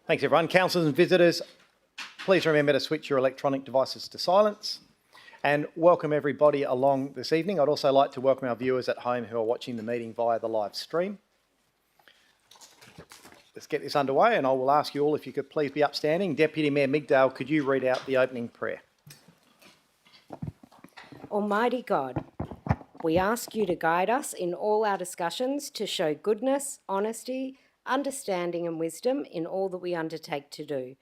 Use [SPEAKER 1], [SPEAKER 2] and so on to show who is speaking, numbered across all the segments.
[SPEAKER 1] Thanks everyone. Councillors and visitors, please remember to switch your electronic devices to silence. And welcome everybody along this evening. I'd also like to welcome our viewers at home who are watching the meeting via the live stream. Let's get this underway, and I will ask you all if you could please be upstanding. Deputy Mayor Migdale, could you read out the opening prayer?
[SPEAKER 2] Almighty God, we ask you to guide us in all our discussions to show goodness, honesty, understanding and wisdom in all that we undertake to do.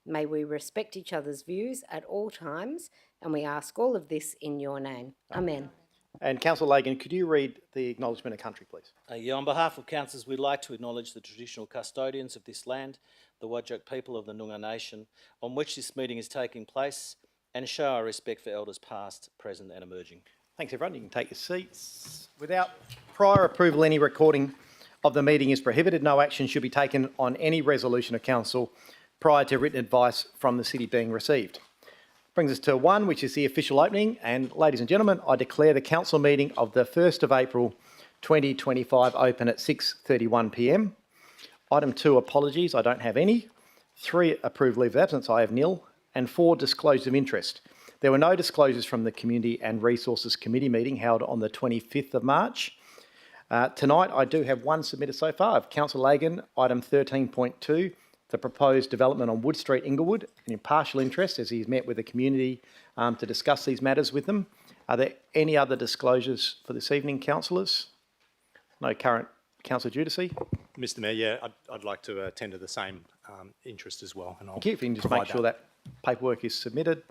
[SPEAKER 2] May we respect each other's views at all times, and we ask all of this in your name. Amen.
[SPEAKER 1] And Councillor Lagan, could you read the acknowledgement of country, please?
[SPEAKER 3] On behalf of councillors, we'd like to acknowledge the traditional custodians of this land, the Whadjuk people of the Noongar Nation, on which this meeting is taking place, and show our respect for elders past, present and emerging.
[SPEAKER 1] Thanks everyone. You can take your seats. Without prior approval, any recording of the meeting is prohibited. No action should be taken on any resolution of council prior to written advice from the city being received. Brings us to 1, which is the official opening. And ladies and gentlemen, I declare the council meeting of the 1st of April 2025 open at 6:31 p.m. Item 2, apologies, I don't have any. 3, approved leave of absence, I have nil. And 4, disclosures of interest. There were no disclosures from the Community and Resources Committee meeting held on the 25th of March. Tonight, I do have one submitted so far of Councillor Lagan, item 13.2, the proposed development on Wood Street, Inglewood, an impartial interest as he's met with the community to discuss these matters with them. Are there any other disclosures for this evening, councillors? No current Councillor Giudice?
[SPEAKER 4] Mr Mayor, yeah, I'd like to attend to the same interest as well. And I'll
[SPEAKER 1] Thank you. If you can just make sure that paperwork is submitted.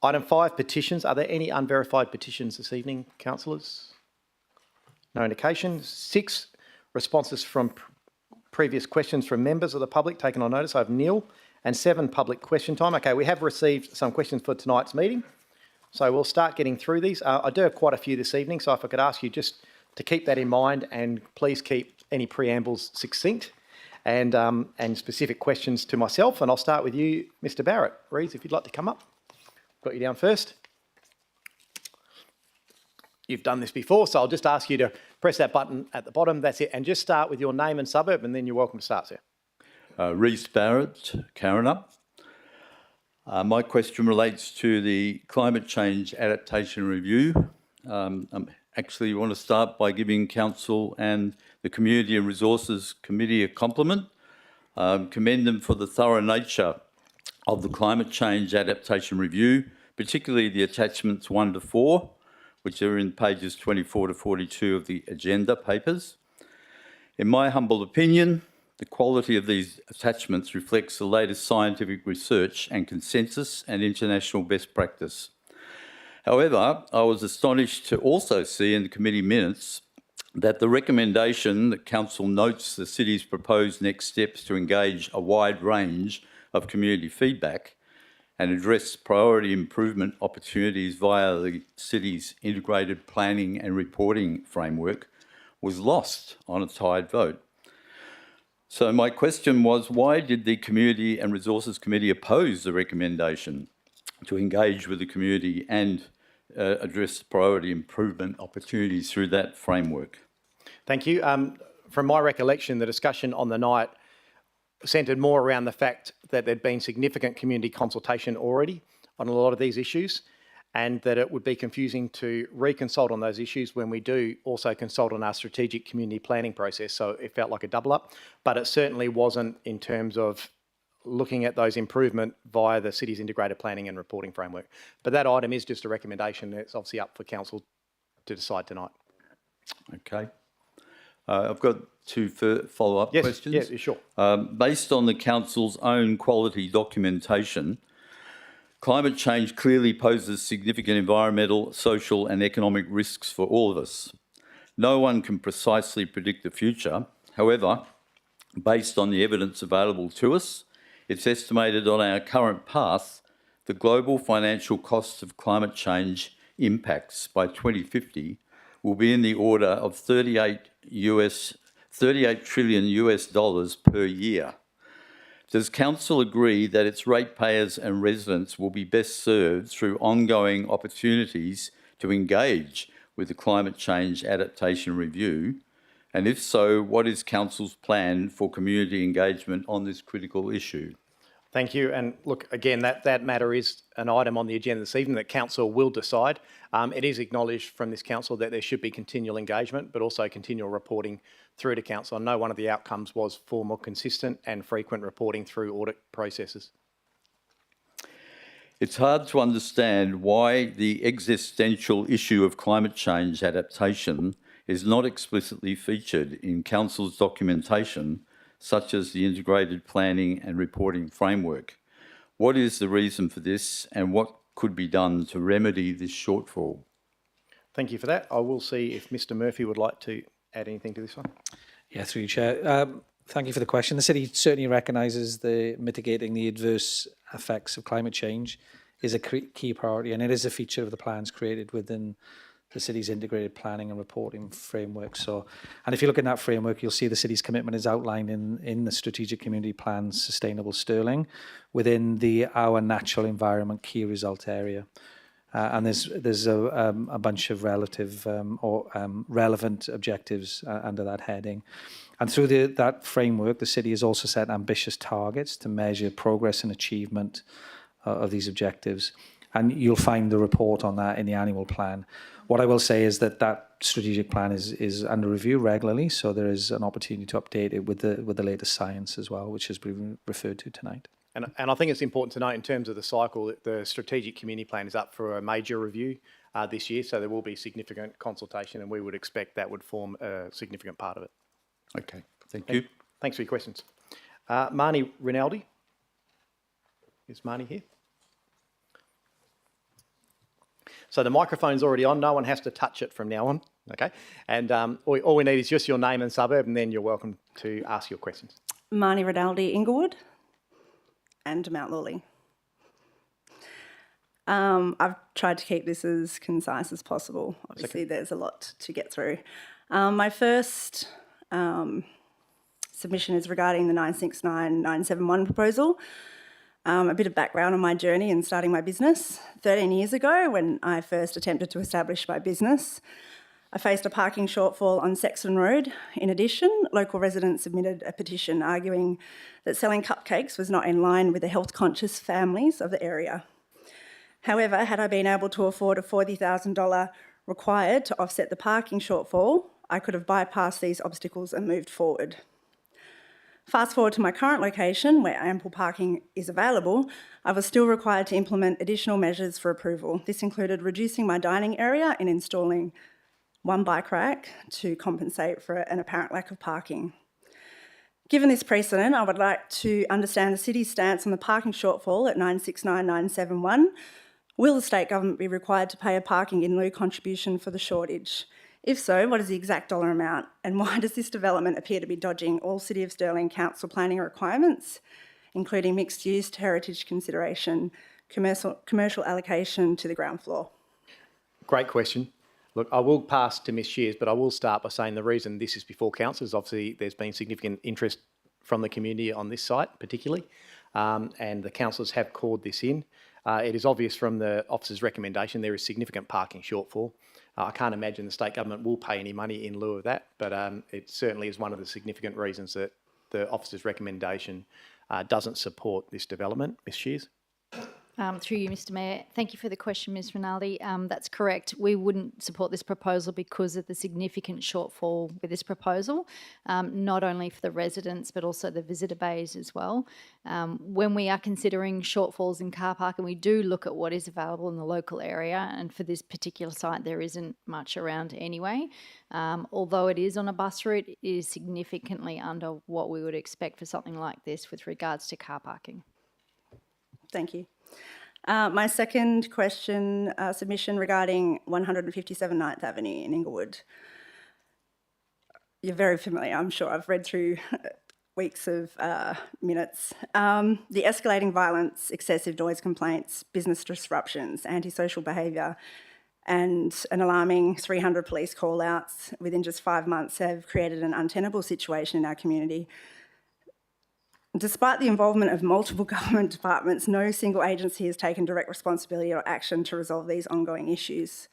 [SPEAKER 1] Item 5, petitions. Are there any unverified petitions this evening, councillors? No indication. 6, responses from previous questions from members of the public taken on notice. I have nil. And 7, public question time. Okay, we have received some questions for tonight's meeting, so we'll start getting through these. I do have quite a few this evening, so if I could ask you just to keep that in mind, and please keep any preambles succinct and specific questions to myself. And I'll start with you, Mr Barrett. Rees, if you'd like to come up. Got you down first. You've done this before, so I'll just ask you to press that button at the bottom. That's it. And just start with your name and suburb, and then you're welcome to start, sir.
[SPEAKER 5] Rees Barrett, Karrinyup. My question relates to the Climate Change Adaptation Review. Actually, I want to start by giving Council and the Community and Resources Committee a compliment. Commend them for the thorough nature of the Climate Change Adaptation Review, particularly the attachments 1 to 4, which are in pages 24 to 42 of the agenda papers. In my humble opinion, the quality of these attachments reflects the latest scientific research and consensus and international best practice. However, I was astonished to also see in the committee minutes that the recommendation that Council notes the city's proposed next steps to engage a wide range of community feedback and address priority improvement opportunities via the city's integrated planning and reporting framework was lost on a tied vote. So my question was, why did the Community and Resources Committee oppose the recommendation to engage with the community and address priority improvement opportunities through that framework?
[SPEAKER 1] Thank you. From my recollection, the discussion on the night centred more around the fact that there'd been significant community consultation already on a lot of these issues, and that it would be confusing to reconsult on those issues when we do also consult on our strategic community planning process. So it felt like a double up, but it certainly wasn't in terms of looking at those improvement via the city's integrated planning and reporting framework. But that item is just a recommendation. It's obviously up for council to decide tonight.
[SPEAKER 5] Okay. I've got 2 follow-up questions.
[SPEAKER 1] Yes, sure.
[SPEAKER 5] Based on the Council's own quality documentation, climate change clearly poses significant environmental, social and economic risks for all of us. No one can precisely predict the future. However, based on the evidence available to us, it's estimated on our current path the global financial costs of climate change impacts by 2050 will be in the order of $38 trillion per year. Does Council agree that its ratepayers and residents will be best served through ongoing opportunities to engage with the Climate Change Adaptation Review And if so, what is Council's plan for community engagement on this critical issue?
[SPEAKER 1] Thank you. And look, again, that matter is an item on the agenda this evening that council will decide. It is acknowledged from this council that there should be continual engagement, but also continual reporting through to council. I know one of the outcomes was for more consistent and frequent reporting through audit processes.
[SPEAKER 5] It's hard to understand why the existential issue of climate change adaptation is not explicitly featured in Council's documentation, such as the integrated planning and reporting framework. What is the reason for this, and what could be done to remedy this shortfall?
[SPEAKER 1] Thank you for that. I will see if Mr Murphy would like to add anything to this one.
[SPEAKER 6] Yeah, through you, Chair. Thank you for the question. The City certainly recognises the mitigating the adverse effects of climate change is a key priority, and it is a feature of the plans created within the City's integrated planning and reporting framework. So, and if you look in that framework, you'll see the City's commitment is outlined in the Strategic Community Plan's Sustainable Stirling within our natural environment key result area. And there's a bunch of relevant objectives under that heading. And through that framework, the City has also set ambitious targets to measure progress and achievement of these objectives. And you'll find the report on that in the annual plan. What I will say is that strategic plan is under review regularly, so there is an opportunity to update it with the latest science as well, which has been referred to tonight.
[SPEAKER 1] And I think it's important to note in terms of the cycle that the strategic community plan is up for a major review this year, so there will be significant consultation, and we would expect that would form a significant part of it.
[SPEAKER 5] Okay, thank you.
[SPEAKER 1] Thanks for your questions. Marnie Rinaldi. Is Marnie here? So the microphone's already on. No one has to touch it from now on, okay? And all we need is just your name and suburb, and then you're welcome to ask your questions.
[SPEAKER 7] Marnie Rinaldi, Inglewood and Mount Lawley. I've tried to keep this as concise as possible. Obviously, there's a lot to get through. My first submission is regarding the 969-971 proposal. A bit of background on my journey in starting my business. 13 years ago, when I first attempted to establish my business, I faced a parking shortfall on Sexton Road. In addition, local residents submitted a petition arguing that selling cupcakes was not in line with the health-conscious families of the area. However, had I been able to afford a $40,000 required to offset the parking shortfall, I could have bypassed these obstacles and moved forward. Fast forward to my current location, where ample parking is available, I was still required to implement additional measures for approval. This included reducing my dining area and installing one bike rack to compensate for an apparent lack of parking. Given this precedent, I would like to understand the City's stance on the parking shortfall at 969-971. Will the state government be required to pay a parking in lieu contribution for the shortage? If so, what is the exact dollar amount? And why does this development appear to be dodging all City of Stirling Council planning requirements, including mixed use, heritage consideration, commercial allocation to the ground floor?
[SPEAKER 1] Great question. Look, I will pass to Ms Shears, but I will start by saying the reason this is before council is obviously there's been significant interest from the community on this site particularly, and the councillors have called this in. It is obvious from the officer's recommendation there is significant parking shortfall. I can't imagine the state government will pay any money in lieu of that, but it certainly is one of the significant reasons that the officer's recommendation doesn't support this development. Ms Shears?
[SPEAKER 8] Through you, Mr Mayor. Thank you for the question, Ms Rinaldi. That's correct. We wouldn't support this proposal because of the significant shortfall with this proposal, not only for the residents but also the visitor bays as well. When we are considering shortfalls in car parking, we do look at what is available in the local area, and for this particular site there isn't much around anyway. Although it is on a bus route, it is significantly under what we would expect for something like this with regards to car parking.
[SPEAKER 7] Thank you. My second question, submission regarding 157 9th Avenue in Inglewood. You're very familiar, I'm sure. I've read through weeks of minutes. The escalating violence, excessive noise complaints, business disruptions, antisocial behaviour, and an alarming 300 police call-outs within just 5 months have created an untenable situation in our community. Despite the involvement of multiple government departments, no single agency has taken direct responsibility or action to resolve these ongoing issues.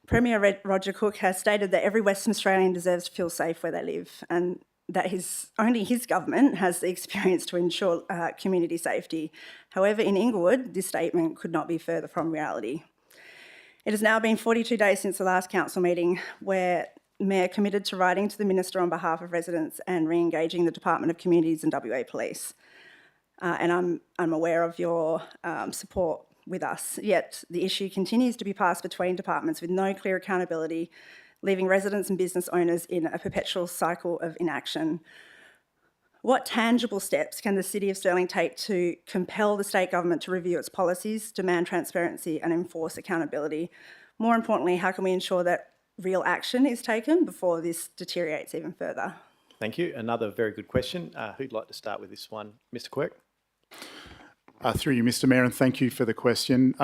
[SPEAKER 7] Premier Roger Cook has stated that every Western Australian deserves to feel safe where they live, and that only his government has the experience to ensure community safety. However, in Inglewood, this statement could not be further from reality. It has now been 42 days since the last council meeting where the Mayor committed to writing to the Minister on behalf of residents and re-engaging the Department of Communities and WA Police. And I'm aware of your support with us, yet the issue continues to be passed between departments with no clear accountability, leaving residents and business owners in a perpetual cycle of inaction. What tangible steps can the City of Stirling take to compel the state government to review its policies, demand transparency and enforce accountability? More importantly, how can we ensure that real action is taken before this deteriorates even further?
[SPEAKER 1] Thank you. Another very good question. Who'd like to start with this one? Mr. Quirk.
[SPEAKER 9] Through you, Mr. Mayor, and thank you for the question.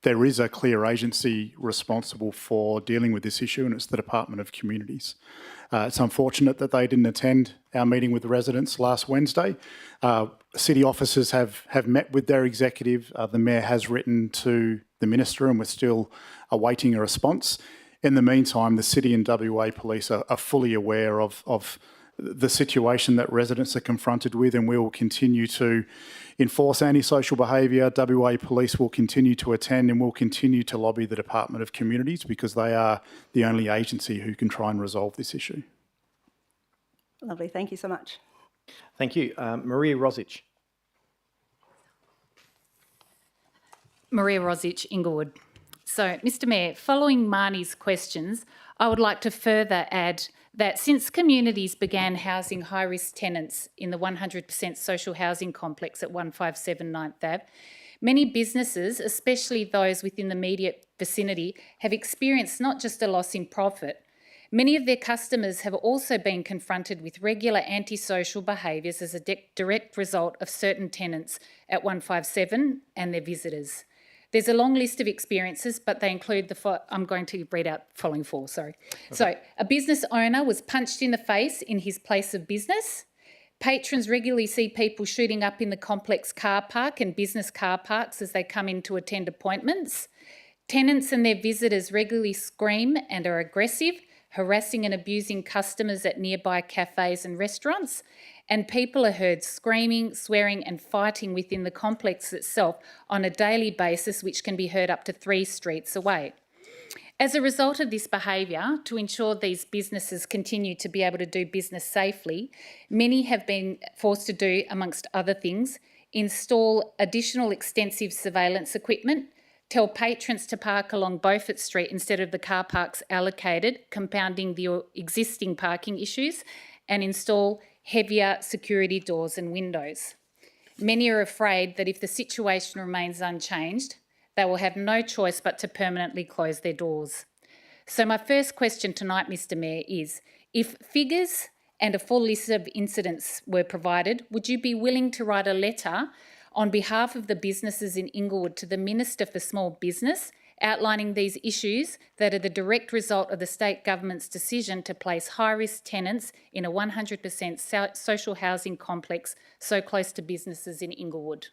[SPEAKER 9] There is a clear agency responsible for dealing with this issue, and it's the Department of Communities. It's unfortunate that they didn't attend our meeting with the residents last Wednesday. City officers have met with their executive. The Mayor has written to the Minister, and we're still awaiting a response. In the meantime, the City and WA Police are fully aware of the situation that residents are confronted with, and we will continue to enforce antisocial behaviour. WA Police will continue to attend, and will continue to lobby the Department of Communities because they are the only agency who can try and resolve this issue.
[SPEAKER 7] Lovely, thank you so much.
[SPEAKER 1] Thank you. Maria Rosic.
[SPEAKER 10] Maria Rosic, Inglewood. So, Mr Mayor, following Marnie's questions, I would like to further add that since communities began housing high-risk tenants in the 100% social housing complex at 157 9th Ave, many businesses, especially those within the immediate vicinity, have experienced not just a loss in profit. Many of their customers have also been confronted with regular antisocial behaviours as a direct result of certain tenants at 157 and their visitors. There's a long list of experiences, but they include I'm going to read out the following four, sorry. Okay. So, a business owner was punched in the face in his place of business. Patrons regularly see people shooting up in the complex car park and business car parks as they come in to attend appointments. Tenants and their visitors regularly scream and are aggressive, harassing and abusing customers at nearby cafes and restaurants. And people are heard screaming, swearing and fighting within the complex itself on a daily basis, which can be heard up to 3 streets away. As a result of this behaviour, to ensure these businesses continue to be able to do business safely, many have been forced to do, amongst other things, install additional extensive surveillance equipment, tell patrons to park along Beaufort Street instead of the car parks allocated, compounding the existing parking issues, and install heavier security doors and windows. Many are afraid that if the situation remains unchanged, they will have no choice but to permanently close their doors. So my first question tonight, Mr Mayor, is if figures and a full list of incidents were provided, would you be willing to write a letter on behalf of the businesses in Inglewood to the Minister for Small Business, outlining these issues that are the direct result of the state government's decision to place high-risk tenants in a 100% social housing complex so close to businesses in Inglewood?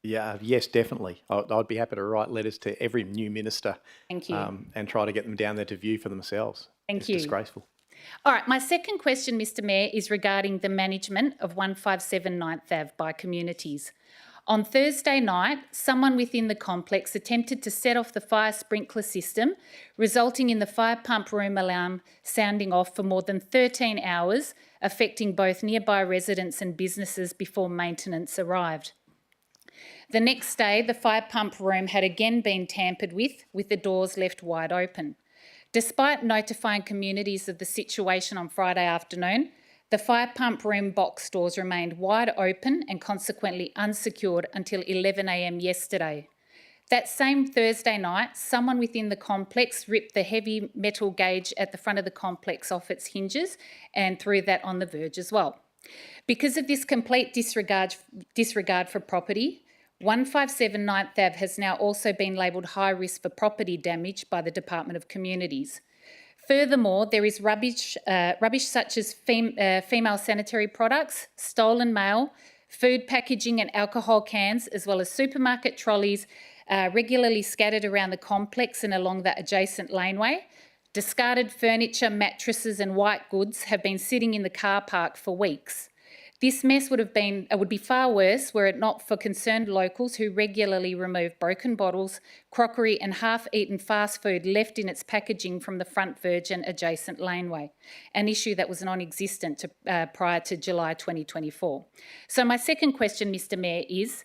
[SPEAKER 1] Yeah, yes, definitely. I'd be happy to write letters to every new minister.
[SPEAKER 10] Thank you.
[SPEAKER 1] And try to get them down there to view for themselves.
[SPEAKER 10] Thank you.
[SPEAKER 1] It's disgraceful.
[SPEAKER 10] All right, my second question, Mr Mayor, is regarding the management of 157 9th Ave by communities. On Thursday night, someone within the complex attempted to set off the fire sprinkler system, resulting in the fire pump room alarm sounding off for more than 13 hours, affecting both nearby residents and businesses before maintenance arrived. The next day, the fire pump room had again been tampered with the doors left wide open. Despite notifying communities of the situation on Friday afternoon, the fire pump room box doors remained wide open and consequently unsecured until 11 a.m. yesterday. That same Thursday night, someone within the complex ripped the heavy metal gauge at the front of the complex off its hinges and threw that on the verge as well. Because of this complete disregard for property, 157 9th Ave has now also been labelled high risk for property damage by the Department of Communities. Furthermore, there is rubbish such as female sanitary products, stolen mail, food packaging and alcohol cans, as well as supermarket trolleys regularly scattered around the complex and along the adjacent laneway. Discarded furniture, mattresses and white goods have been sitting in the car park for weeks. This mess would be far worse were it not for concerned locals who regularly remove broken bottles, crockery and half-eaten fast food left in its packaging from the front Virgin adjacent laneway, an issue that was non-existent prior to July 2024. So my second question, Mr Mayor, is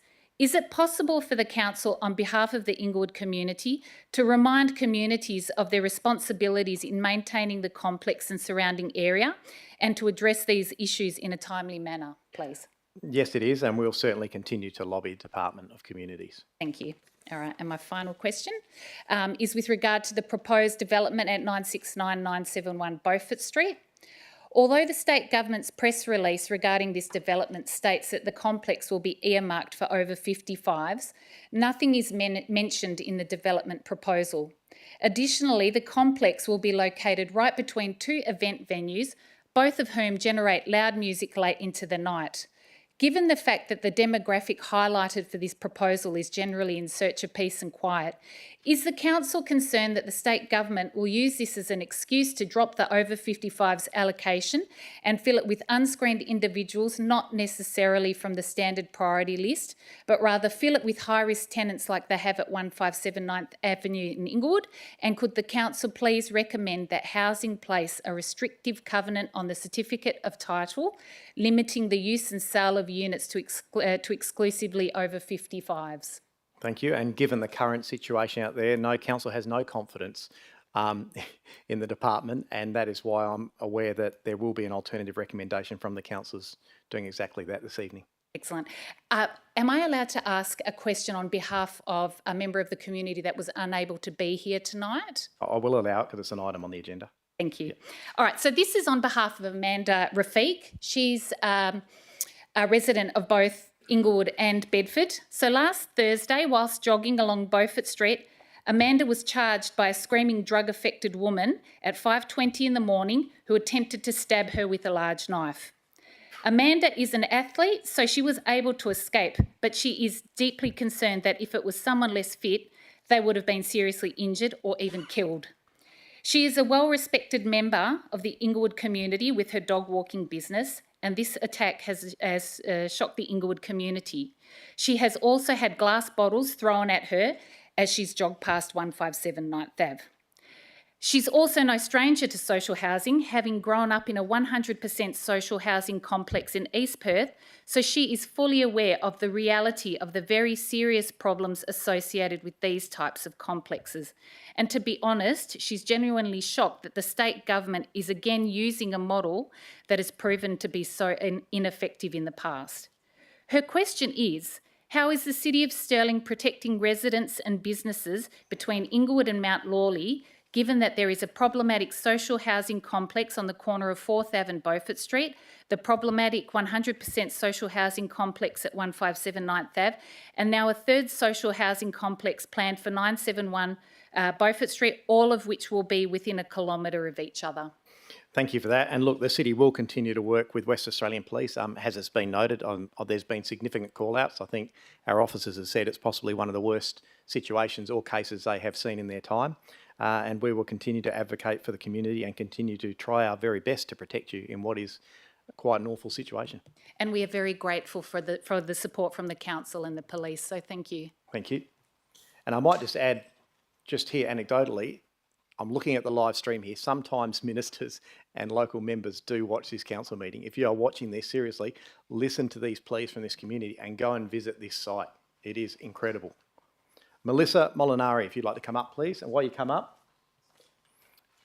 [SPEAKER 10] it possible for the council, on behalf of the Inglewood community, to remind communities of their responsibilities in maintaining the complex and surrounding area and to address these issues in a timely manner, please?
[SPEAKER 1] Yes, it is, and we'll certainly continue to lobby Department of Communities.
[SPEAKER 10] Thank you. All right, and my final question is with regard to the proposed development at 969-971 Beaufort Street. Although the state government's press release regarding this development states that the complex will be earmarked for over 55s, nothing is mentioned in the development proposal. Additionally, the complex will be located right between two event venues, both of whom generate loud music late into the night. Given the fact that the demographic highlighted for this proposal is generally in search of peace and quiet, is the council concerned that the state government will use this as an excuse to drop the over 55s allocation and fill it with unscreened individuals, not necessarily from the standard priority list, but rather fill it with high-risk tenants like they have at 157 9th Avenue in Inglewood? And could the council please recommend that Housing place a restrictive covenant on the certificate of title, limiting the use and sale of units to exclusively over 55s?
[SPEAKER 1] Thank you. And given the current situation out there, no council has no confidence in the department, and that is why I'm aware that there will be an alternative recommendation from the councillors doing exactly that this evening.
[SPEAKER 10] Excellent. Am I allowed to ask a question on behalf of a member of the community that was unable to be here tonight?
[SPEAKER 1] I will allow it because it's an item on the agenda.
[SPEAKER 10] Thank you. All right, so this is on behalf of Amanda Rafiq. She's a resident of both Inglewood and Bedford. So last Thursday, whilst jogging along Beaufort Street, Amanda was charged by a screaming drug-affected woman at 5:20 in the morning who attempted to stab her with a large knife. Amanda is an athlete, so she was able to escape, but she is deeply concerned that if it was someone less fit, they would have been seriously injured or even killed. She is a well-respected member of the Inglewood community with her dog walking business, and this attack has shocked the Inglewood community. She has also had glass bottles thrown at her as she's jogged past 157 9th Ave. She's also no stranger to social housing, having grown up in a 100% social housing complex in East Perth, so she is fully aware of the reality of the very serious problems associated with these types of complexes. And to be honest, she's genuinely shocked that the state government is again using a model that has proven to be so ineffective in the past. Her question is, how is the City of Stirling protecting residents and businesses between Inglewood and Mount Lawley, given that there is a problematic social housing complex on the corner of 4th Ave and Beaufort Street, the problematic 100% social housing complex at 157 9th Ave, and now a third social housing complex planned for 971 Beaufort Street, all of which will be within a kilometre of each other?
[SPEAKER 1] Thank you for that. And look, the City will continue to work with West Australian Police. As it's been noted, there's been significant call-outs. I think our officers have said it's possibly one of the worst situations or cases they have seen in their time. And we will continue to advocate for the community and continue to try our very best to protect you in what is quite an awful situation.
[SPEAKER 10] And we are very grateful for the support from the council and the police, so thank you.
[SPEAKER 1] Thank you. And I might just add, just here anecdotally, I'm looking at the live stream here. Sometimes ministers and local members do watch this council meeting. If you are watching this, seriously, listen to these pleas from this community and go and visit this site. It is incredible. Melissa Molinari, if you'd like to come up, please. And while you come up,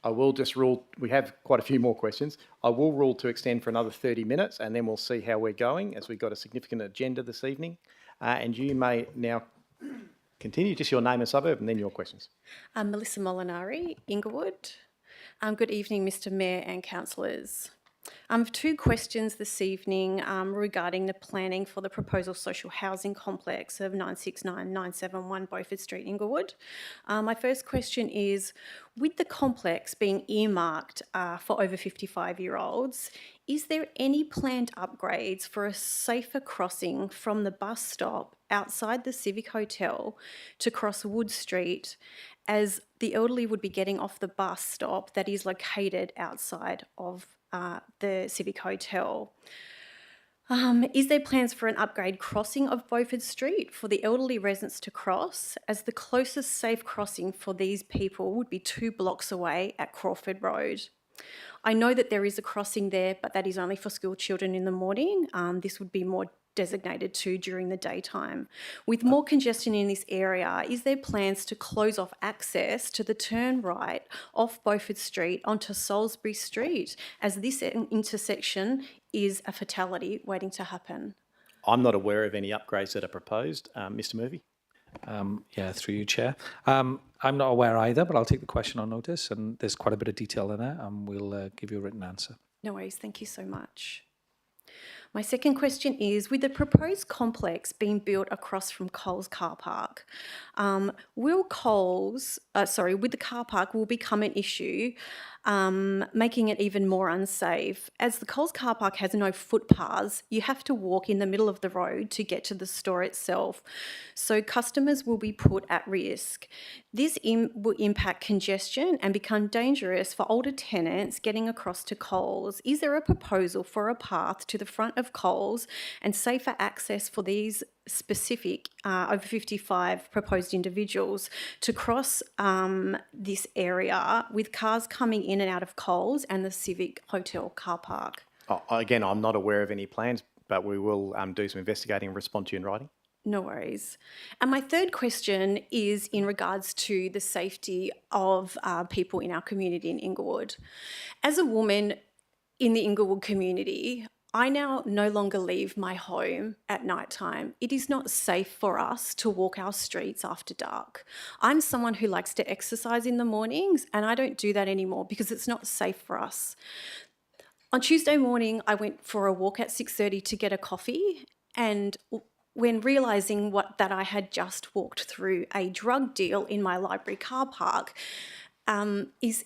[SPEAKER 1] I will just rule, we have quite a few more questions. I will rule to extend for another 30 minutes and then we'll see how we're going as we've got a significant agenda this evening. And you may now continue, just your name and suburb and then your questions.
[SPEAKER 11] Melissa Molinari, Inglewood. Good evening, Mr Mayor and councillors. Two questions this evening regarding the planning for the proposal social housing complex of 969-971 Beaufort Street, Inglewood. My first question is, with the complex being earmarked for over 55-year-olds, is there any planned upgrades for a safer crossing from the bus stop outside the Civic Hotel to cross Wood Street, as the elderly would be getting off the bus stop that is located outside of the Civic Hotel? Is there plans for an upgrade crossing of Beaufort Street for the elderly residents to cross, as the closest safe crossing for these people would be 2 blocks away at Crawford Road? I know that there is a crossing there, but that is only for school children in the morning. This would be more designated to during the daytime. With more congestion in this area, is there plans to close off access to the turn right off Beaufort Street onto Salisbury Street, as this intersection is a fatality waiting to happen?
[SPEAKER 1] I'm not aware of any upgrades that are proposed. Mr Murphy?
[SPEAKER 6] Yeah, through you, Chair. I'm not aware either, but I'll take the question on notice, and there's quite a bit of detail in there, and we'll give you a written answer.
[SPEAKER 11] No worries, thank you so much. My second question is, with the proposed complex being built across from Coles car park, with the car park will become an issue, making it even more unsafe. As the Coles car park has no footpaths, you have to walk in the middle of the road to get to the store itself. So customers will be put at risk. This will impact congestion and become dangerous for older tenants getting across to Coles. Is there a proposal for a path to the front of Coles and safer access for these specific over 55 proposed individuals to cross this area with cars coming in and out of Coles and the Civic Hotel car park?
[SPEAKER 1] Again, I'm not aware of any plans, but we will do some investigating and respond to you in writing.
[SPEAKER 11] No worries. And my third question is in regards to the safety of people in our community in Inglewood. As a woman in the Inglewood community, I now no longer leave my home at night time. It is not safe for us to walk our streets after dark. I'm someone who likes to exercise in the mornings, and I don't do that anymore because it's not safe for us. On Tuesday morning, I went for a walk at 6:30 to get a coffee, and when realising that I had just walked through a drug deal in my library car park is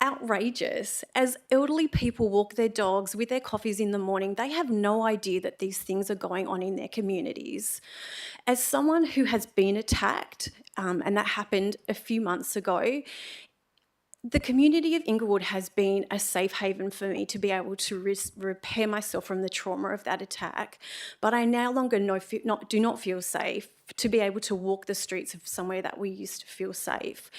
[SPEAKER 11] outrageous. As elderly people walk their dogs with their coffees in the morning, they have no idea that these things are going on in their communities. As someone who has been attacked, and that happened a few months ago, the community of Inglewood has been a safe haven for me to be able to repair myself from the trauma of that attack. But I no longer do not feel safe to be able to walk the streets of somewhere that we used to feel safe.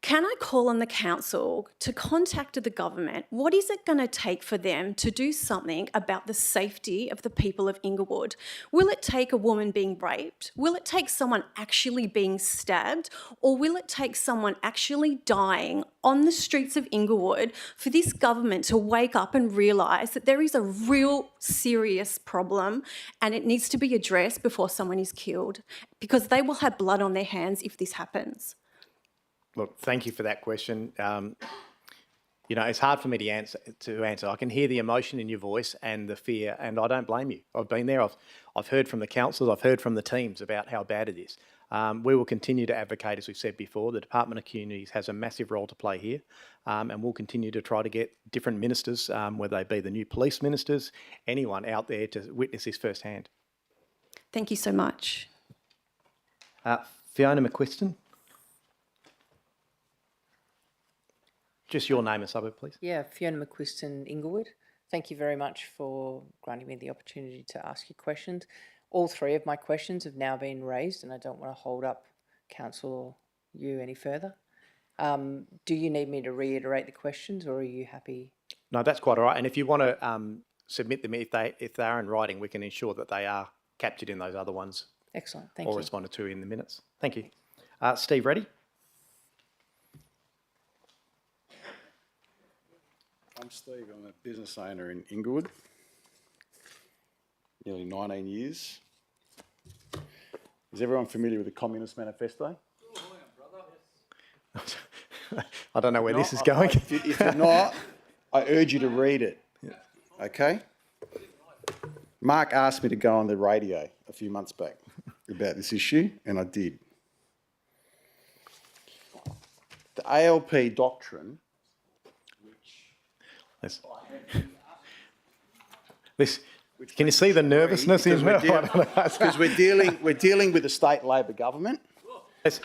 [SPEAKER 11] Can I call on the council to contact the government? What is it going to take for them to do something about the safety of the people of Inglewood? Will it take a woman being raped? Will it take someone actually being stabbed? Or will it take someone actually dying on the streets of Inglewood for this government to wake up and realise that there is a real serious problem and it needs to be addressed before someone is killed? Because they will have blood on their hands if this happens.
[SPEAKER 1] Look, thank you for that question. It's hard for me to answer. I can hear the emotion in your voice and the fear, and I don't blame you. I've been there. I've heard from the councils. I've heard from the teams about how bad it is. We will continue to advocate, as we've said before. The Department of Communities has a massive role to play here, and we'll continue to try to get different ministers, whether they be the new police ministers, anyone out there to witness this firsthand.
[SPEAKER 11] Thank you so much.
[SPEAKER 1] Fiona McQuiston. Just your name and suburb, please.
[SPEAKER 12] Yeah, Fiona McQuiston, Inglewood. Thank you very much for granting me the opportunity to ask you questions. All three of my questions have now been raised, and I don't want to hold up council or you any further. Do you need me to reiterate the questions, or are you happy?
[SPEAKER 1] No, that's quite all right. And if you want to submit them, if they are in writing, we can ensure that they are captured in those other ones.
[SPEAKER 12] Excellent, thank you.
[SPEAKER 1] Or responded to in the minutes. Thank you. Steve, ready?
[SPEAKER 13] I'm Steve. I'm a business owner in Inglewood. Nearly 19 years. Is everyone familiar with the Communist Manifesto?
[SPEAKER 1] I don't know where this is going.
[SPEAKER 13] If you're not, I urge you to read it. Okay? Mark asked me to go on the radio a few months back about this issue, and I did. The ALP doctrine,
[SPEAKER 1] Can you see the nervousness in there?
[SPEAKER 13] because we're dealing with a state Labor government.
[SPEAKER 1] Let's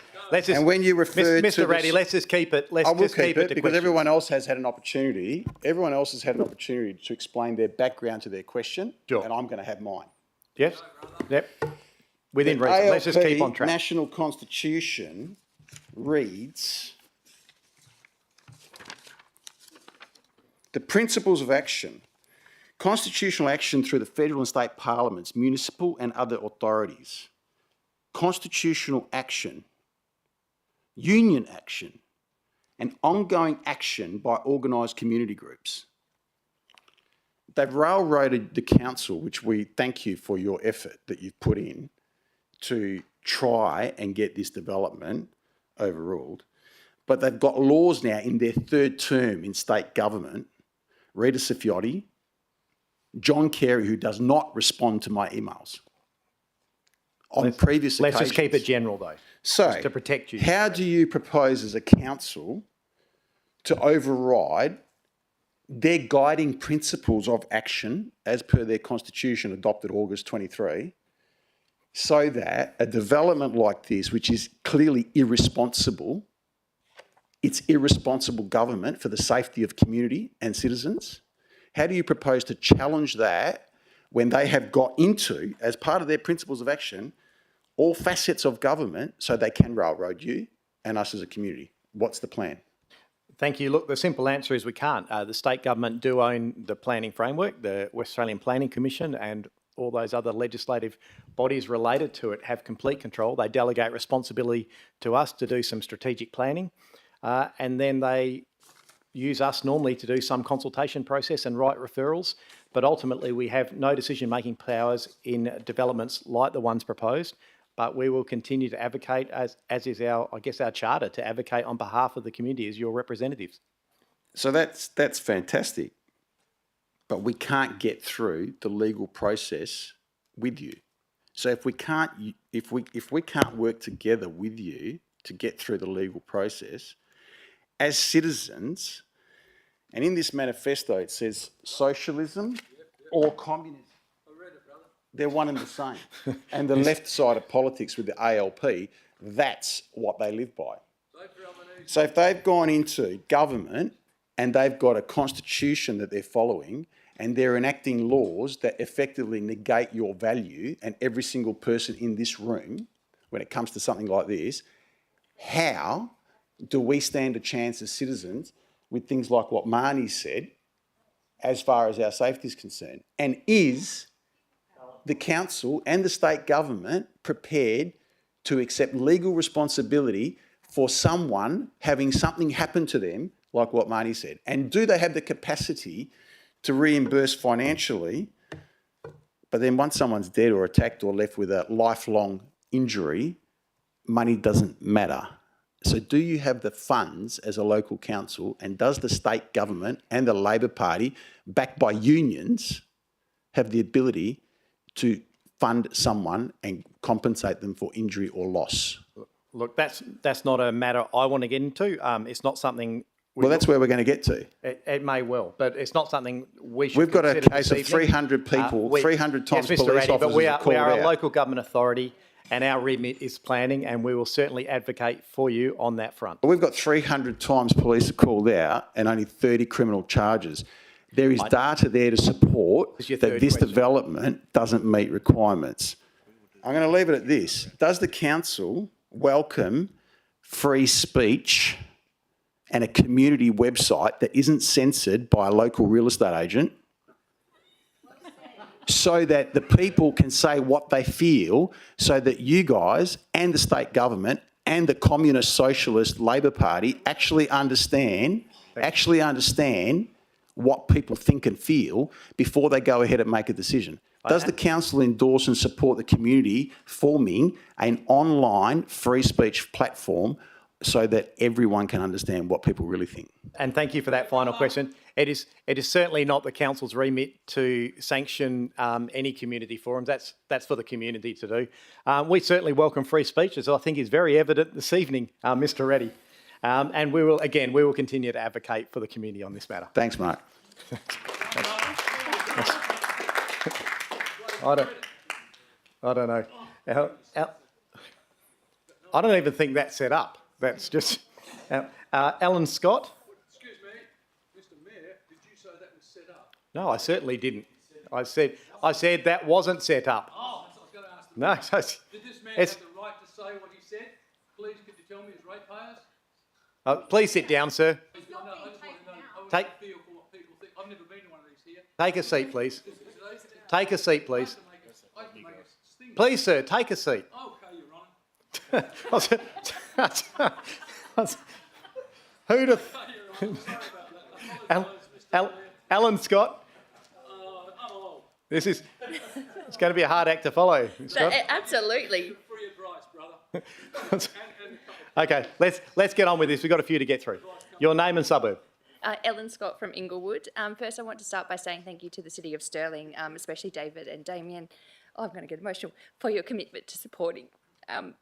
[SPEAKER 1] just,
[SPEAKER 13] And when you refer to
[SPEAKER 1] Mr. Ratty, let's just keep it. Let's
[SPEAKER 13] I will
[SPEAKER 1] just
[SPEAKER 13] keep it
[SPEAKER 1] to
[SPEAKER 13] because
[SPEAKER 1] questions.
[SPEAKER 13] everyone else has had an opportunity. Everyone else has had an opportunity to explain their background to their question,
[SPEAKER 1] Sure.
[SPEAKER 13] and I'm going to have mine.
[SPEAKER 1] Yes. Yep. Within
[SPEAKER 13] The
[SPEAKER 1] reason. Let's just
[SPEAKER 13] ALP
[SPEAKER 1] keep on track.
[SPEAKER 13] National Constitution reads, the principles of action. Constitutional action through the federal and state parliaments, municipal and other authorities. Constitutional action, union action, and ongoing action by organised community groups. They've railroaded the council, which we thank you for your effort that you've put in to try and get this development overruled. But they've got laws now in their third term in state government. Rita Safiotti, John Carey, who does not respond to my emails on previous occasions.
[SPEAKER 1] Let's just keep it general, though.
[SPEAKER 13] So,
[SPEAKER 1] just to protect you.
[SPEAKER 13] How do you propose as a council to override their guiding principles of action as per their constitution adopted August 23, so that a development like this, which is clearly irresponsible, it's irresponsible government for the safety of community and citizens, how do you propose to challenge that when they have got into, as part of their principles of action, all facets of government so they can railroad you and us as a community? What's the plan?
[SPEAKER 1] Thank you. Look, the simple answer is we can't. The state government do own the planning framework. The West Australian Planning Commission and all those other legislative bodies related to it have complete control. They delegate responsibility to us to do some strategic planning, and then they use us normally to do some consultation process and write referrals. But ultimately, we have no decision-making powers in developments like the ones proposed. But we will continue to advocate, as is our charter, to advocate on behalf of the community as your representatives.
[SPEAKER 13] So that's fantastic, but we can't get through the legal process with you. So if we can't work together with you to get through the legal process, as citizens, and in this manifesto it says socialism or communism. They're one and the same. And the left side of politics with the ALP, that's what they live by. So if they've gone into government and they've got a constitution that they're following and they're enacting laws that effectively negate your value and every single person in this room, when it comes to something like this, how do we stand a chance as citizens with things like what Marnie said as far as our safety is concerned? And is the council and the state government prepared to accept legal responsibility for someone having something happen to them, like what Marnie said? And do they have the capacity to reimburse financially, but then once someone's dead or attacked or left with a lifelong injury, money doesn't matter? So do you have the funds as a local council, and does the state government and the Labor Party, backed by unions, have the ability to fund someone and compensate them for injury or loss?
[SPEAKER 1] Look, that's not a matter I want to get into. It's not something...
[SPEAKER 13] Well, that's where we're going to get to.
[SPEAKER 1] It may well, but it's not something we should
[SPEAKER 13] We've got a
[SPEAKER 1] consider
[SPEAKER 13] case
[SPEAKER 1] this
[SPEAKER 13] of
[SPEAKER 1] evening.
[SPEAKER 13] 300 people, 300 times
[SPEAKER 1] yes, Mr.
[SPEAKER 13] police
[SPEAKER 1] Ratty,
[SPEAKER 13] officers
[SPEAKER 1] but we
[SPEAKER 13] are called
[SPEAKER 1] are a
[SPEAKER 13] out.
[SPEAKER 1] local government authority and our remit is planning, and we will certainly advocate for you on that front.
[SPEAKER 13] We've got 300 times police are called out and only 30 criminal charges. There is data there to support that this development doesn't meet requirements. I'm going to leave it at this. Does the council welcome free speech and a community website that isn't censored by a local real estate agent, so that the people can say what they feel, so that you guys and the state government and the Communist Socialist Labor Party actually understand what people think and feel before they go ahead and make a decision? Does the council endorse and support the community forming an online free speech platform so that everyone can understand what people really think?
[SPEAKER 1] And thank you for that final question. it is certainly not the council's remit to sanction any community forums. That's for the community to do. We certainly welcome free speech, as I think is very evident this evening, Mr. Reddy. And we will continue to advocate for the community on this matter.
[SPEAKER 13] Thanks, Mark.
[SPEAKER 1] I don't know. I don't even think that's set up. That's just Alan Scott.
[SPEAKER 14] Excuse me, Mr. Mayor. Did you say that was set up?
[SPEAKER 1] No, I certainly didn't. I said that wasn't set up.
[SPEAKER 14] Oh, that's what I was going to ask.
[SPEAKER 1] No,
[SPEAKER 14] Did this man have the right to say what he said? Please, could you tell me his ratepayers?
[SPEAKER 1] please sit down, sir. Take
[SPEAKER 14] I've never been to one of these here.
[SPEAKER 1] take a seat, please. Take a seat, please. Please, sir, take a seat.
[SPEAKER 14] Okay, Your Honour.
[SPEAKER 1] Who'd have... Alan Scott, it's going to be a hard act to follow, Scott.
[SPEAKER 15] Absolutely.
[SPEAKER 14] Free advice, brother.
[SPEAKER 1] Okay, let's get on with this. We've got a few to get through. Your name and suburb.
[SPEAKER 15] Ellen Scott from Inglewood. First, I want to start by saying thank you to the City of Stirling, especially David and Damien. Oh, I'm going to get emotional, for your commitment to supporting our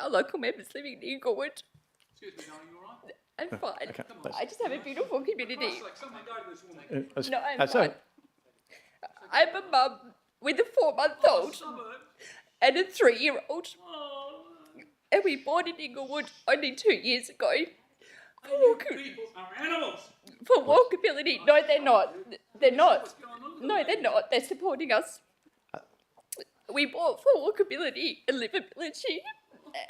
[SPEAKER 15] local members living in Inglewood.
[SPEAKER 14] Excuse me, are you all right?
[SPEAKER 15] I'm fine.
[SPEAKER 1] Okay,
[SPEAKER 15] I just have a beautiful community.
[SPEAKER 14] Someone go to this woman.
[SPEAKER 15] No, I'm fine. I'm a mum with a 4-month-old and a 3-year-old. And we bought in Inglewood only 2 years ago.
[SPEAKER 14] People are animals.
[SPEAKER 15] For walkability. No, they're not. They're not. No, they're not. They're supporting us. We bought for walkability and livability.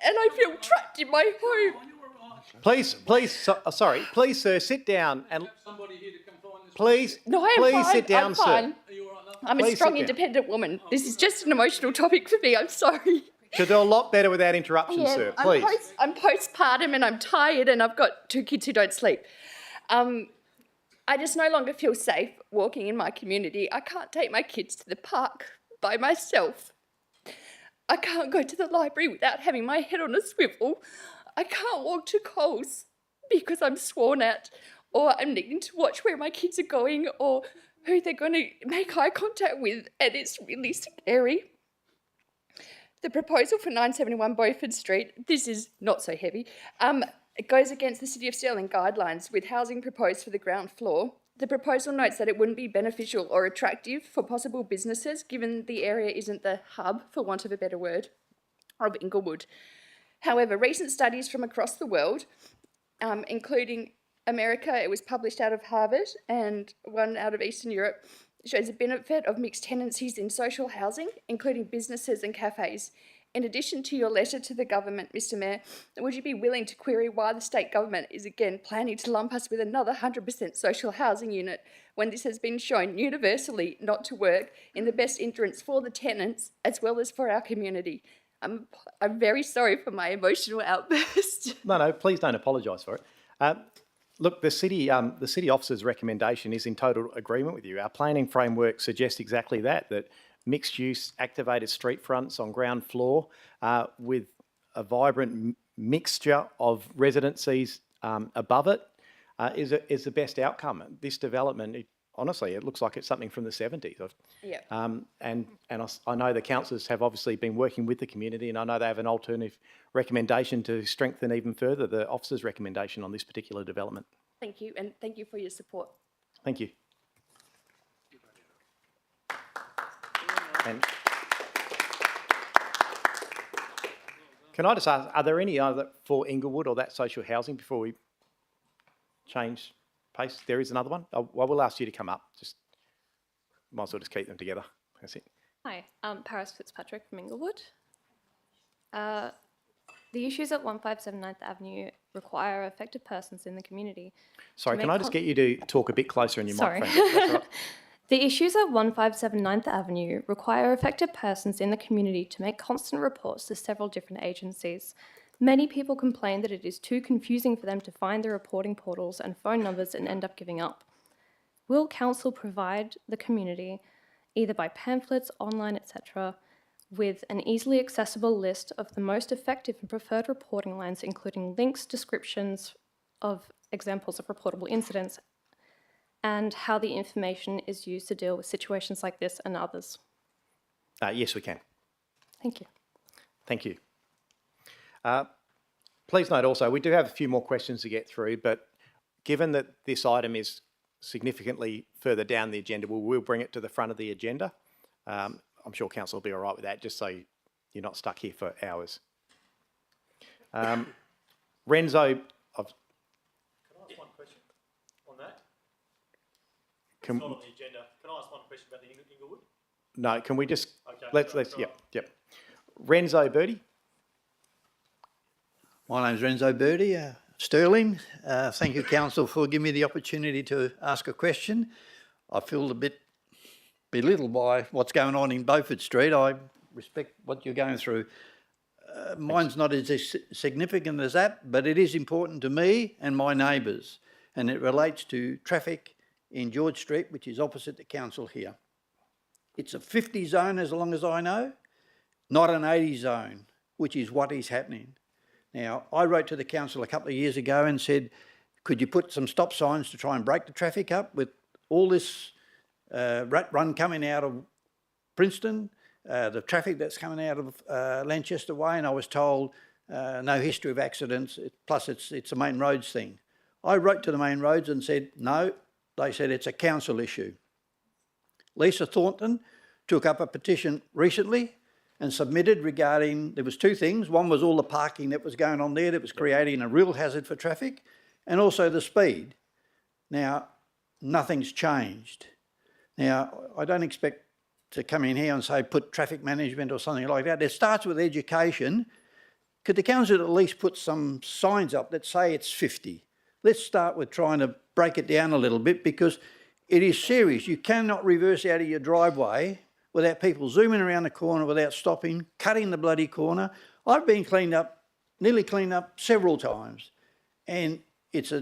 [SPEAKER 15] And I feel trapped in my home.
[SPEAKER 1] Please, please, sir, sit down and...
[SPEAKER 14] Somebody here to come find this.
[SPEAKER 1] Please,
[SPEAKER 15] No, I'm
[SPEAKER 1] please
[SPEAKER 15] fine.
[SPEAKER 1] sit down,
[SPEAKER 15] I'm
[SPEAKER 1] sir.
[SPEAKER 15] fine. I'm
[SPEAKER 1] Please
[SPEAKER 15] a
[SPEAKER 1] sit
[SPEAKER 15] strong,
[SPEAKER 1] down.
[SPEAKER 15] independent woman. This is just an emotional topic for me. I'm sorry.
[SPEAKER 1] Could do a lot better without interruption, sir. Please.
[SPEAKER 15] I'm postpartum and I'm tired and I've got 2 kids who don't sleep. I just no longer feel safe walking in my community. I can't take my kids to the park by myself. I can't go to the library without having my head on a swivel. I can't walk to Coles because I'm sworn at, or I'm needing to watch where my kids are going or who they're going to make eye contact with, and it's really scary. The proposal for 971 Beaufort Street, this is not so heavy, it goes against the City of Stirling guidelines with housing proposed for the ground floor. The proposal notes that it wouldn't be beneficial or attractive for possible businesses given the area isn't the hub, for want of a better word, of Inglewood. However, recent studies from across the world, including America, it was published out of Harvard, and one out of Eastern Europe, shows the benefit of mixed tenancies in social housing, including businesses and cafes. In addition to your letter to the government, Mr Mayor, would you be willing to query why the state government is again planning to lump us with another 100% social housing unit when this has been shown universally not to work in the best interest for the tenants as well as for our community? I'm very sorry for my emotional outburst.
[SPEAKER 1] No, please don't apologise for it. Look, the city officer's recommendation is in total agreement with you. Our planning framework suggests exactly that mixed-use activated street fronts on ground floor with a vibrant mixture of residencies above it is the best outcome. This development, honestly, it looks like it's something from the 70s.
[SPEAKER 15] Yeah.
[SPEAKER 1] And I know the councillors have obviously been working with the community, and I know they have an alternative recommendation to strengthen even further the officer's recommendation on this particular development.
[SPEAKER 15] Thank you, and thank you for your support.
[SPEAKER 1] Thank you. And can I just ask, are there any other for Inglewood or that social housing before we change pace? There is another one. I will ask you to come up. Just might as well just keep them together. That's it.
[SPEAKER 16] Hi, Paris Fitzpatrick from Inglewood. The issues at 157 9th Avenue require affected persons in the community.
[SPEAKER 1] Sorry, can I just get you to talk a bit closer in your microphone? That's right.
[SPEAKER 16] The issues at 157 9th Avenue require affected persons in the community to make constant reports to several different agencies. Many people complain that it is too confusing for them to find the reporting portals and phone numbers and end up giving up. Will Council provide the community, either by pamphlets, online, etc., with an easily accessible list of the most effective and preferred reporting lines, including links, descriptions of examples of reportable incidents, and how the information is used to deal with situations like this and others?
[SPEAKER 1] Yes, we can.
[SPEAKER 16] Thank you.
[SPEAKER 1] Thank you. Please note also, we do have a few more questions to get through, but given that this item is significantly further down the agenda, we will bring it to the front of the agenda. I'm sure council will be all right with that, just so you're not stuck here for hours. Renzo, Can I ask one question on that? It's not on the agenda. Can I ask one question about the Inglewood? No, can we just, okay, let's, yep. Renzo Birdie?
[SPEAKER 17] My name's Renzo Birdie, Stirling. Thank you, Council, for giving me the opportunity to ask a question. I feel a bit belittled by what's going on in Beaufort Street. I respect what you're going through. Mine's not as significant as that, but it is important to me and my neighbours, and it relates to traffic in George Street, which is opposite the council here. It's a 50 zone as long as I know, not an 80 zone, which is what is happening. Now, I wrote to the council a couple of years ago and said, could you put some stop signs to try and break the traffic up with all this rat run coming out of Princeton, the traffic that's coming out of Lanchester Way, and I was told no history of accidents, plus it's a main roads thing. I wrote to the main roads and said, no, they said it's a council issue. Lisa Thornton took up a petition recently and submitted regarding, there was two things. One was all the parking that was going on there that was creating a real hazard for traffic, and also the speed. Now, nothing's changed. Now, I don't expect to come in here and say put traffic management or something like that. It starts with education. Could the council at least put some signs up that say it's 50? Let's start with trying to break it down a little bit, because it is serious. You cannot reverse out of your driveway without people zooming around the corner without stopping, cutting the bloody corner. I've been nearly cleaned up several times, and it's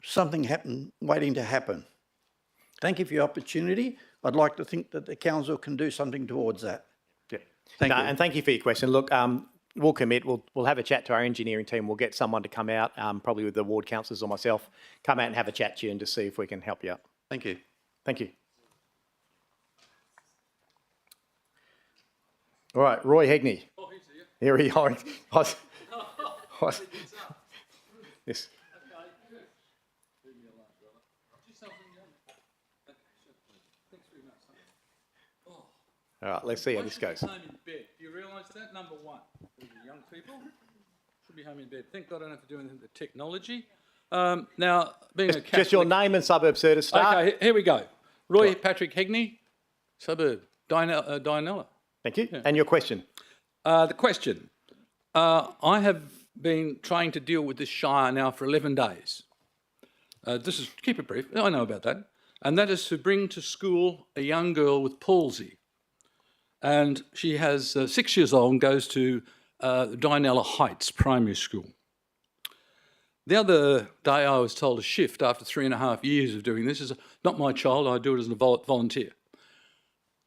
[SPEAKER 17] something waiting to happen. Thank you for your opportunity. I'd like to think that the council can do something towards that.
[SPEAKER 1] Yeah.
[SPEAKER 17] Thank you.
[SPEAKER 1] And thank you for your question. Look, we'll commit. We'll have a chat to our engineering team. We'll get someone to come out, probably with the ward councillors or myself, come out and have a chat to you and just see if we can help you out.
[SPEAKER 17] Thank you.
[SPEAKER 1] Thank you. All right, Roy Hegney. Oh, he's here. Here he is. Yes. All right, let's see how this goes.
[SPEAKER 14] Home in bed. Do you realise that? Number one, for the young people should be home in bed. Thank God I don't have to do anything with the technology. Now, being a Catholic,
[SPEAKER 1] just your name and suburb, sir, to start.
[SPEAKER 14] Okay, here we go. Roy Patrick Hegney, suburb, Dianella.
[SPEAKER 1] Thank you. Yeah. And your question?
[SPEAKER 14] The question. I have been trying to deal with this Shire now for 11 days. Keep it brief, I know about that. And that is to bring to school a young girl with palsy. And she has 6 years old and goes to Dianella Heights Primary School. The other day I was told to shift after 3.5 years of doing this. It's not my child, I do it as a volunteer.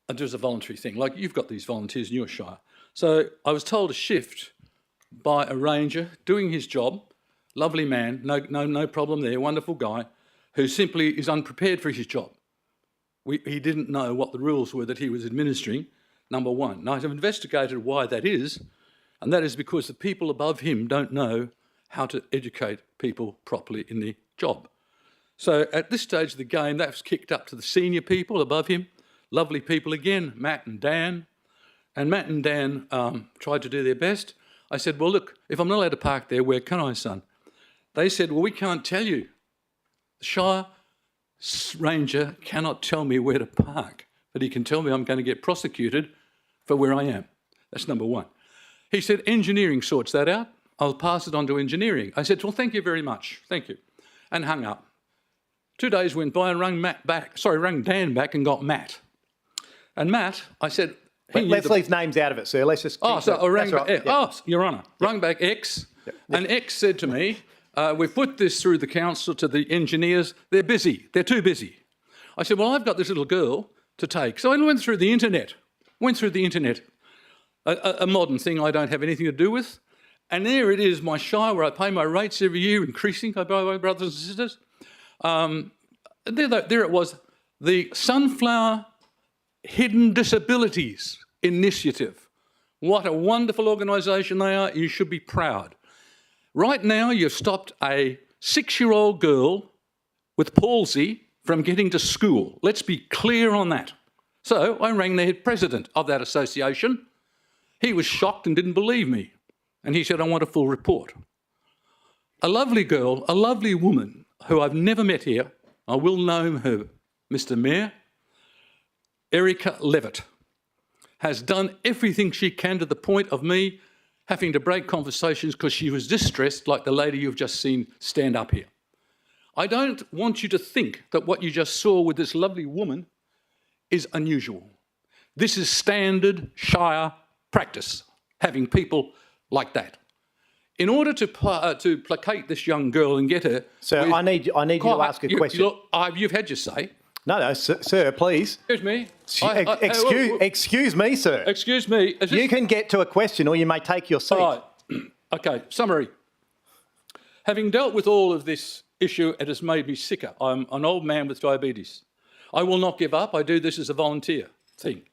[SPEAKER 14] I do it as a voluntary thing, like you've got these volunteers in your Shire. So I was told to shift by a ranger doing his job, lovely man, no problem there, wonderful guy, who simply is unprepared for his job. He didn't know what the rules were that he was administering, number one. Now, I've investigated why that is, and that is because the people above him don't know how to educate people properly in the job. So at this stage of the game, that's kicked up to the senior people above him, lovely people again, Matt and Dan. And Matt and Dan tried to do their best. I said, well, look, if I'm not allowed to park there, where can I, son? They said, well, we can't tell you. The Shire Ranger cannot tell me where to park, but he can tell me I'm going to get prosecuted for where I am. That's number one. He said, engineering sorts that out. I'll pass it on to engineering. I said, well, thank you very much. Thank you. And hung up. 2 days went by and rang Dan back and got Matt. And Matt, I said...
[SPEAKER 1] Let's leave names out of it, sir. Let's just...
[SPEAKER 14] Your Honour. Rang back X, and X said to me, we've put this through the council to the engineers. They're busy. They're too busy. I said, well, I've got this little girl to take. So I went through the internet. A modern thing I don't have anything to do with. And there it is, my Shire, where I pay my rates every year, increasing by my brothers and sisters. there it was, the Sunflower Hidden Disabilities Initiative. What a wonderful organisation they are. You should be proud. Right now, you've stopped a 6-year-old girl with palsy from getting to school. Let's be clear on that. So I rang the head president of that association. He was shocked and didn't believe me. And he said, I want a full report. A lovely girl, a lovely woman who I've never met here, I will know her, Mr. Mayor, Erica Levitt, has done everything she can to the point of me having to break conversations because she was distressed like the lady you've just seen stand up here. I don't want you to think that what you just saw with this lovely woman is unusual. This is standard Shire practice, having people like that. In order to placate this young girl and get her...
[SPEAKER 1] Sir, I need you to ask a question.
[SPEAKER 14] You've had your say.
[SPEAKER 1] No, sir, please.
[SPEAKER 14] Excuse me.
[SPEAKER 1] Excuse me, sir.
[SPEAKER 14] Excuse me.
[SPEAKER 1] You can get to a question or you may take your seat.
[SPEAKER 14] All right. Okay, summary. Having dealt with all of this issue, it has made me sicker. I'm an old man with diabetes. I will not give up. I do this as a volunteer thing.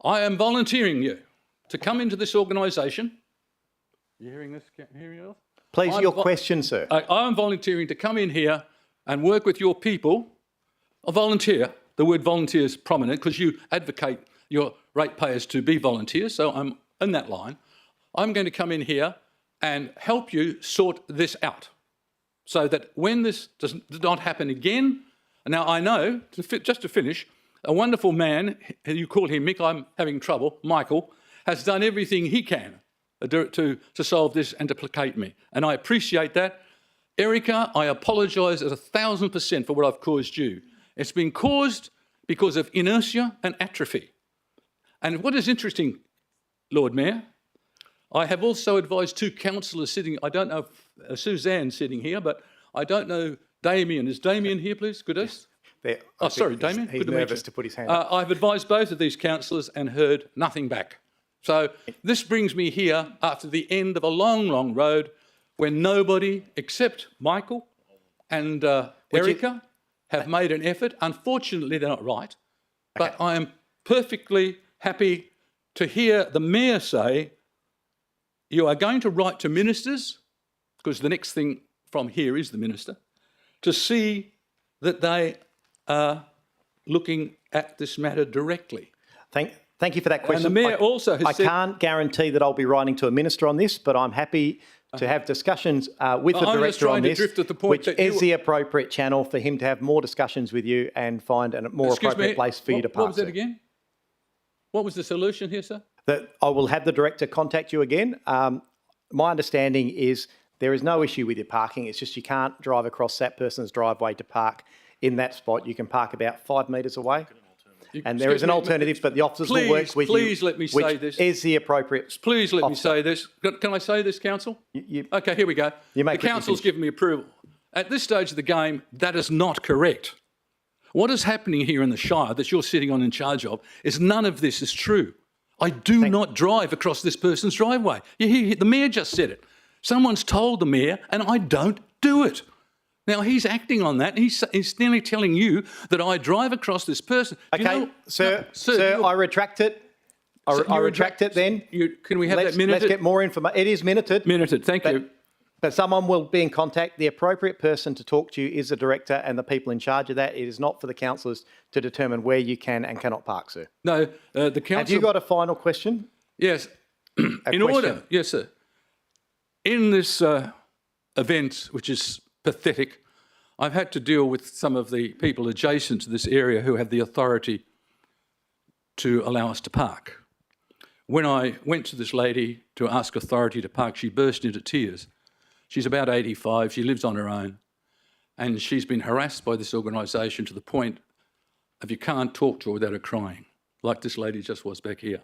[SPEAKER 14] I am volunteering you to come into this organisation. You hearing this? Hearing else?
[SPEAKER 1] Please, your question, sir.
[SPEAKER 14] I am volunteering to come in here and work with your people. A volunteer, the word volunteer is prominent because you advocate your ratepayers to be volunteers, so I'm in that line. I'm going to come in here and help you sort this out so that when this does not happen again, now I know, just to finish, a wonderful man, you call him Mick, I'm having trouble, Michael, has done everything he can to solve this and to placate me. And I appreciate that. Erica, I apologise 1,000% for what I've caused you. It's been caused because of inertia and atrophy. And what is interesting, Lord Mayor, I have also advised 2 councillors sitting, I don't know if Suzanne's sitting here, but I don't know Damien. Is Damien here, please? Good day. Oh, sorry, Damien.
[SPEAKER 1] He's nervous to put his hand up.
[SPEAKER 14] I've advised both of these councillors and heard nothing back. So this brings me here after the end of a long, long road when nobody except Michael and Erica have made an effort. Unfortunately, they're not right. But I am perfectly happy to hear the Mayor say, you are going to write to ministers, because the next thing from here is the minister, to see that they are looking at this matter directly.
[SPEAKER 1] Thank you for that question.
[SPEAKER 14] And the Mayor also has said...
[SPEAKER 1] I can't guarantee that I'll be writing to a minister on this, but I'm happy to have discussions with the director on this, which is the appropriate channel for him to have more discussions with you and find a more appropriate place for you to pass.
[SPEAKER 14] What was that again? What was the solution here, sir?
[SPEAKER 1] That I will have the director contact you again. My understanding is there is no issue with your parking. It's just you can't drive across that person's driveway to park in that spot. You can park about 5 metres away. And there is an alternative, but the officers will work with you.
[SPEAKER 14] Please let me say this.
[SPEAKER 1] Which is the appropriate
[SPEAKER 14] Please let me say this. Can I say this, Council? OK, here we go. The Council's given me approval. At this stage of the game, that is not correct. What is happening here in the Shire that you're sitting on in charge of is none of this is true. I do not drive across this person's driveway. The Mayor just said it. Someone's told the Mayor and I don't do it. Now, he's acting on that. He's nearly telling you that I drive across this person.
[SPEAKER 1] OK, sir, I retract it. I retract it then.
[SPEAKER 14] Can we have that minuted?
[SPEAKER 1] Let's get more information. It is minuted.
[SPEAKER 14] Minuted, thank you.
[SPEAKER 1] But someone will be in contact. The appropriate person to talk to you is the director and the people in charge of that. It is not for the councillors to determine where you can and cannot park, sir.
[SPEAKER 14] No, the council...
[SPEAKER 1] Have you got a final question?
[SPEAKER 14] Yes. Order, yes, sir. In this event, which is pathetic, I've had to deal with some of the people adjacent to this area who have the authority to allow us to park. When I went to this lady to ask authority to park, she burst into tears. She's about 85, she lives on her own, and she's been harassed by this organisation to the point of you can't talk to her without her crying, like this lady just was back here.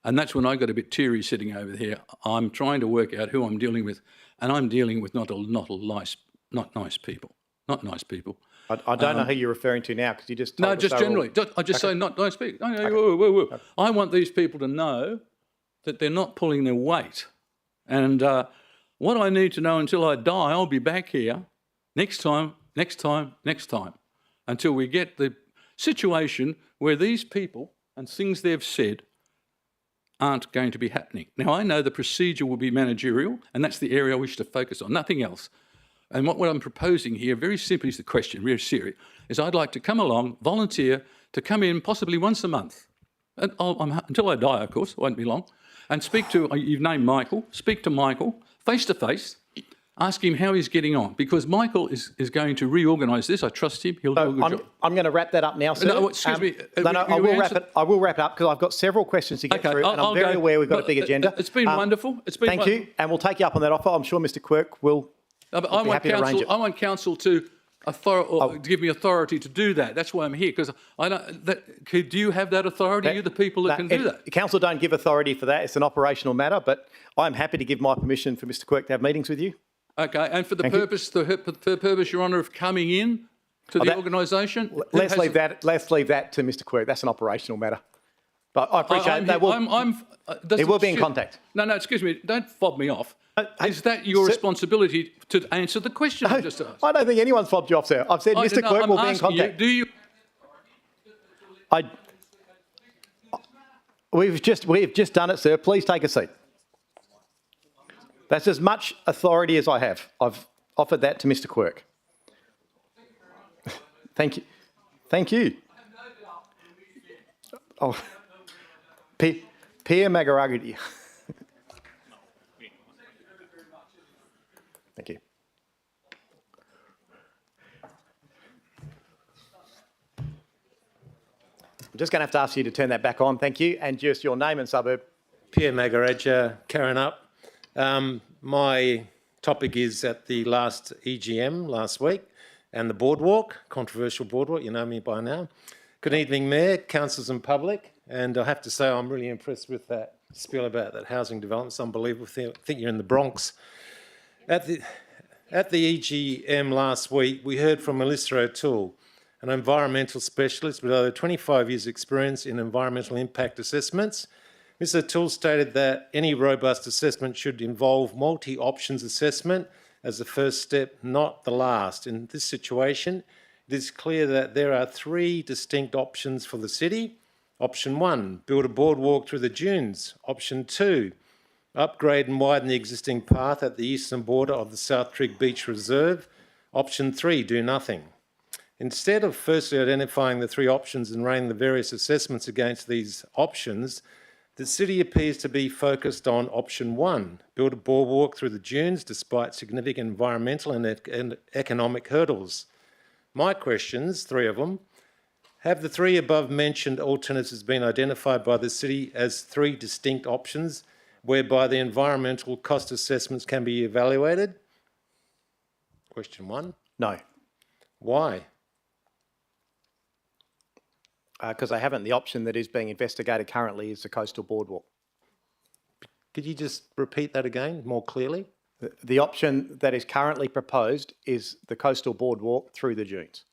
[SPEAKER 14] And that's when I got a bit teary sitting over here. I'm trying to work out who I'm dealing with, and I'm dealing with not nice people. Not nice people.
[SPEAKER 1] I don't know who you're referring to now because you just told
[SPEAKER 14] No,
[SPEAKER 1] us
[SPEAKER 14] just generally. I just say not nice people. Whoa. I want these people to know that they're not pulling their weight. And what I need to know until I die, I'll be back here next time. until we get the situation where these people and things they've said aren't going to be happening. Now, I know the procedure will be managerial, and that's the area I wish to focus on, nothing else. And what I'm proposing here, very simply is the question, very serious, is I'd like to come along, volunteer to come in possibly once a month, and until I die, of course, it won't be long, and speak to, you've named Michael, speak to Michael face to face, ask him how he's getting on, because Michael is going to reorganise this. I trust him. He'll do a good job.
[SPEAKER 1] I'm going to wrap that up now, sir.
[SPEAKER 14] No, excuse me.
[SPEAKER 1] I will wrap it up because I've got several questions to get through, and I'm very aware we've got a big agenda.
[SPEAKER 14] It's been wonderful. It's been
[SPEAKER 1] Thank you, and we'll take you up on that offer. I'm sure Mr Quirk will be happy to arrange it.
[SPEAKER 14] I want council to give me authority to do that. That's why I'm here, because I don't. Do you have that authority? Are you the people that can do that?
[SPEAKER 1] Council don't give authority for that. It's an operational matter, but I'm happy to give my permission for Mr Quirk to have meetings with you.
[SPEAKER 14] Okay, and for the purpose, Your Honour, of coming in to the organisation?
[SPEAKER 1] Let's leave that to Mr Quirk. That's an operational matter. But I appreciate that. It will be in contact.
[SPEAKER 14] No, excuse me. Don't fob me off. Is that your responsibility to answer the question I just asked?
[SPEAKER 1] I don't think anyone's fobbed you off, sir. I've said Mr Quirk will be in contact.
[SPEAKER 14] Do you?
[SPEAKER 1] We've just done it, sir. Please take a seat. That's as much authority as I have. I've offered that to Mr Quirk. Thank you. Thank you. Oh, Pierre Magaragati. Thank you. I'm just going to have to ask you to turn that back on. Thank you. And just your name and suburb.
[SPEAKER 18] Pierre Magaraja, Karen Up. My topic is at the last EGM last week and the boardwalk, controversial boardwalk, you know me by now. Good evening, Mayor, councillors and public. And I have to say I'm really impressed with that spiel about that housing development. It's unbelievable. I think you're in the Bronx. At the EGM last week, we heard from Melissa O'Toole, an environmental specialist with over 25 years' experience in environmental impact assessments. Ms. O'Toole stated that any robust assessment should involve multi-options assessment as the first step, not the last. In this situation, it is clear that there are three distinct options for the city. Option 1, build a boardwalk through the dunes. Option 2, upgrade and widen the existing path at the eastern border of the South Trig Beach Reserve. Option 3, do nothing. Instead of firstly identifying the three options and weighing the various assessments against these options, the city appears to be focused on option 1, build a boardwalk through the dunes despite significant environmental and economic hurdles. My questions, 3 of them, have the 3 above mentioned alternatives been identified by the city as 3 distinct options whereby the environmental cost assessments can be evaluated? Question 1.
[SPEAKER 1] No.
[SPEAKER 18] Why?
[SPEAKER 1] Because they haven't. The option that is being investigated currently is the coastal boardwalk.
[SPEAKER 18] Could you just repeat that again more clearly?
[SPEAKER 1] The option that is currently proposed is the coastal boardwalk through the dunes.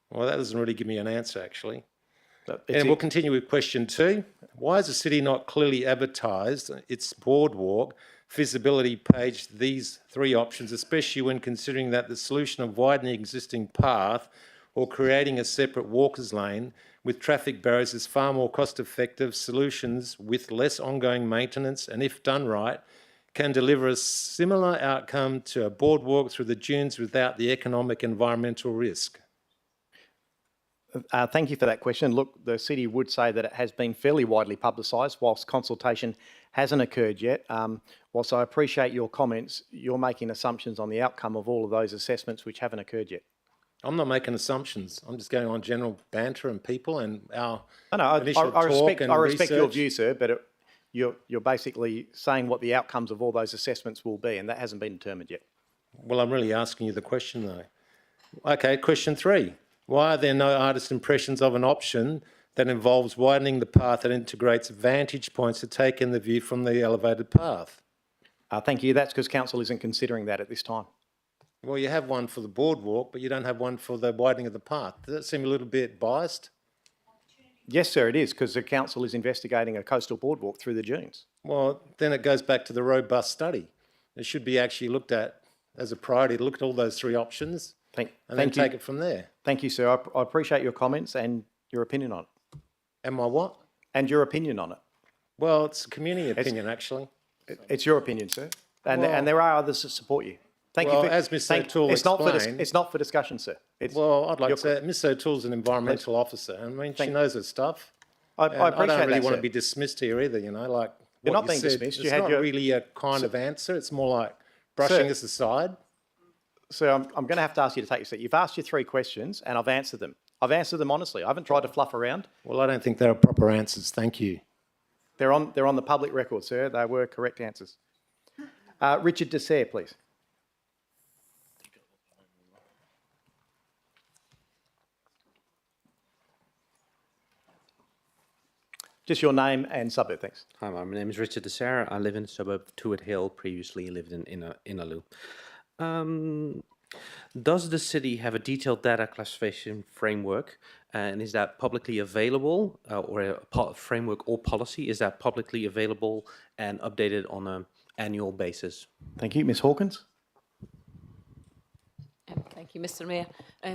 [SPEAKER 18] Well, that doesn't really give me an answer, actually. And we'll continue with question 2. Why has the city not clearly advertised its boardwalk feasibility page these 3 options, especially when considering that the solution of widening existing path or creating a separate walkers lane with traffic barriers is far more cost-effective solutions with less ongoing maintenance and, if done right, can deliver a similar outcome to a boardwalk through the dunes without the economic environmental risk?
[SPEAKER 1] Thank you for that question. Look, the city would say that it has been fairly widely publicised whilst consultation hasn't occurred yet. Whilst I appreciate your comments, you're making assumptions on the outcome of all of those assessments which haven't occurred yet.
[SPEAKER 18] I'm not making assumptions. I'm just going on general banter and people and our
[SPEAKER 1] I respect your
[SPEAKER 18] research.
[SPEAKER 1] view, sir, but you're basically saying what the outcomes of all those assessments will be, and that hasn't been determined yet.
[SPEAKER 18] Well, I'm really asking you the question, though. Okay, question 3. Why are there no artist impressions of an option that involves widening the path that integrates vantage points to take in the view from the elevated path?
[SPEAKER 1] Thank you. That's because council isn't considering that at this time.
[SPEAKER 18] Well, you have one for the boardwalk, but you don't have one for the widening of the path. Does that seem a little bit biased?
[SPEAKER 1] Yes, sir, it is, because the council is investigating a coastal boardwalk through the dunes.
[SPEAKER 18] Well, then it goes back to the robust study. It should be actually looked at as a priority to look at all those 3 options and then
[SPEAKER 1] thank you.
[SPEAKER 18] take it from there.
[SPEAKER 1] Thank you, sir. I appreciate your comments and your opinion on it.
[SPEAKER 18] And my what?
[SPEAKER 1] And your opinion on it.
[SPEAKER 18] Well, it's a community opinion, actually.
[SPEAKER 1] It's your opinion, sir. And,
[SPEAKER 18] Well-
[SPEAKER 1] and there are others that support you. Thank
[SPEAKER 18] Well,
[SPEAKER 1] you.
[SPEAKER 18] as Mr. O'Toole
[SPEAKER 1] it's not
[SPEAKER 18] explained-
[SPEAKER 1] it's not for discussion, sir. It's,
[SPEAKER 18] Well, I'd like
[SPEAKER 1] you're-
[SPEAKER 18] to say Ms. O'Toole's an environmental officer. I mean, she knows her stuff.
[SPEAKER 1] I
[SPEAKER 18] And
[SPEAKER 1] appreciate
[SPEAKER 18] I don't really
[SPEAKER 1] that,
[SPEAKER 18] want
[SPEAKER 1] sir.
[SPEAKER 18] to be dismissed here either, you know, like
[SPEAKER 1] You're
[SPEAKER 18] what
[SPEAKER 1] not being
[SPEAKER 18] said.
[SPEAKER 1] dismissed. You
[SPEAKER 18] It's
[SPEAKER 1] had
[SPEAKER 18] not
[SPEAKER 1] your-
[SPEAKER 18] really a kind of answer. It's more like brushing us aside.
[SPEAKER 1] So I'm going to have to ask you to take your seat. You've asked your 3 questions and I've answered them. I've answered them honestly. I haven't tried to fluff around.
[SPEAKER 18] Well, I don't think they're proper answers. Thank you.
[SPEAKER 1] They're on the public record, sir. They were correct answers. Richard Dessert, please. Just your name and suburb, thanks.
[SPEAKER 19] Hi, my name is Richard Dessert. I live in the suburb of Tuart Hill, previously lived in Inaloo. Does the city have a detailed data classification framework, and is that publicly available, or a framework or policy? Is that publicly available and updated on an annual basis?
[SPEAKER 1] Thank you. Ms Hawkins?
[SPEAKER 20] Thank you, Mr. Mayor.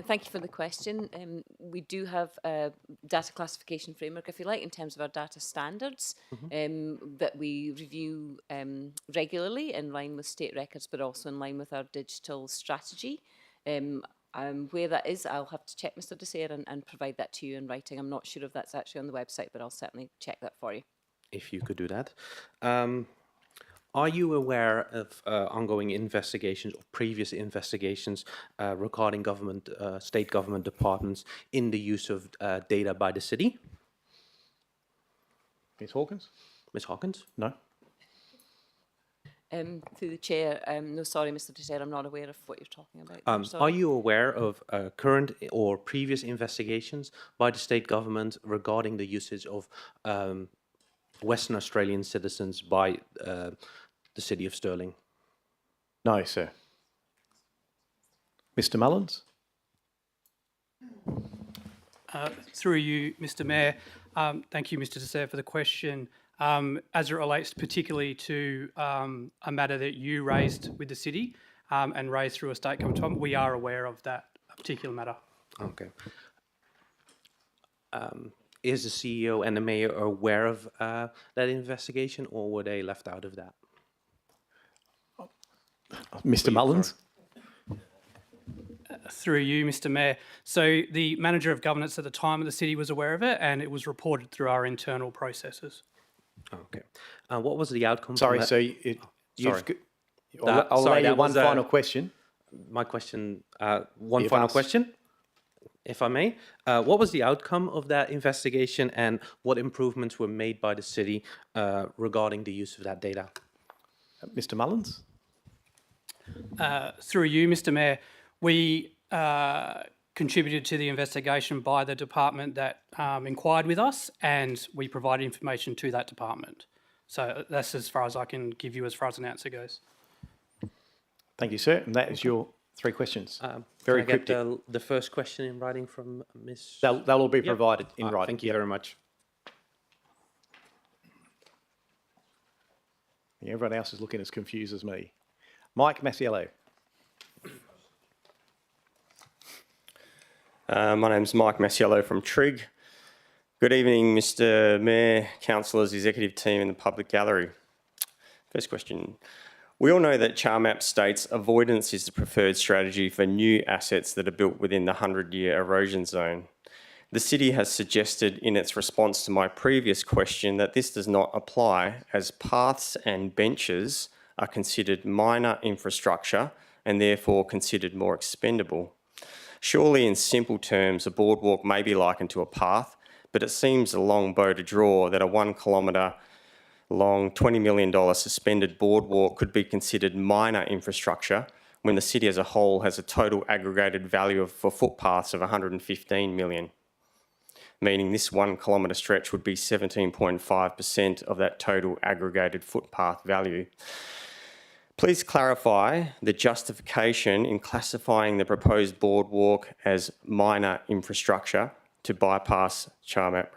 [SPEAKER 20] Thank you for the question. We do have a data classification framework, if you like, in terms of our data standards that we review regularly in line with state records, but also in line with our digital strategy. Where that is, I'll have to check, Mr. Dessert, and provide that to you in writing. I'm not sure if that's actually on the website, but I'll certainly check that for you.
[SPEAKER 19] If you could do that. Are you aware of ongoing investigations or previous investigations regarding government, state government departments in the use of data by the city?
[SPEAKER 1] Ms Hawkins?
[SPEAKER 19] Ms Hawkins?
[SPEAKER 1] No.
[SPEAKER 20] Through the chair, no, sorry, Mr. Dessert, I'm not aware of what you're talking about. there, sorry.
[SPEAKER 19] Are you aware of current or previous investigations by the state government regarding the usage of Western Australian citizens by the City of Stirling?
[SPEAKER 1] No, sir. Mr Mullins?
[SPEAKER 21] Through you, Mr Mayor, thank you, Mr Dessert, for the question. As it relates particularly to a matter that you raised with the city and raised through a state government, we are aware of that particular matter.
[SPEAKER 19] Okay. Is the CEO and the mayor aware of that investigation, or were they left out of that?
[SPEAKER 1] Mr Mullins?
[SPEAKER 21] Through you, Mr Mayor. So the manager of governance at the time of the city was aware of it, and it was reported through our internal processes.
[SPEAKER 19] Okay. What was the outcome?
[SPEAKER 1] Sorry,
[SPEAKER 19] from that?
[SPEAKER 1] so I'll allow you one final question.
[SPEAKER 19] My question, one
[SPEAKER 1] You've
[SPEAKER 19] final
[SPEAKER 1] asked-
[SPEAKER 19] question, if I may. What was the outcome of that investigation, and what improvements were made by the city regarding the use of that data?
[SPEAKER 1] Mr Mullins?
[SPEAKER 21] Through you, Mr Mayor, we contributed to the investigation by the department that inquired with us, and we provided information to that department. So that's as far as I can give you as far as an answer goes.
[SPEAKER 1] Thank you, sir. And that is your 3 questions. Very
[SPEAKER 19] Can I get
[SPEAKER 1] cryptic.
[SPEAKER 19] the first question in writing from Ms.
[SPEAKER 1] They'll all be
[SPEAKER 19] Yep.
[SPEAKER 1] provided in writing.
[SPEAKER 19] Thank you very much.
[SPEAKER 1] Everyone else is looking as confused as me. Mike Masiello.
[SPEAKER 22] My name's Mike Masiello from Trig. Good evening, Mr Mayor, councillors, executive team and the public gallery. First question. We all know that CharMap states avoidance is the preferred strategy for new assets that are built within the 100-year erosion zone. The city has suggested in its response to my previous question that this does not apply, as paths and benches are considered minor infrastructure and therefore considered more expendable. Surely, in simple terms, a boardwalk may be likened to a path, but it seems a long bow to draw that a 1 kilometre long $20 million suspended boardwalk could be considered minor infrastructure when the city as a whole has a total aggregated value for footpaths of $115 million, meaning this 1 kilometre stretch would be 17.5% of that total aggregated footpath value. Please clarify the justification in classifying the proposed boardwalk as minor infrastructure to bypass CharMap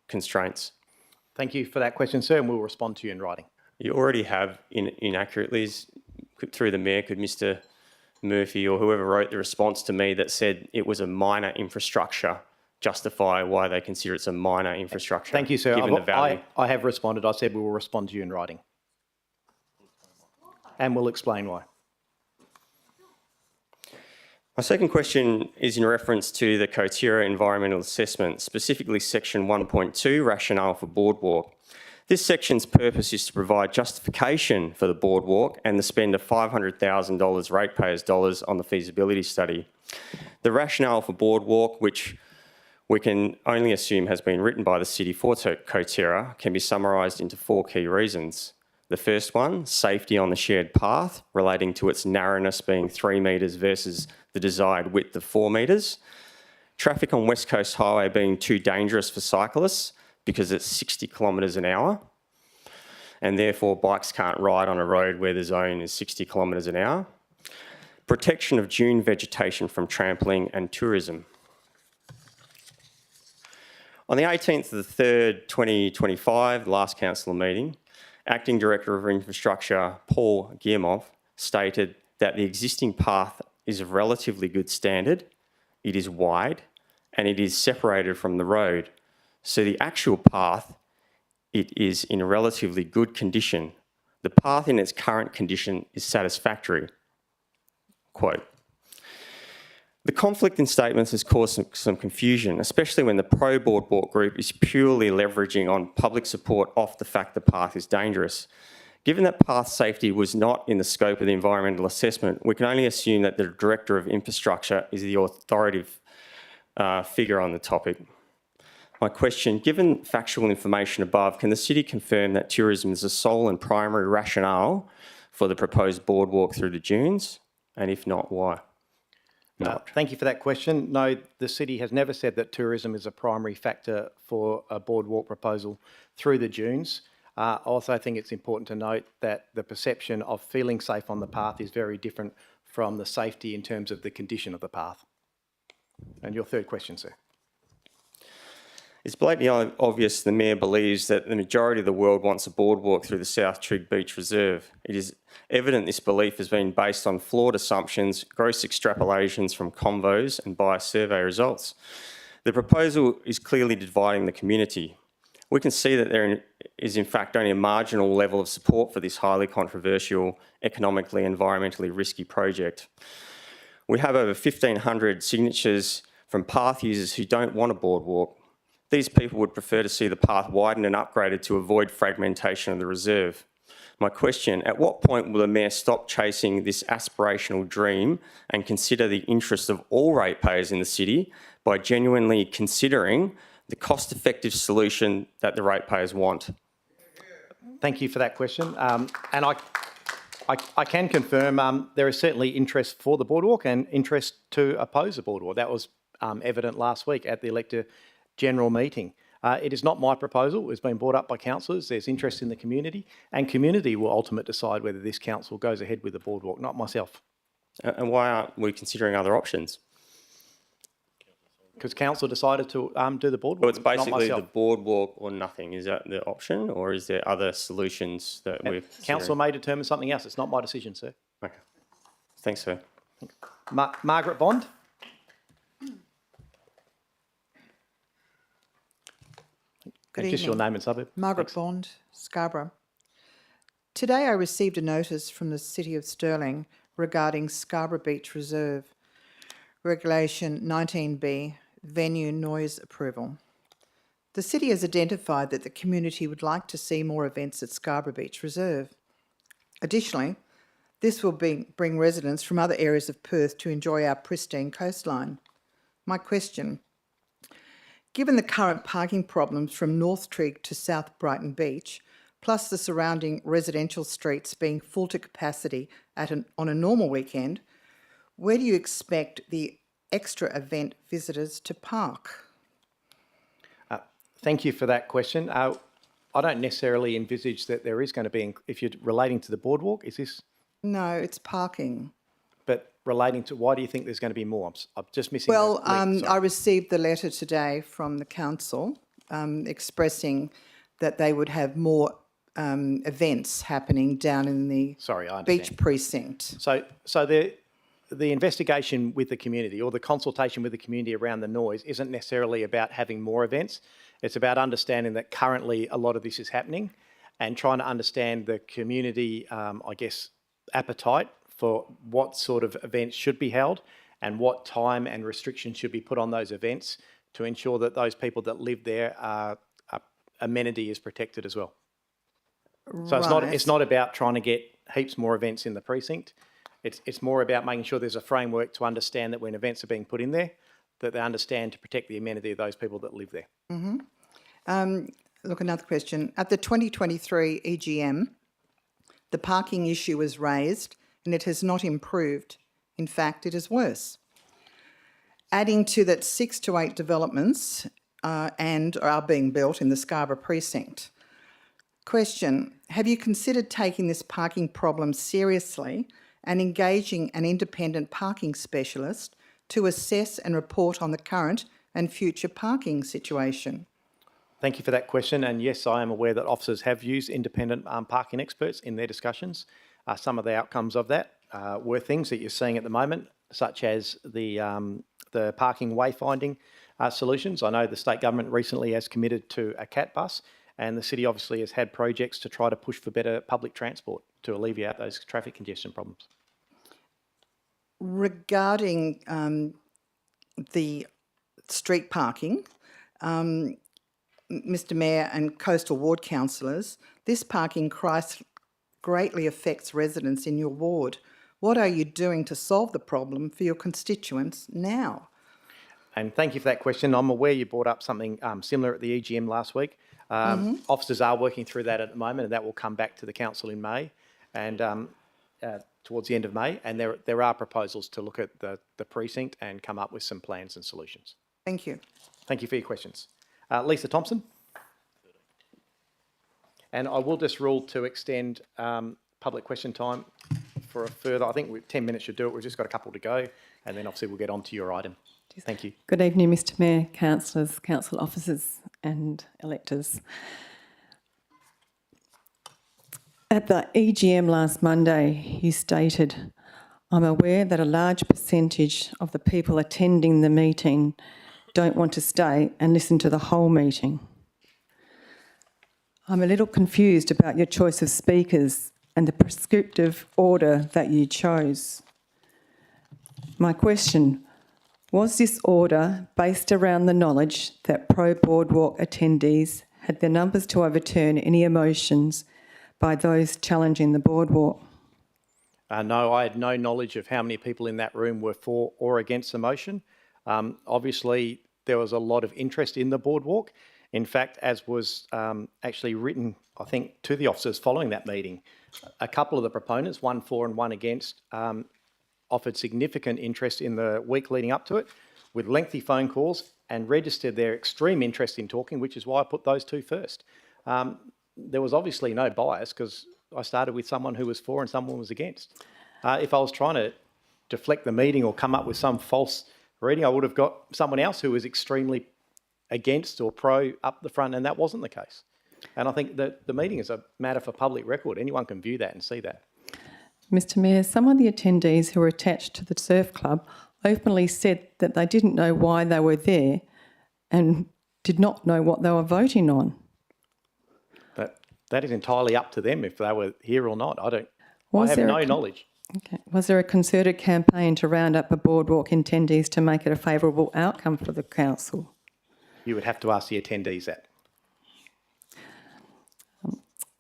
[SPEAKER 22] constraints.
[SPEAKER 1] Thank you for that question, sir, and we'll respond to you in writing.
[SPEAKER 22] You already have inaccurately. Through the Mayor, could Mr Murphy or whoever wrote the response to me that said it was a minor infrastructure justify why they consider it's a minor infrastructure.
[SPEAKER 1] Thank you, sir.
[SPEAKER 22] Given the value.
[SPEAKER 1] I have responded. I said we will respond to you in writing. And we'll explain why.
[SPEAKER 22] My second question is in reference to the Kotira environmental assessment, specifically section 1.2, rationale for boardwalk. This section's purpose is to provide justification for the boardwalk and the spend of $500,000 ratepayers' dollars on the feasibility study. The rationale for boardwalk, which we can only assume has been written by the city for Kotira, can be summarised into 4 key reasons. The first one, safety on the shared path, relating to its narrowness being 3 metres versus the desired width of 4 metres. Traffic on West Coast Highway being too dangerous for cyclists because it's 60 kilometres an hour, and therefore bikes can't ride on a road where the zone is 60 kilometres an hour. Protection of dune vegetation from trampling and tourism. On the 18th of the 3rd, 2025, the last council meeting, Acting Director of Infrastructure Paul Guillemot stated that the existing path is of relatively good standard, it is wide, and it is separated from the road. So the actual path, it is in relatively good condition. The path in its current condition is satisfactory. Quote. The conflict in statements has caused some confusion, especially when the pro-boardwalk group is purely leveraging on public support off the fact the path is dangerous. Given that path safety was not in the scope of the environmental assessment, we can only assume that the Director of Infrastructure is the authoritative figure on the topic. My question, given factual information above, can the City confirm that tourism is the sole and primary rationale for the proposed boardwalk through the dunes? And if not, why?
[SPEAKER 1] Thank you for that question. No, the City has never said that tourism is a primary factor for a boardwalk proposal through the dunes. I also think it's important to note that the perception of feeling safe on the path is very different from the safety in terms of the condition of the path. And your third question, sir.
[SPEAKER 22] It's blatantly obvious the Mayor believes that the majority of the world wants a boardwalk through the South Trigg Beach Reserve. It is evident this belief has been based on flawed assumptions, gross extrapolations from convos and biased survey results. The proposal is clearly dividing the community. We can see that there is in fact only a marginal level of support for this highly controversial, economically and environmentally risky project. We have over 1,500 signatures from path users who don't want a boardwalk. These people would prefer to see the path widened and upgraded to avoid fragmentation of the reserve. My question, at what point will the Mayor stop chasing this aspirational dream and consider the interests of all ratepayers in the city by genuinely considering the cost-effective solution that the ratepayers want?
[SPEAKER 1] Thank you for that question. And I can confirm there is certainly interest for the boardwalk and interest to oppose the boardwalk. That was evident last week at the Elector General meeting. It is not my proposal. It's been brought up by councillors. There's interest in the community, and community will ultimately decide whether this council goes ahead with the boardwalk, not myself.
[SPEAKER 22] And why aren't we considering other options?
[SPEAKER 1] Because council decided to do the boardwalk.
[SPEAKER 22] So it's basically
[SPEAKER 1] not myself.
[SPEAKER 22] the boardwalk or nothing. Is that the option, or is there other solutions that we're considering?
[SPEAKER 1] Council may determine something else. It's not my decision, sir.
[SPEAKER 22] Okay. Thanks, sir.
[SPEAKER 1] Margaret Bond.
[SPEAKER 2] Good
[SPEAKER 1] Just
[SPEAKER 2] evening.
[SPEAKER 1] your name and suburb.
[SPEAKER 2] Margaret
[SPEAKER 1] Thanks.
[SPEAKER 2] Bond, Scarborough. Today I received a notice from the City of Stirling regarding Scarborough Beach Reserve, Regulation 19B, Venue Noise Approval. The City has identified that the community would like to see more events at Scarborough Beach Reserve. Additionally, this will bring residents from other areas of Perth to enjoy our pristine coastline. My question, given the current parking problems from North Trigg to South Brighton Beach, plus the surrounding residential streets being full to capacity on a normal weekend, where do you expect the extra event visitors to park?
[SPEAKER 1] Thank you for that question. I don't necessarily envisage that there is going to be, if you're relating to the boardwalk, is this?
[SPEAKER 2] No, it's parking.
[SPEAKER 1] But relating to, why do you think there's going to be more? I'm just missing.
[SPEAKER 2] Well, I received the letter today from the council expressing that they would have more events happening down in the beach precinct.
[SPEAKER 1] So the investigation with the community or the consultation with the community around the noise isn't necessarily about having more events. It's about understanding that currently a lot of this is happening and trying to understand the community, I guess, appetite for what sort of events should be held and what time and restrictions should be put on those events to ensure that those people that live there amenity is protected as well. So it's not about trying to get heaps more events in the precinct. It's more about making sure there's a framework to understand that when events are being put in there, that they understand to protect the amenity of those people that live there.
[SPEAKER 2] Look, another question. At the 2023 EGM, the parking issue was raised and it has not improved. In fact, it is worse. Adding to that, 6 to 8 developments are being built in the Scarborough precinct. Question, have you considered taking this parking problem seriously and engaging an independent parking specialist to assess and report on the current and future parking situation?
[SPEAKER 1] Thank you for that question. And yes, I am aware that officers have used independent parking experts in their discussions. Some of the outcomes of that were things that you're seeing at the moment, such as the parking wayfinding solutions. I know the state government recently has committed to a cat bus, and the city obviously has had projects to try to push for better public transport to alleviate those traffic congestion problems.
[SPEAKER 2] Regarding the street parking, Mr Mayor and Coastal Ward councillors, this parking crisis greatly affects residents in your ward. What are you doing to solve the problem for your constituents now?
[SPEAKER 1] And thank you for that question. I'm aware you brought up something similar at the EGM last week. Officers are working through that at the moment, and that will come back to the council in May and towards the end of May. And there are proposals to look at the precinct and come up with some plans and solutions.
[SPEAKER 2] Thank you.
[SPEAKER 1] Thank you for your questions. Lisa Thompson. And I will just rule to extend public question time for a further, I think 10 minutes should do it. We've just got a couple to go, and then obviously we'll get on to your item. Thank you.
[SPEAKER 3] Good evening, Mr Mayor, councillors, council officers and electors. At the EGM last Monday, you stated, "I'm aware that a large percentage of the people attending the meeting don't want to stay and listen to the whole meeting." I'm a little confused about your choice of speakers and the prescriptive order that you chose. My question, was this order based around the knowledge that pro-boardwalk attendees had the numbers to overturn any emotions by those challenging the boardwalk?
[SPEAKER 1] No, I had no knowledge of how many people in that room were for or against the motion. Obviously, there was a lot of interest in the boardwalk. In fact, as was actually written, I think, to the officers following that meeting, a couple of the proponents, one for and one against, offered significant interest in the week leading up to it with lengthy phone calls and registered their extreme interest in talking, which is why I put those two first. There was obviously no bias because I started with someone who was for and someone was against. If I was trying to deflect the meeting or come up with some false reading, I would have got someone else who was extremely against or pro up the front, and that wasn't the case. And I think that the meeting is a matter for public record. Anyone can view that and see that.
[SPEAKER 3] Mr Mayor, some of the attendees who were attached to the surf club openly said that they didn't know why they were there and did not know what they were voting on.
[SPEAKER 1] That is entirely up to them if they were here or not. I have no knowledge.
[SPEAKER 3] Okay. Was there a concerted campaign to round up the boardwalk attendees to make it a favourable outcome for the council?
[SPEAKER 1] You would have to ask the attendees that.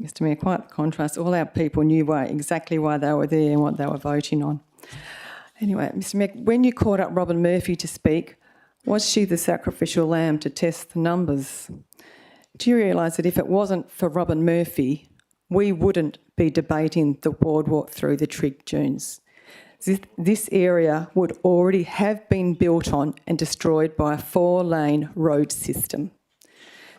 [SPEAKER 3] Mr Mayor, quite the contrast. All our people knew exactly why they were there and what they were voting on. Anyway, Mr Mayor, when you called up Robin Murphy to speak, was she the sacrificial lamb to test the numbers? Do you realise that if it wasn't for Robin Murphy, we wouldn't be debating the boardwalk through the Trigg Dunes? This area would already have been built on and destroyed by a 4-lane road system.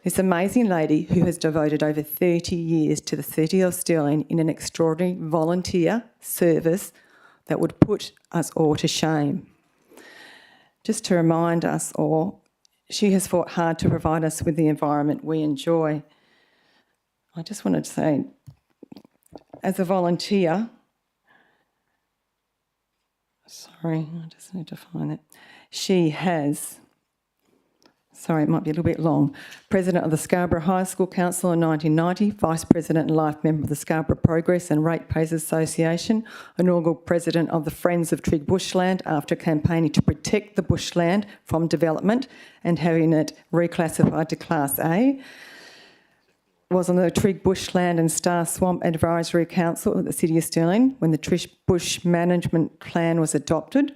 [SPEAKER 3] This amazing lady who has devoted over 30 years to the City of Stirling in an extraordinary volunteer service that would put us all to shame. Just to remind us all, she has fought hard to provide us with the environment we enjoy. I just wanted to say, as a volunteer Sorry, I just need to find it. She has, sorry, it might be a little bit long, President of the Scarborough High School Council in 1990, Vice President and Life Member of the Scarborough Progress and Ratepayers Association, inaugural President of the Friends of Trig Bushland after campaigning to protect the bushland from development and having it reclassified to Class A. Was on the Trig Bushland and Star Swamp Advisory Council at the City of Stirling when the Trig Bush Management Plan was adopted.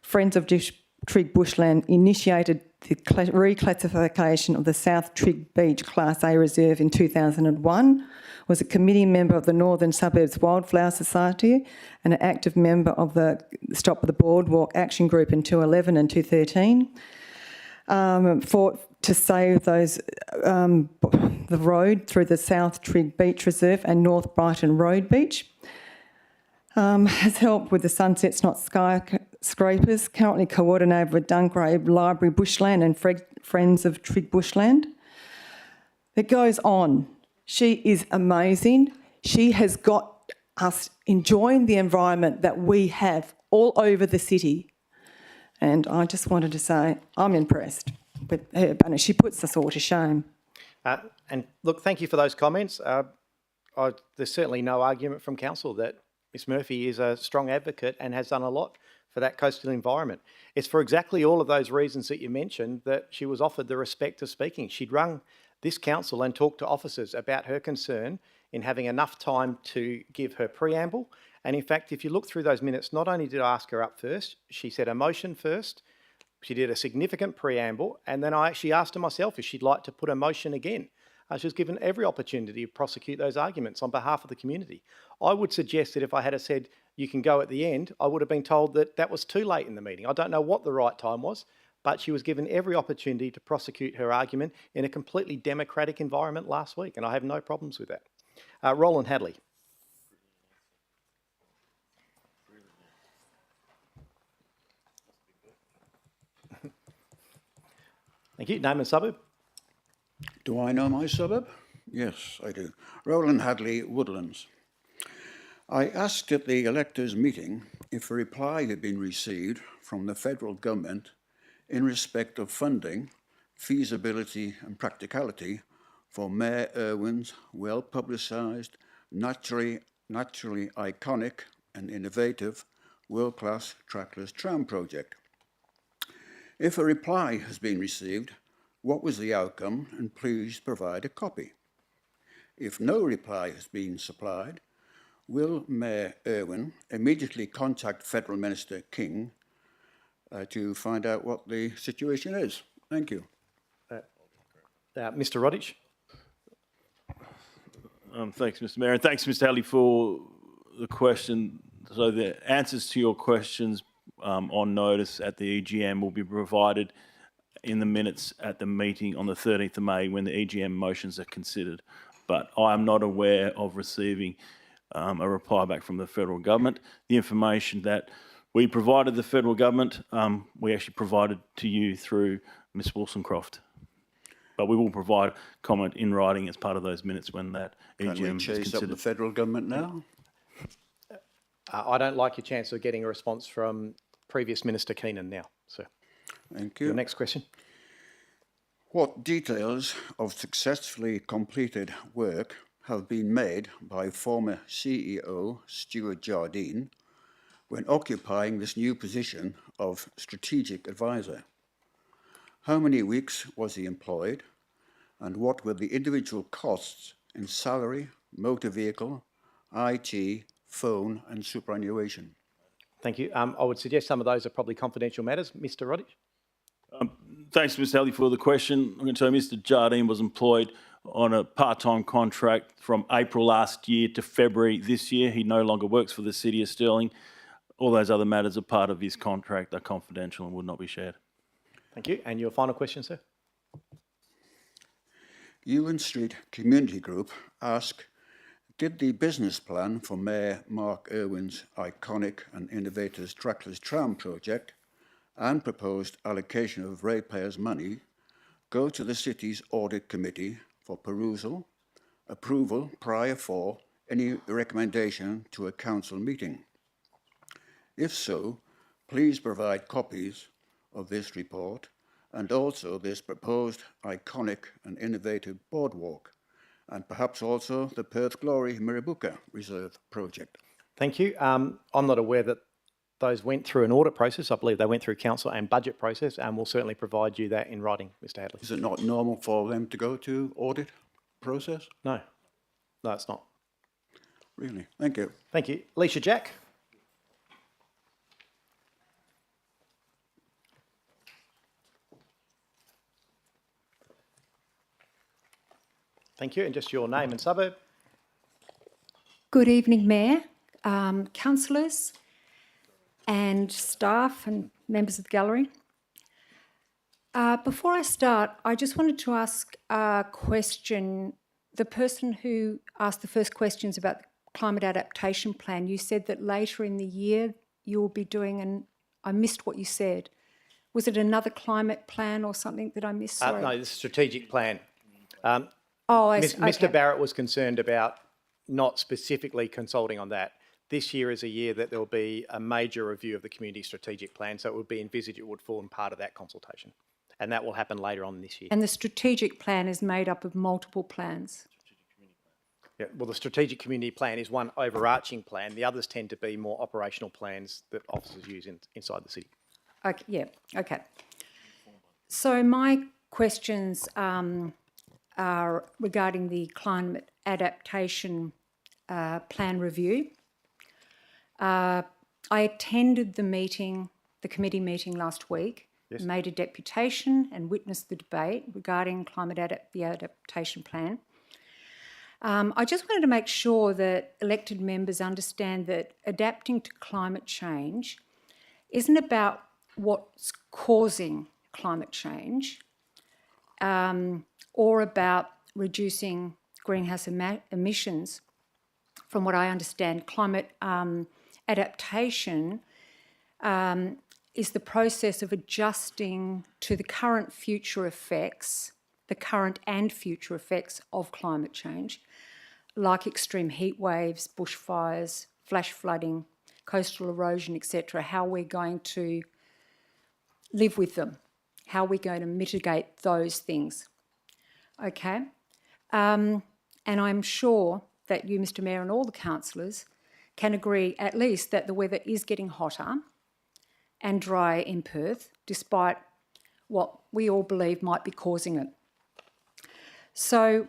[SPEAKER 3] Friends of Trig Bushland initiated the reclassification of the South Trig Beach Class A Reserve in 2001, was a committee member of the Northern Suburbs Wildflower Society and an active member of the Stop the Boardwalk Action Group in 2011 and 2013. Fought to save those the road through the South Trig Beach Reserve and North Brighton Road Beach. Has helped with the Sunsets Not Skyscrapers, currently coordinated with Dungrave Library Bushland and Friends of Trig Bushland. It goes on. She is amazing. She has got us enjoying the environment that we have all over the city. And I just wanted to say I'm impressed with her, and she puts us all to shame.
[SPEAKER 1] And look, thank you for those comments. There's certainly no argument from council that Ms Murphy is a strong advocate and has done a lot for that coastal environment. It's for exactly all of those reasons that you mentioned that she was offered the respect of speaking. She'd rung this council and talked to officers about her concern in having enough time to give her preamble. And in fact, if you look through those minutes, not only did I ask her up first, she said a motion first, she did a significant preamble, and then I actually asked her myself if she'd like to put a motion again. She was given every opportunity to prosecute those arguments on behalf of the community. I would suggest that if I had said you can go at the end, I would have been told that that was too late in the meeting. I don't know what the right time was, but she was given every opportunity to prosecute her argument in a completely democratic environment last week, and I have no problems with that. Roland Hadley. Thank you. Name and suburb.
[SPEAKER 4] Do I know my suburb? Yes, I do. Roland Hadley, Woodlands. I asked at the electors' meeting if a reply had been received from the federal government in respect of funding, feasibility and practicality for Mayor Irwin's well-publicised, naturally iconic and innovative world-class trackless tram project. If a reply has been received, what was the outcome, and please provide a copy. If no reply has been supplied, will Mayor Irwin immediately contact Federal Minister King to find out what the situation is? Thank you.
[SPEAKER 1] Mr Rodich.
[SPEAKER 5] Thanks, Mr Mayor, and thanks, Mr Hadley, for the question. So the answers to your questions on notice at the EGM will be provided in the minutes at the meeting on the 13th of May when the EGM motions are considered. But I am not aware of receiving a reply back from the federal government. The information that we provided the federal government, we actually provided to you through Ms Wilson-Croft. But we will provide comment in writing as part of those minutes when that EGM is considered.
[SPEAKER 4] Can we chase up the federal government now?
[SPEAKER 1] I don't like your chance of getting a response from previous Minister Keenan now, sir.
[SPEAKER 4] Thank you.
[SPEAKER 1] Your next question.
[SPEAKER 4] What details of successfully completed work have been made by former CEO Stuart Jardine when occupying this new position of strategic advisor? How many weeks was he employed, and what were the individual costs in salary, motor vehicle, IT, phone and superannuation?
[SPEAKER 1] Thank you. I would suggest some of those are probably confidential matters. Mr Rodich.
[SPEAKER 5] Thanks, Mr Hadley, for the question. I'm going to tell you, Mr Jardine was employed on a part-time contract from April last year to February this year. He no longer works for the City of Stirling. All those other matters are part of his contract, are confidential and would not be shared.
[SPEAKER 1] Thank you. And your final question, sir?
[SPEAKER 4] Ewan Street Community Group ask, did the business plan for Mayor Mark Irwin's iconic and innovative trackless tram project and proposed allocation of ratepayers' money go to the City's Audit Committee for perusal, approval prior for any recommendation to a council meeting? If so, please provide copies of this report and also this proposed iconic and innovative boardwalk, and perhaps also the Perth Glory Mirrabooka Reserve project.
[SPEAKER 1] Thank you. I'm not aware that those went through an audit process. I believe they went through council and budget process, and we'll certainly provide you that in writing, Mr. Hadley.
[SPEAKER 4] Is it not normal for them to go to audit process?
[SPEAKER 1] No, it's not.
[SPEAKER 4] Really? Thank you.
[SPEAKER 1] Thank you. Alicia Jack. Thank you. And just your name and suburb.
[SPEAKER 8] Good evening, Mayor, councillors and staff and members of the gallery. Before I start, I just wanted to ask a question. The person who asked the first questions about the climate adaptation plan, you said that later in the year you will be doing, and I missed what you said. Was it another climate plan or something that I missed? Sorry.
[SPEAKER 1] No, the strategic plan.
[SPEAKER 8] Okay.
[SPEAKER 1] Mr. Barrett was concerned about not specifically consulting on that. This year is a year that there will be a major review of the community strategic plan, so it would be envisaged it would form part of that consultation. And that will happen later on this year.
[SPEAKER 8] And the strategic plan is made up of multiple plans?
[SPEAKER 1] Yeah, well, the strategic community plan is one overarching plan. The others tend to be more operational plans that officers use inside the city.
[SPEAKER 8] Okay, yeah, okay. So my questions are regarding the climate adaptation plan review. I attended the committee meeting last week,
[SPEAKER 1] Yes.
[SPEAKER 8] made a deputation and witnessed the debate regarding the adaptation plan. I just wanted to make sure that elected members understand that adapting to climate change isn't about what's causing climate change or about reducing greenhouse emissions. From what I understand, climate adaptation is the process of adjusting to the current and future effects of climate change, like extreme heat waves, bushfires, flash flooding, coastal erosion, etc., how we're going to live with them, how we're going to mitigate those things. Okay? And I'm sure that you, Mr. Mayor, and all the councillors can agree at least that the weather is getting hotter and drier in Perth, despite what we all believe might be causing it. So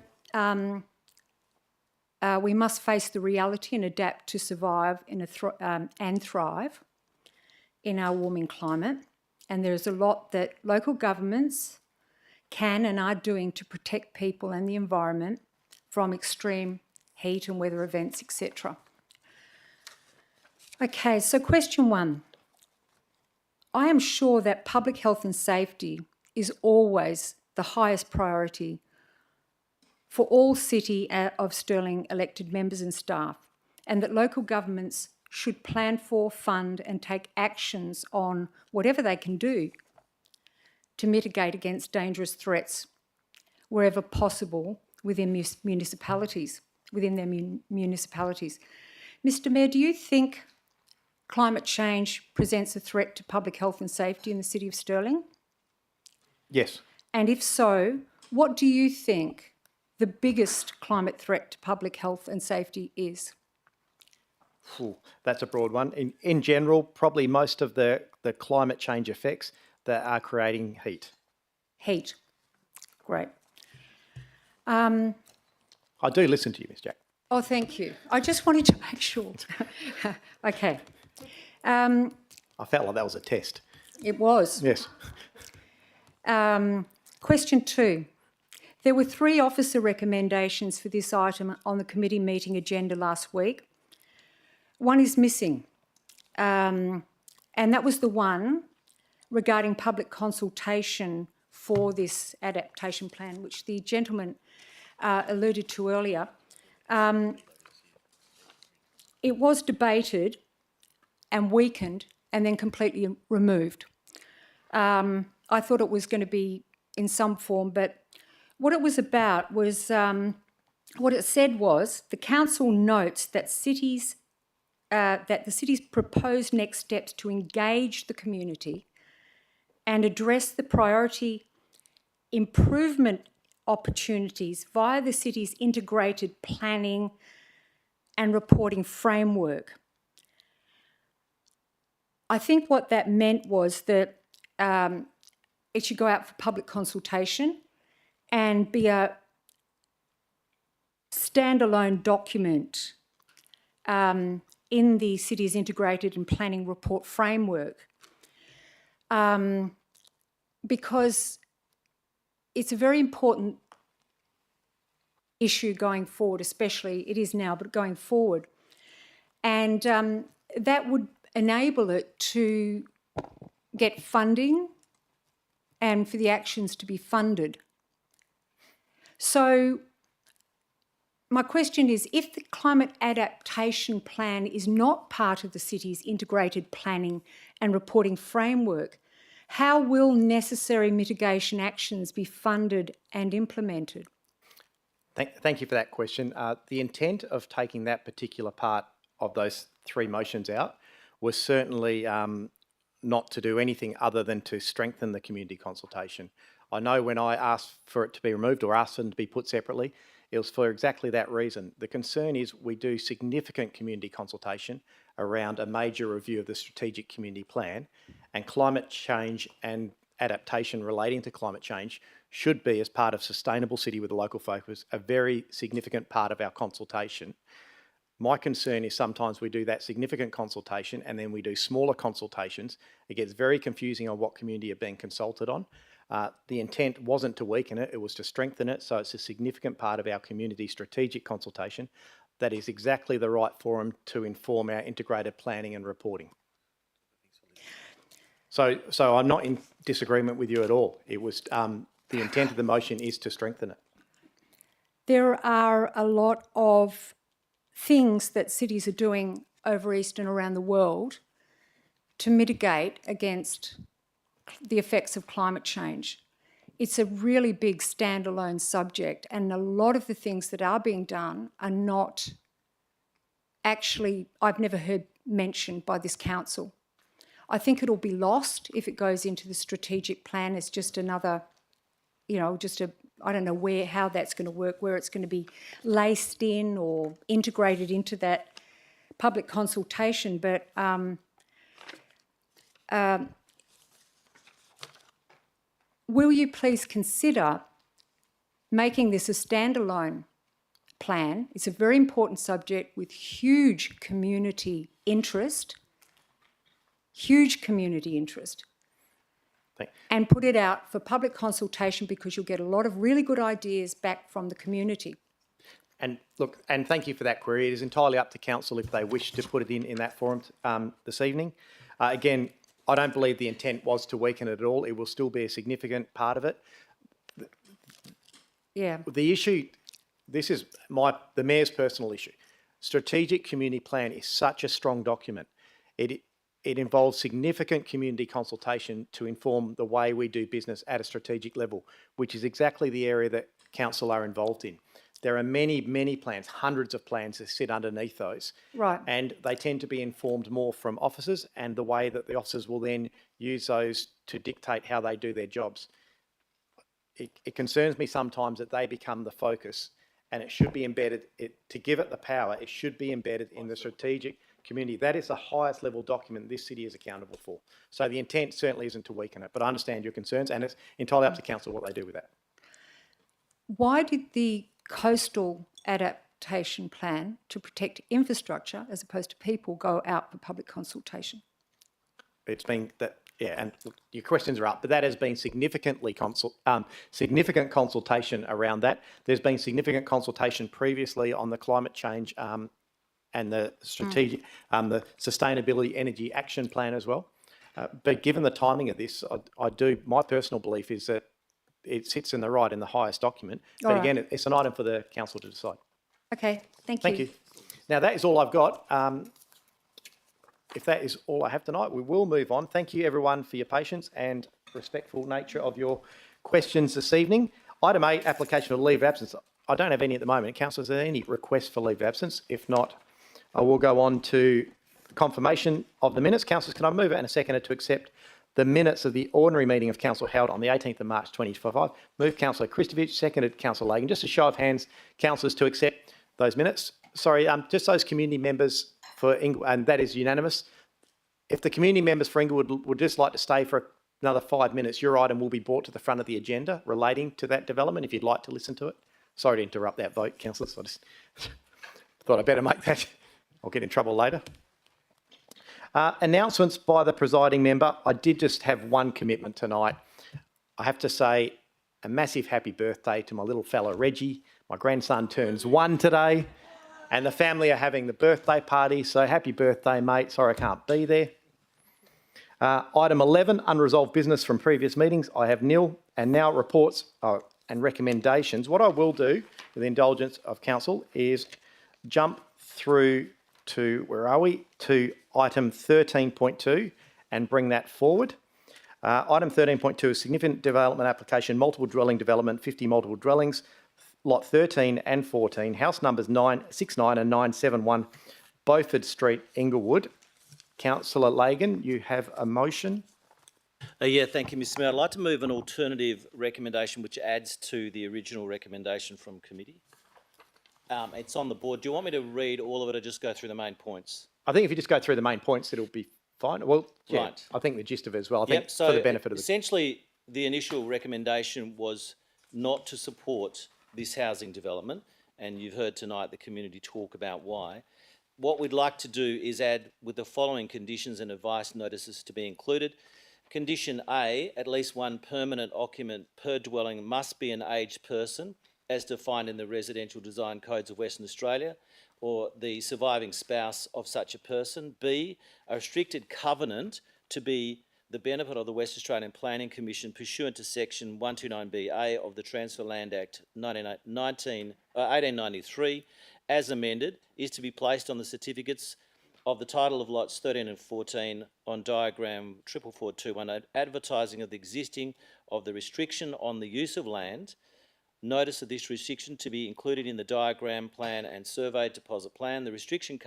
[SPEAKER 8] we must face the reality and adapt to survive and thrive in our warming climate. And there's a lot that local governments can and are doing to protect people and the environment from extreme heat and weather events, etc. Okay, so question one. I am sure that public health and safety is always the highest priority for all City of Stirling elected members and staff, and that local governments should plan for, fund and take actions on whatever they can do to mitigate against dangerous threats wherever possible within their municipalities. Mr. Mayor, do you think climate change presents a threat to public health and safety in the City of Stirling?
[SPEAKER 1] Yes.
[SPEAKER 8] And if so, what do you think the biggest climate threat to public health and safety is?
[SPEAKER 1] That's a broad one. In general, probably most of the climate change effects that are creating heat.
[SPEAKER 8] Heat. Great.
[SPEAKER 1] I do listen to you, Ms. Jack.
[SPEAKER 8] Oh, thank you. I just wanted to make sure. Okay.
[SPEAKER 1] I felt like that was a test.
[SPEAKER 8] It was.
[SPEAKER 1] Yes.
[SPEAKER 8] Question two. There were 3 officer recommendations for this item on the committee meeting agenda last week. One is missing, and that was the one regarding public consultation for this adaptation plan, which the gentleman alluded to earlier. It was debated and weakened and then completely removed. I thought it was going to be in some form, but what it was about was, what it said was, the council notes that cities that the city's proposed next steps to engage the community and address the priority improvement opportunities via the city's integrated planning and reporting framework. I think what that meant was that it should go out for public consultation and be a standalone document in the city's integrated and planning report framework, because it's a very important issue going forward, especially it is now, but going forward. And that would enable it to get funding and for the actions to be funded. So my question is, if the climate adaptation plan is not part of the city's integrated planning and reporting framework, how will necessary mitigation actions be funded and implemented?
[SPEAKER 1] Thank you for that question. The intent of taking that particular part of those three motions out was certainly not to do anything other than to strengthen the community consultation. I know when I asked for it to be removed or asked them to be put separately, it was for exactly that reason. The concern is we do significant community consultation around a major review of the strategic community plan, and climate change and adaptation relating to climate change should be, as part of Sustainable City with a local focus, a very significant part of our consultation. My concern is sometimes we do that significant consultation and then we do smaller consultations. It gets very confusing on what community are being consulted on. The intent wasn't to weaken it, it was to strengthen it, so it's a significant part of our community strategic consultation. That is exactly the right forum to inform our integrated planning and reporting. So I'm not in disagreement with you at all. It was the intent of the motion is to strengthen it.
[SPEAKER 8] There are a lot of things that cities are doing over East and around the world to mitigate against the effects of climate change. It's a really big standalone subject, and a lot of the things that are being done are not actually, I've never heard mentioned by this council. I think it'll be lost if it goes into the strategic plan as just another, you know, just a, I don't know how that's going to work, where it's going to be laced in or integrated into that public consultation. But will you please consider making this a standalone plan? It's a very important subject with huge community interest, and put it out for public consultation, because you'll get a lot of really good ideas back from the community.
[SPEAKER 1] And look, and thank you for that query. It is entirely up to council if they wish to put it in that forum this evening. Again, I don't believe the intent was to weaken it at all. It will still be a significant part of it.
[SPEAKER 8] Yeah.
[SPEAKER 1] The issue, this is the Mayor's personal issue. Strategic Community Plan is such a strong document. It involves significant community consultation to inform the way we do business at a strategic level, which is exactly the area that council are involved in. There are many, many plans, hundreds of plans that sit underneath those.
[SPEAKER 8] Right.
[SPEAKER 1] And they tend to be informed more from officers, and the way that the officers will then use those to dictate how they do their jobs. It concerns me sometimes that they become the focus, and it should be embedded, to give it the power, it should be embedded in the strategic community. That is the highest level document this city is accountable for. So the intent certainly isn't to weaken it, but I understand your concerns, and it's entirely up to council what they do with that.
[SPEAKER 8] Why did the coastal adaptation plan to protect infrastructure as opposed to people go out for public consultation?
[SPEAKER 1] It's been that, yeah, and look, your questions are up, but that has been significant consultation around that. There's been significant consultation previously on the climate change and the strategic, the Sustainability Energy Action Plan as well. But given the timing of this, my personal belief is that it sits in the highest document. But again, it's an item for the council to decide.
[SPEAKER 8] Okay, thank you.
[SPEAKER 1] Thank you. Now, that is all I've got. If that is all I have tonight, we will move on. Thank you, everyone, for your patience and respectful nature of your questions this evening. Item 8, application of leave of absence. I don't have any at the moment. Councillor, is there any requests for leave of absence? If not, I will go on to confirmation of the minutes. Councillors, can I move it and a seconder to accept the minutes of the ordinary meeting of Council held on the 18th of March 2025? Move Councillor Kristovich, seconded Councillor Lagan. Just a show of hands, councillors, to accept those minutes. Sorry, just those community members for Inglewood, and that is unanimous. If the community members for Inglewood would just like to stay for another 5 minutes, your item will be brought to the front of the agenda relating to that development, if you'd like to listen to it. Sorry to interrupt that vote, councillors. I just thought I'd better make that. I'll get in trouble later. Announcements by the presiding member. I did just have one commitment tonight. I have to say a massive happy birthday to my little fella Reggie. My grandson turns 1 today, and the family are having the birthday party. So happy birthday, mate. Sorry I can't be there. Item 11, unresolved business from previous meetings. I have nil. And now reports and recommendations. What I will do, with the indulgence of council, is jump through to, where are we, to item 13.2 and bring that forward. Item 13.2 is significant development application, multiple dwelling development, 50 multiple dwellings, lot 13 and 14, house numbers 969 and 971, Beaufort Street, Inglewood. Councillor Lagan, you have a motion.
[SPEAKER 7] Yeah, thank you, Mr Mayor. I'd like to move an alternative recommendation which adds to the original recommendation from committee. It's on the board. Do you want me to read all of it or just go through the main points?
[SPEAKER 1] I think if you just go through the main points, it'll be fine. Well, yeah,
[SPEAKER 7] Right.
[SPEAKER 1] I think the gist of it as well. I think
[SPEAKER 7] So
[SPEAKER 1] for the benefit of the...
[SPEAKER 7] essentially, the initial recommendation was not to support this housing development, and you've heard tonight the community talk about why. What we'd like to do is add with the following conditions and advice notices to be included. Condition A, at least one permanent occupant per dwelling must be an aged person, as defined in the Residential Design Codes of Western Australia, or the surviving spouse of such a person. B, a restricted covenant to be the benefit of the West Australian Planning Commission pursuant to section 129BA of the Transfer Land Act 1893, as amended, is to be placed on the certificates of the title of lots 13 and 14 on diagram 44421, advertising of the existing of the restriction on the use of land. Notice of this restriction to be included in the diagram plan and survey deposit plan. The restricted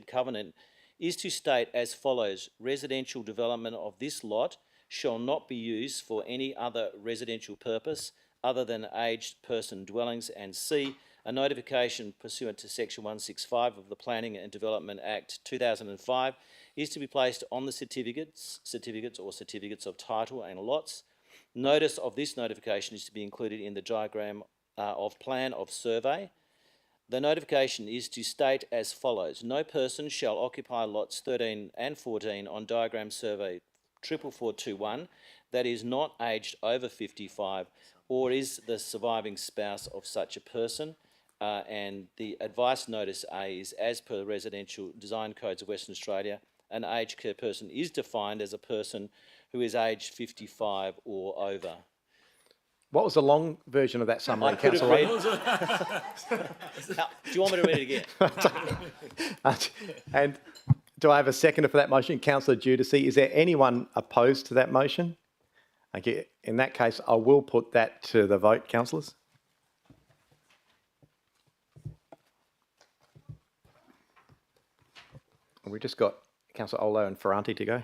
[SPEAKER 7] covenant is to state as follows: residential development of this lot shall not be used for any other residential purpose other than aged person dwellings. And C, a notification pursuant to section 165 of the Planning and Development Act 2005 is to be placed on the certificates of title and lots. Notice of this notification is to be included in the diagram of plan of survey. The notification is to state as follows: no person shall occupy lots 13 and 14 on diagram survey 44421 that is not aged over 55 or is the surviving spouse of such a person. And the advice notice A is, as per the Residential Design Codes of Western Australia, an aged care person is defined as a person who is aged 55 or over.
[SPEAKER 1] What was the long version of that summary,
[SPEAKER 7] I could have
[SPEAKER 1] Councillor?
[SPEAKER 7] Now, do you want me to read it again?
[SPEAKER 1] And do I have a seconder for that motion? Councillor Giudice, is there anyone opposed to that motion? Okay, in that case, I will put that to the vote, councillors. We've just got Councillor Olo and Ferranti to go.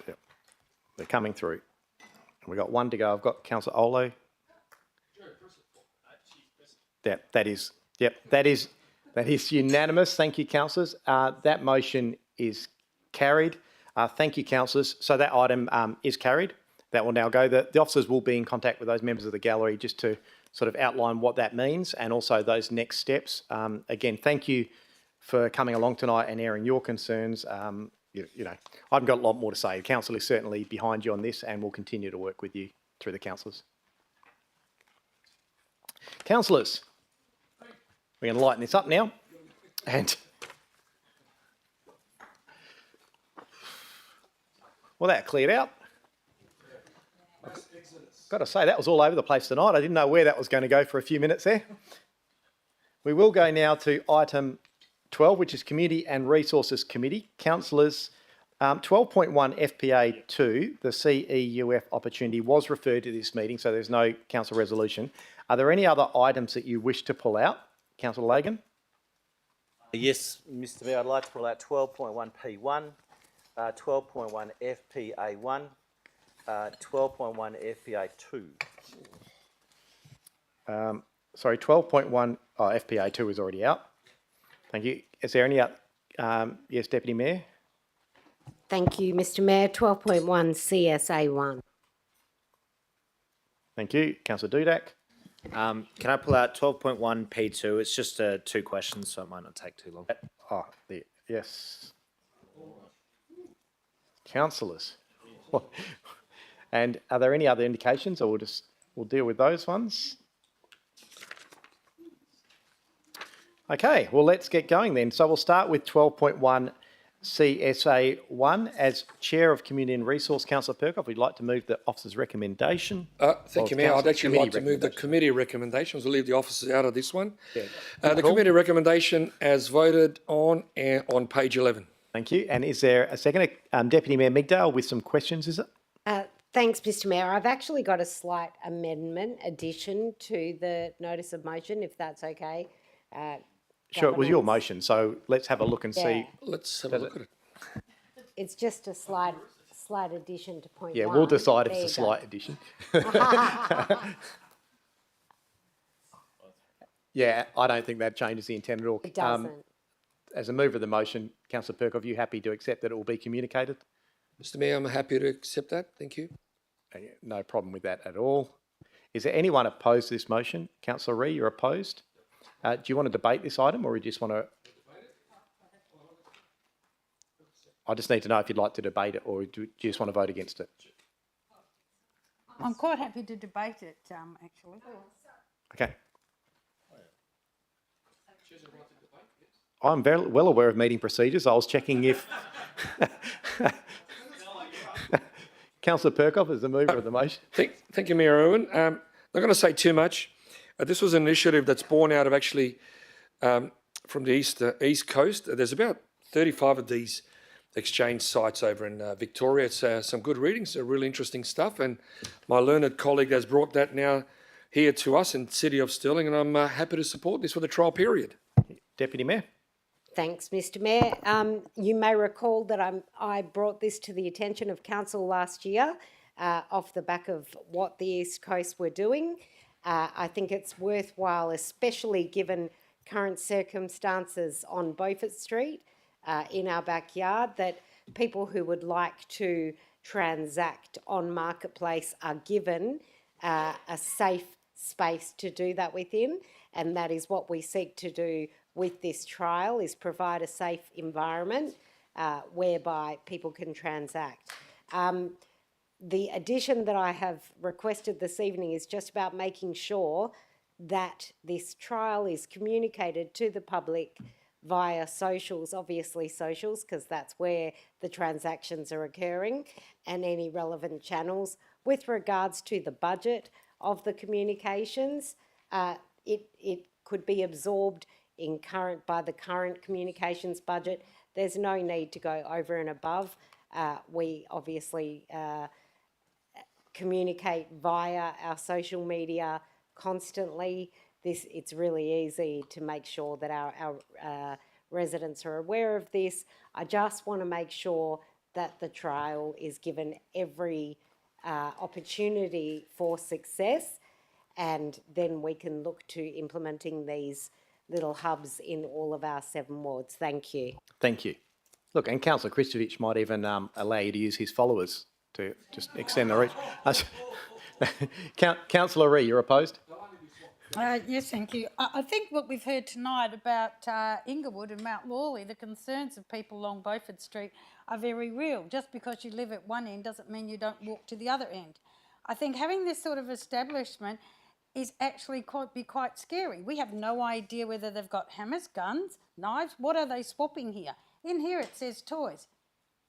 [SPEAKER 1] Yep. They're coming through. We've got one to go. I've got Councillor Olo. That is unanimous. Thank you, councillors. That motion is carried. Thank you, councillors. So that item is carried. That will now go. The officers will be in contact with those members of the gallery just to sort of outline what that means and also those next steps. Again, thank you for coming along tonight and airing your concerns. You know, I haven't got a lot more to say. The council is certainly behind you on this and will continue to work with you through the councillors. Councillors, we're going to lighten this up now. And well, that cleared out. Got to say, that was all over the place tonight. I didn't know where that was going to go for a few minutes there. We will go now to item 12, which is Community and Resources Committee. Councillors, 12.1 FPA2, the CEUF opportunity was referred to this meeting, so there's no council resolution. Are there any other items that you wish to pull out? Councillor Lagan?
[SPEAKER 7] Yes, Mr Mayor, I'd like to pull out 12.1 P1, 12.1 FPA1, 12.1 FPA2.
[SPEAKER 1] Sorry, 12.1, FPA2 is already out. Thank you. Is there any other? Yes, Deputy Mayor?
[SPEAKER 9] Thank you, Mr Mayor. 12.1 CSA1.
[SPEAKER 1] Thank you. Councillor Dudak?
[SPEAKER 10] Can I pull out 12.1 P2? It's just 2 questions, so it might not take too long.
[SPEAKER 1] Yes. Councillors. And are there any other indications, or we'll deal with those ones? Okay, well, let's get going then. So we'll start with 12.1 CSA1. As Chair of Community and Resource, Councillor Perkoff, we'd like to move the officer's recommendation.
[SPEAKER 23] Thank you, Mayor. I'd actually like to move the committee recommendations. We'll leave the officers out of this one.
[SPEAKER 1] Yeah.
[SPEAKER 23] The committee recommendation as voted on page 11.
[SPEAKER 1] Thank you. And is there a second? Deputy Mayor Migdale with some questions, is it?
[SPEAKER 9] Thanks, Mr Mayor. I've actually got a slight amendment addition to the notice of motion, if that's okay.
[SPEAKER 1] Sure, it was your motion, so let's have a look and see.
[SPEAKER 23] Let's have a look at it.
[SPEAKER 9] It's just a slight addition to point 1.
[SPEAKER 1] Yeah, we'll decide if
[SPEAKER 9] There
[SPEAKER 1] it's a
[SPEAKER 9] you go.
[SPEAKER 1] slight addition. Yeah, I don't think that changes the intent at all.
[SPEAKER 9] It doesn't.
[SPEAKER 1] As a mover of the motion, Councillor Perkoff, are you happy to accept that it will be communicated?
[SPEAKER 23] Mr Mayor, I'm happy to accept that. Thank you.
[SPEAKER 1] No problem with that at all. Is there anyone opposed to this motion? Councillor Ree, you're opposed? Do you want to debate this item, or you just want to? I just need to know if you'd like to debate it, or do you just want to vote against it?
[SPEAKER 24] I'm quite happy to debate it, actually.
[SPEAKER 1] Okay. I'm very well aware of meeting procedures. I was checking if Councillor Perkoff is the mover of the motion.
[SPEAKER 23] Thank you, Mayor Owen. Not going to say too much. This was an initiative that's born out of actually from the East Coast. There's about 35 of these exchange sites over in Victoria. It's some good readings, really interesting stuff. And my learned colleague has brought that now here to us in the City of Stirling, and I'm happy to support this for the trial period.
[SPEAKER 1] Deputy Mayor.
[SPEAKER 9] Thanks, Mr Mayor. You may recall that I brought this to the attention of Council last year off the back of what the East Coast were doing. I think it's worthwhile, especially given current circumstances on Beaufort Street in our backyard, that people who would like to transact on Marketplace are given a safe space to do that within, and that is what we seek to do with this trial, is provide a safe environment whereby people can transact. The addition that I have requested this evening is just about making sure that this trial is communicated to the public via socials, obviously socials, because that's where the transactions are occurring, and any relevant channels. With regards to the budget of the communications, it could be absorbed by the current communications budget. There's no need to go over and above. We obviously communicate via our social media constantly. It's really easy to make sure that our residents are aware of this. I just want to make sure that the trial is given every opportunity for success, and then we can look to implementing these little hubs in all of our 7 wards. Thank you.
[SPEAKER 1] Thank you. Look, and Councillor Kristovich might even allow you to use his followers to just extend the reach. Councillor Ree, you're opposed?
[SPEAKER 24] Yes, thank you. I think what we've heard tonight about Inglewood and Mount Lawley, the concerns of people along Beaufort Street are very real. Just because you live at one end doesn't mean you don't walk to the other end. I think having this sort of establishment is actually quite scary. We have no idea whether they've got hammers, guns, knives. What are they swapping here? In here it says toys.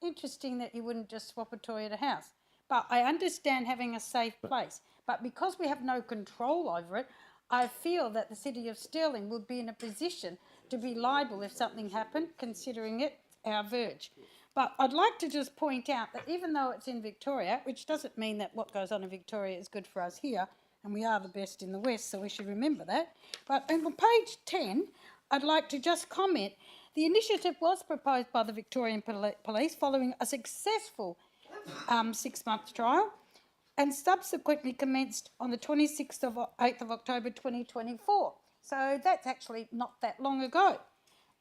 [SPEAKER 24] Interesting that you wouldn't just swap a toy at a house. But I understand having a safe place. But because we have no control over it, I feel that the City of Stirling would be in a position to be liable if something happened, considering it our verge. But I'd like to just point out that even though it's in Victoria, which doesn't mean that what goes on in Victoria is good for us here, and we are the best in the West, so we should remember that. But on page 10, I'd like to just comment, the initiative was proposed by the Victorian Police following a successful 6-month trial and subsequently commenced on the 8th of October 2024. So that's actually not that long ago.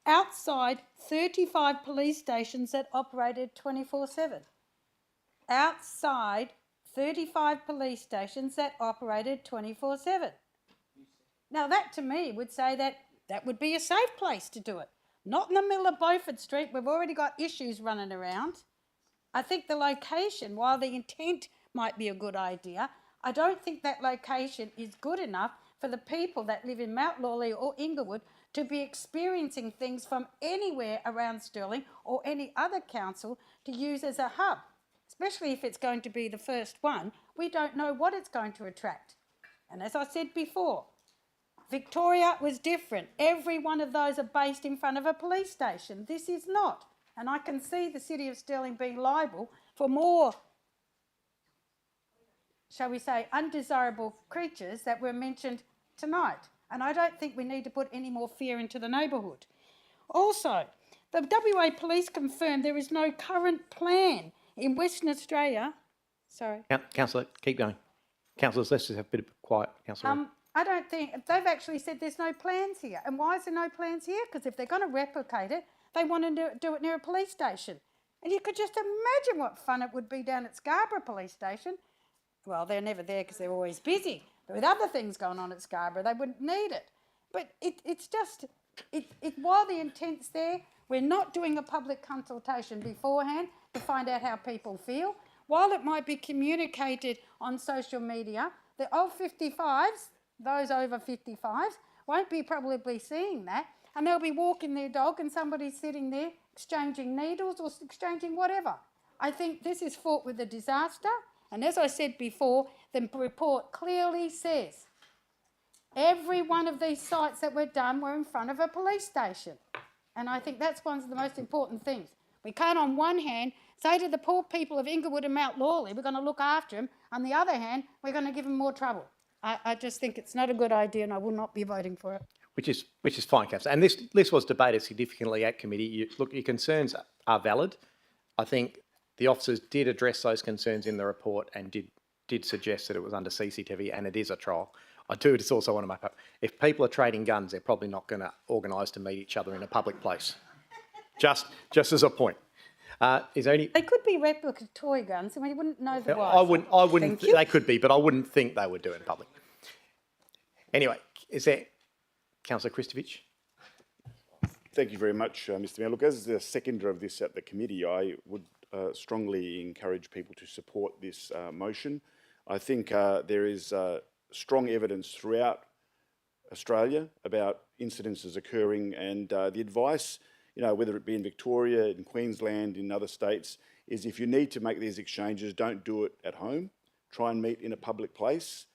[SPEAKER 24] Outside 35 police stations that operated 24/7. Outside 35 police stations that operated 24/7. Now that to me would say that that would be a safe place to do it. Not in the middle of Beaufort Street, we've already got issues running around. I think the location, while the intent might be a good idea, I don't think that location is good enough for the people that live in Mount Lawley or Inglewood to be experiencing things from anywhere around Stirling or any other council to use as a hub, especially if it's going to be the first one. We don't know what it's going to attract. And as I said before, Victoria was different. Every one of those are based in front of a police station. This is not. And I can see the City of Stirling being liable for more, shall we say, undesirable creatures that were mentioned tonight. And I don't think we need to put any more fear into the neighbourhood. Also, the WA Police confirmed there is no current plan in Western Australia. Sorry.
[SPEAKER 1] Councillor, keep going. Councillors, let's just have a bit of quiet. Councillor.
[SPEAKER 24] I don't think, they've actually said there's no plans here. And why is there no plans here? Because if they're going to replicate it, they want to do it near a police station. And you could just imagine what fun it would be down at Scarborough Police Station. Well, they're never there because they're always busy. But with other things going on at Scarborough, they wouldn't need it. But it's just, while the intent's there, we're not doing a public consultation beforehand to find out how people feel. While it might be communicated on social media, the old 55s, those over 55s, won't be probably seeing that, and they'll be walking their dog and somebody's sitting there exchanging needles or exchanging whatever. I think this is fraught with a disaster, and as I said before, the report clearly says every one of these sites that were done were in front of a police station, and I think that's one of the most important things. We can't, on one hand, say to the poor people of Inglewood and Mount Lawley, we're going to look after them. On the other hand, we're going to give them more trouble. I just think it's not a good idea, and I will not be voting for it.
[SPEAKER 1] Which is fine, Councillor. And this was debated significantly at committee. Look, your concerns are valid. I think the officers did address those concerns in the report and did suggest that it was under CCTV, and it is a trial. I do just also want to make up, if people are trading guns, they're probably not going to organise to meet each other in a public place. Just as a point. Is there any?
[SPEAKER 24] They could be replica toy guns, and we wouldn't know the why.
[SPEAKER 1] I wouldn't. They could be, but I wouldn't think they would do it in public. Anyway, is there Councillor Kristovich?
[SPEAKER 6] Thank you very much, Mr. Mayor. Look, as the seconder of this at the committee, I would strongly encourage people to support this motion. I think there is strong evidence throughout Australia about incidences occurring, and the advice, whether it be in Victoria, in Queensland, in other states, is if you need to make these exchanges, don't do it at home. Try and meet in a public place.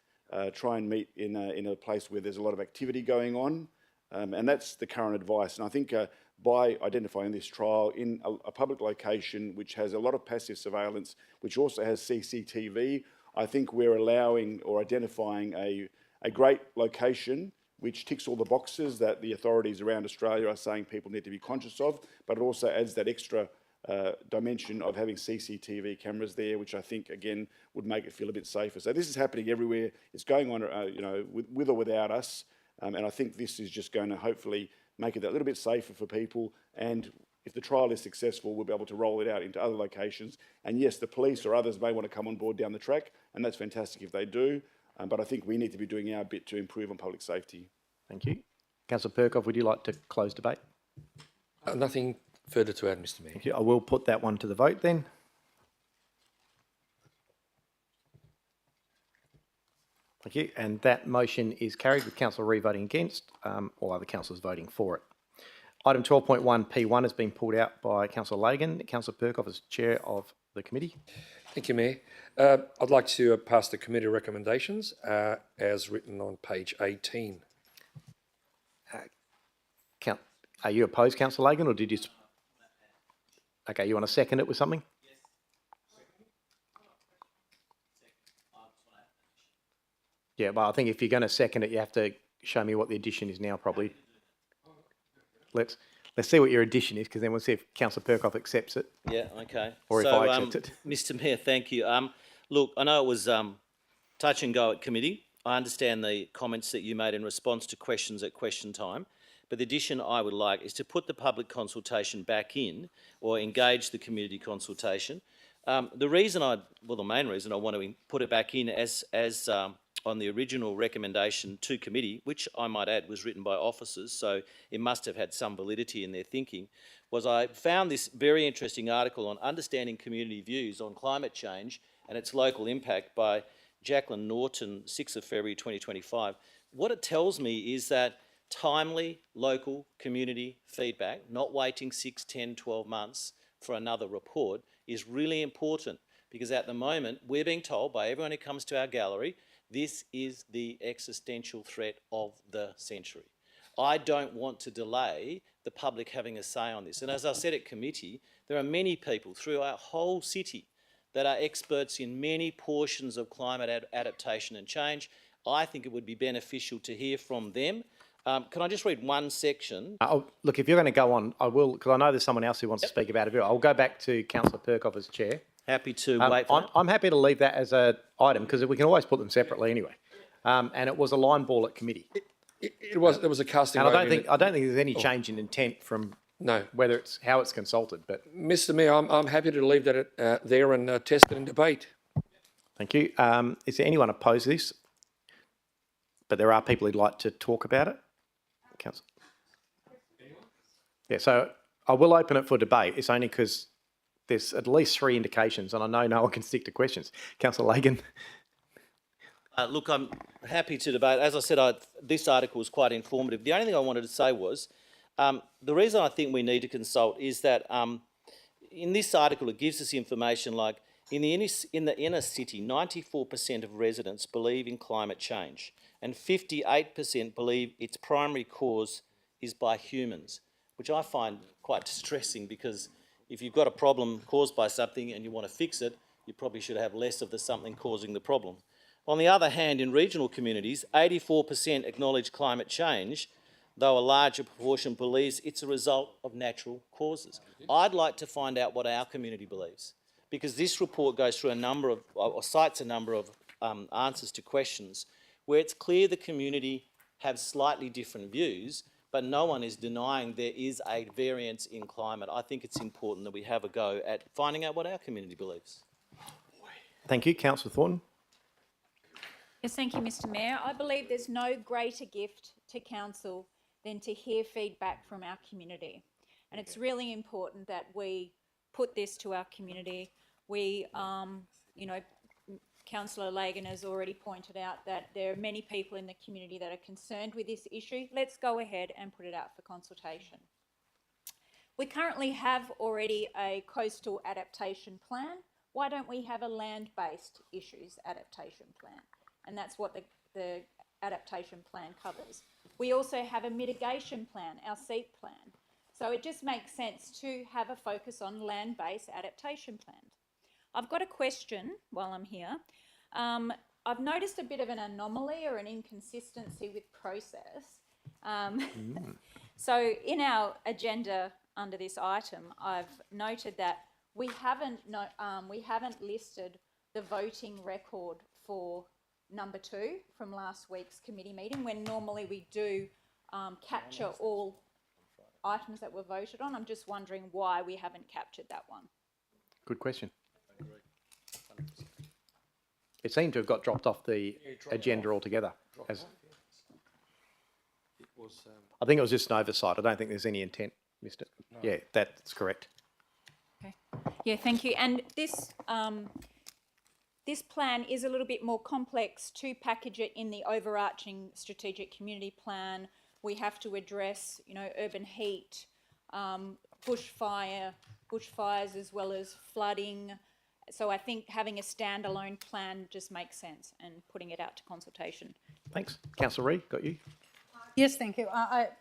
[SPEAKER 6] Try and meet in a place where there's a lot of activity going on. And that's the current advice. And I think by identifying this trial in a public location which has a lot of passive surveillance, which also has CCTV, I think we're allowing or identifying a great location which ticks all the boxes that the authorities around Australia are saying people need to be conscious of, but it also adds that extra dimension of having CCTV cameras there, which I think, again, would make it feel a bit safer. So this is happening everywhere. It's going on, with or without us. And I think this is just going to hopefully make it a little bit safer for people. And if the trial is successful, we'll be able to roll it out into other locations. And yes, the police or others may want to come on board down the track, and that's fantastic if they do. But I think we need to be doing our bit to improve on public safety.
[SPEAKER 1] Thank you. Councillor Perkov, would you like to close debate?
[SPEAKER 23] Nothing further to add, Mr. Mayor.
[SPEAKER 1] Thank you. I will put that one to the vote then. Thank you. And that motion is carried with Councillor Ree voting against, all other councillors voting for it. Item 12.1 P1 has been pulled out by Councillor Lagan. Councillor Perkov is chair of the committee.
[SPEAKER 23] Thank you, Mayor. I'd like to pass the committee recommendations as written on page 18.
[SPEAKER 1] Are you opposed, Councillor Lagan, or did you? Okay, you want to second it with something? Yeah, well, I think if you're going to second it, you have to show me what the addition is now, probably. Let's see what your addition is, because then we'll see if Councillor Perkoff accepts it.
[SPEAKER 7] Yeah, okay.
[SPEAKER 1] Or if I accept it.
[SPEAKER 7] Mr Mayor, thank you. Look, I know it was touch and go at committee. I understand the comments that you made in response to questions at question time, but the addition I would like is to put the public consultation back in, or engage the community consultation. The main reason I want to put it back in as on the original recommendation to committee, which I might add was written by officers, so it must have had some validity in their thinking, was I found this very interesting article on understanding community views on climate change and its local impact by Jacqueline Norton, 6th of February 2025. What it tells me is that timely local community feedback, not waiting 6, 10, 12 months for another report, is really important, because at the moment we're being told by everyone who comes to our gallery this is the existential threat of the century. I don't want to delay the public having a say on this. And as I said at committee, there are many people through our whole city that are experts in many portions of climate adaptation and change. I think it would be beneficial to hear from them. Can I just read one section?
[SPEAKER 1] Look, if you're going to go on, I will, because I know there's someone else who wants to speak about it. I'll go back to Councillor Perkoff as chair.
[SPEAKER 7] Happy to wait for that.
[SPEAKER 1] I'm happy to leave that as an item, because we can always put them separately anyway. And it was a line ball at committee.
[SPEAKER 23] It was a casting.
[SPEAKER 1] And I don't think there's any change in intent from whether it's how it's consulted. But
[SPEAKER 23] Mr. Mayor, I'm happy to leave that there and test it in debate.
[SPEAKER 1] Thank you. Is there anyone opposed to this? But there are people who'd like to talk about it. Councillor. Yeah, so I will open it for debate. It's only because there's at least 3 indications, and I know no one can stick to questions. Councillor Lagan.
[SPEAKER 7] Look, I'm happy to debate. As I said, this article was quite informative. The only thing I wanted to say was the reason I think we need to consult is that in this article it gives us information like in the inner city, 94% of residents believe in climate change, and 58% believe its primary cause is by humans, which I find quite distressing, because if you've got a problem caused by something and you want to fix it, you probably should have less of the something causing the problem. On the other hand, in regional communities, 84% acknowledge climate change, though a larger proportion believes it's a result of natural causes. I'd like to find out what our community believes, because this report goes through cites a number of answers to questions where it's clear the community have slightly different views, but no one is denying there is a variance in climate. I think it's important that we have a go at finding out what our community believes.
[SPEAKER 1] Thank you. Councillor Thornton.
[SPEAKER 11] Yes, thank you, Mr. Mayor. I believe there's no greater gift to council than to hear feedback from our community. And it's really important that we put this to our community. We, Councillor Lagan has already pointed out that there are many people in the community that are concerned with this issue. Let's go ahead and put it out for consultation. We currently have already a coastal adaptation plan. Why don't we have a land-based issues adaptation plan? And that's what the adaptation plan covers. We also have a mitigation plan, our SEEP plan. So it just makes sense to have a focus on land-based adaptation plans. I've got a question while I'm here. I've noticed a bit of an anomaly or an inconsistency with process. So in our agenda under this item, I've noted that we haven't listed the voting record for number 2 from last week's committee meeting, when normally we do capture all items that were voted on. I'm just wondering why we haven't captured that one.
[SPEAKER 1] Good question. It seemed to have got dropped off the agenda altogether. I think it was just an oversight. I don't think there's any intent, Mr. No. Yeah, that's correct.
[SPEAKER 11] Okay. Yeah, thank you. And this this plan is a little bit more complex to package it in the overarching strategic community plan. We have to address, urban heat, bushfires, as well as flooding. So I think having a standalone plan just makes sense, and putting it out to consultation.
[SPEAKER 1] Thanks. Councillor Reid, got you?
[SPEAKER 24] Yes, thank you.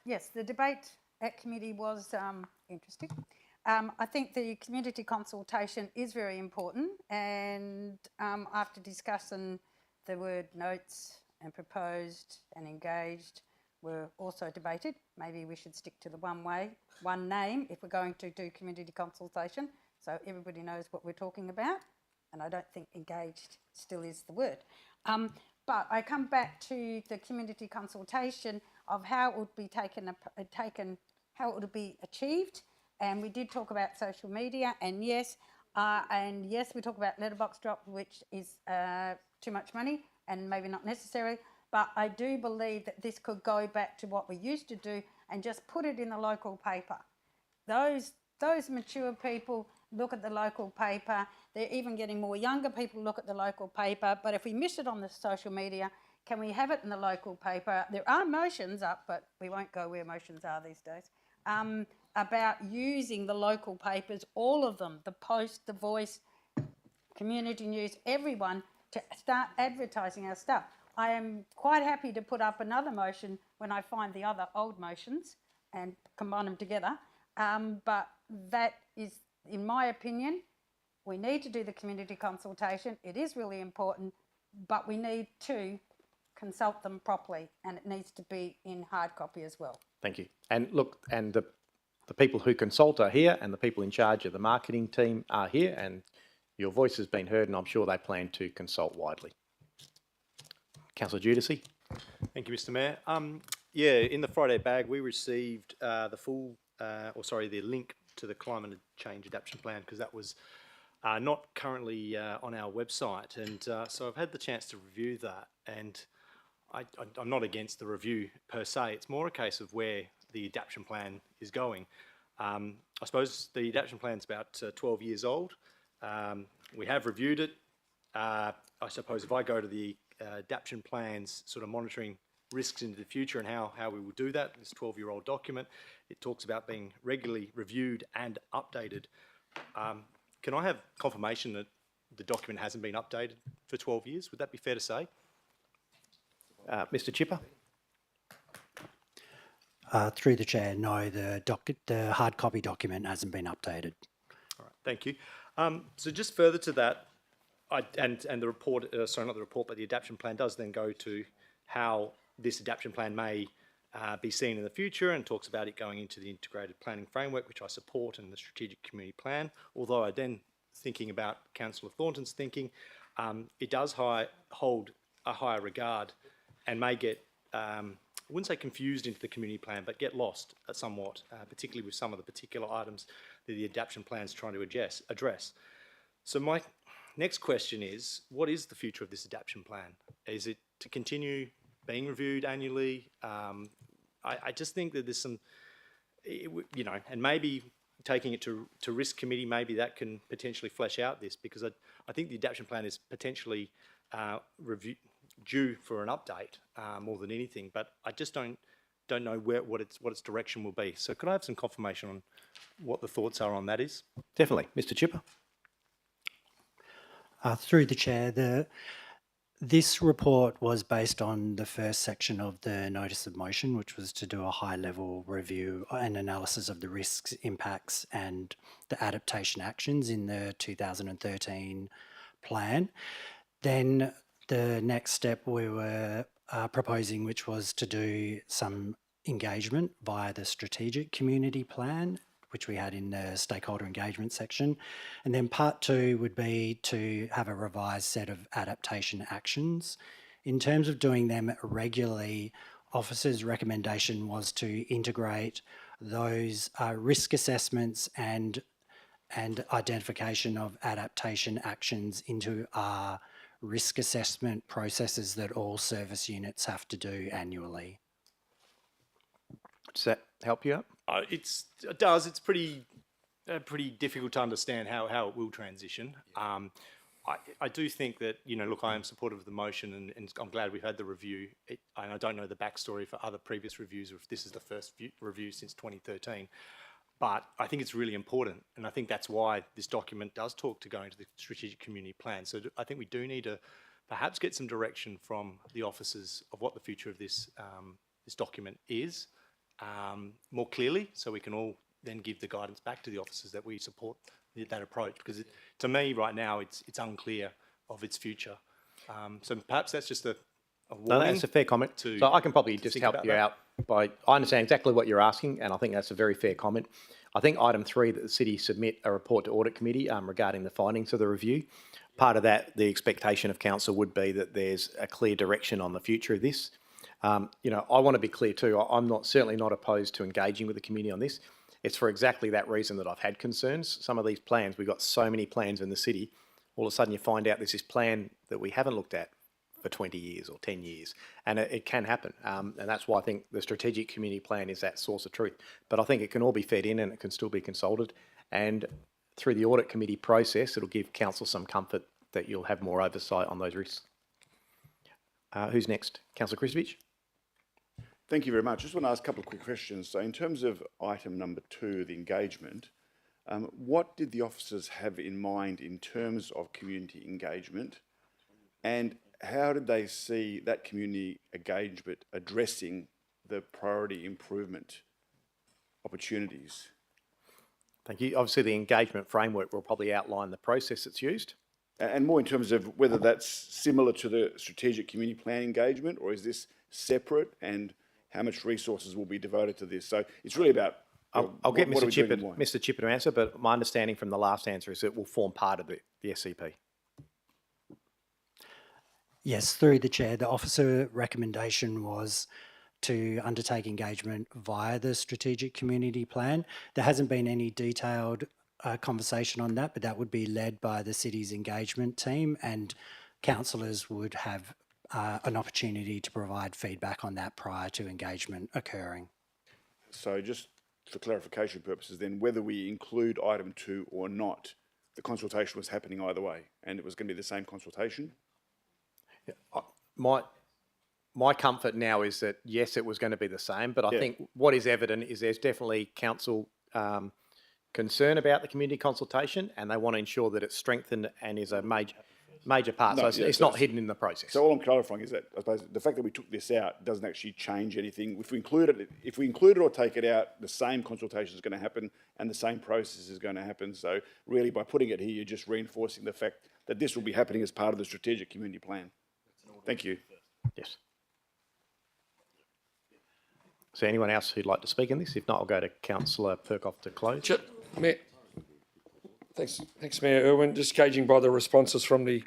[SPEAKER 24] Yes, the debate at committee was interesting. I think the community consultation is very important, and after discussing the word notes and proposed and engaged were also debated, maybe we should stick to the one name if we're going to do community consultation, so everybody knows what we're talking about, and I don't think engaged still is the word. But I come back to the community consultation of how it would be how it would be achieved. And we did talk about social media, and yes, we talk about letterbox drop, which is too much money and maybe not necessary. But I do believe that this could go back to what we used to do and just put it in the local paper. Those mature people look at the local paper. They're even getting more younger people look at the local paper. But if we miss it on the social media, can we have it in the local paper? There are motions up, but we won't go where motions are these days, about using the local papers, all of them, the Post, the Voice, Community News, everyone, to start advertising our stuff. I am quite happy to put up another motion when I find the other old motions and combine them together. But that is, in my opinion, we need to do the community consultation. It is really important, but we need to consult them properly, and it needs to be in hard copy as well.
[SPEAKER 1] Thank you. And look, and the people who consult are here, and the people in charge of the marketing team are here, and your voice has been heard, and I'm sure they plan to consult widely. Councillor Giudice.
[SPEAKER 12] Thank you, Mr. Mayor. Yeah, in the Friday bag, we received the link to the climate change adaptation plan, because that was not currently on our website, and so I've had the chance to review that, and I'm not against the review per se. It's more a case of where the adaptation plan is going. I suppose the adaptation plan is about 12 years old. We have reviewed it. I suppose if I go to the adaptation plans sort of monitoring risks into the future and how we will do that, this 12-year-old document, it talks about being regularly reviewed and updated. Can I have confirmation that the document hasn't been updated for 12 years? Would that be fair to say?
[SPEAKER 1] Mr. Chipper.
[SPEAKER 13] Through the chair, no, the hard copy document hasn't been updated.
[SPEAKER 12] All right, thank you. So just further to that, and the report, sorry, not the report, but the adaptation plan does then go to how this adaptation plan may be seen in the future, and talks about it going into the integrated planning framework, which I support, and the strategic community plan. Although I then, thinking about Councillor Thornton's thinking, it does hold a higher regard and may get, I wouldn't say confused into the community plan, but get lost somewhat, particularly with some of the particular items that the adaptation plan is trying to address. So my next question is, what is the future of this adaptation plan? Is it to continue being reviewed annually? I just think that there's some, and maybe taking it to risk committee, maybe that can potentially flesh out this, because I think the adaptation plan is potentially due for an update more than anything, but I just don't know what its direction will be. So could I have some confirmation on what the thoughts are on that is?
[SPEAKER 1] Definitely. Mr. Chipper.
[SPEAKER 13] Through the chair, this report was based on the first section of the notice of motion, which was to do a high-level review and analysis of the risks, impacts and the adaptation actions in the 2013 plan. Then the next step we were proposing, which was to do some engagement via the strategic community plan, which we had in the stakeholder engagement section. And then part two would be to have a revised set of adaptation actions. In terms of doing them regularly, Officer's recommendation was to integrate those risk assessments and identification of adaptation actions into our risk assessment processes that all service units have to do annually.
[SPEAKER 1] Does that help you out?
[SPEAKER 12] It does. It's pretty difficult to understand how it will transition. I do think that, look, I am supportive of the motion, and I'm glad we've had the review. And I don't know the backstory for other previous reviews, or if this is the first review since 2013. But I think it's really important, and I think that's why this document does talk to going to the strategic community plan. So I think we do need to perhaps get some direction from the officers of what the future of this document is more clearly, so we can all then give the guidance back to the officers that we support that approach, because to me right now it's unclear of its future. So perhaps that's just a warning.
[SPEAKER 1] No, that's a fair comment. So I can probably just
[SPEAKER 12] think
[SPEAKER 1] help
[SPEAKER 12] about
[SPEAKER 1] you
[SPEAKER 12] that.
[SPEAKER 1] out by, I understand exactly what you're asking, and I think that's a very fair comment. I think item 3, that the city submit a report to Audit Committee regarding the findings of the review. Part of that, the expectation of council would be that there's a clear direction on the future of this. You know, I want to be clear too, I'm certainly not opposed to engaging with the community on this. It's for exactly that reason that I've had concerns. Some of these plans, we've got so many plans in the city, all of a sudden you find out there's this plan that we haven't looked at for 20 years or 10 years, and it can happen. And that's why I think the strategic community plan is that source of truth. But I think it can all be fed in and it can still be consulted. And through the audit committee process, it'll give council some comfort that you'll have more oversight on those risks. Who's next? Councillor Kristovich?
[SPEAKER 6] Thank you very much. Just want to ask a couple of quick questions. So in terms of item number 2, the engagement, what did the officers have in mind in terms of community engagement, and how did they see that community engagement addressing the priority improvement opportunities?
[SPEAKER 1] Thank you. Obviously, the engagement framework will probably outline the process that's used.
[SPEAKER 6] And more in terms of whether that's similar to the strategic community plan engagement, or is this separate, and how much resources will be devoted to this? So it's really about...
[SPEAKER 1] I'll get
[SPEAKER 6] what are
[SPEAKER 1] Mr.
[SPEAKER 6] we doing and
[SPEAKER 1] Chippett,
[SPEAKER 6] why?
[SPEAKER 1] Mr. Chippett to answer, but my understanding from the last answer is it will form part of the SCP.
[SPEAKER 13] Yes, through the chair, the officer recommendation was to undertake engagement via the strategic community plan. There hasn't been any detailed conversation on that, but that would be led by the city's engagement team, and councillors would have an opportunity to provide feedback on that prior to engagement occurring.
[SPEAKER 6] So just for clarification purposes then, whether we include item 2 or not, the consultation was happening either way, and it was going to be the same consultation?
[SPEAKER 1] My comfort now is that, yes, it was going to be the same, but I think what is evident is there's definitely council concern about the community consultation, and they want to ensure that it's strengthened and is a major part.
[SPEAKER 6] No,
[SPEAKER 1] So it's not hidden in the process.
[SPEAKER 6] So all I'm clarifying is that, I suppose, the fact that we took this out doesn't actually change anything. If we include it or take it out, the same consultation is going to happen and the same process is going to happen. So really, by putting it here, you're just reinforcing the fact that this will be happening as part of the strategic community plan. Thank you.
[SPEAKER 1] Yes. Is there anyone else who'd like to speak on this? If not, I'll go to Councillor Perkoff to close.
[SPEAKER 23] Mayor, thanks, Mayor Irwin. Just gauging by the responses from the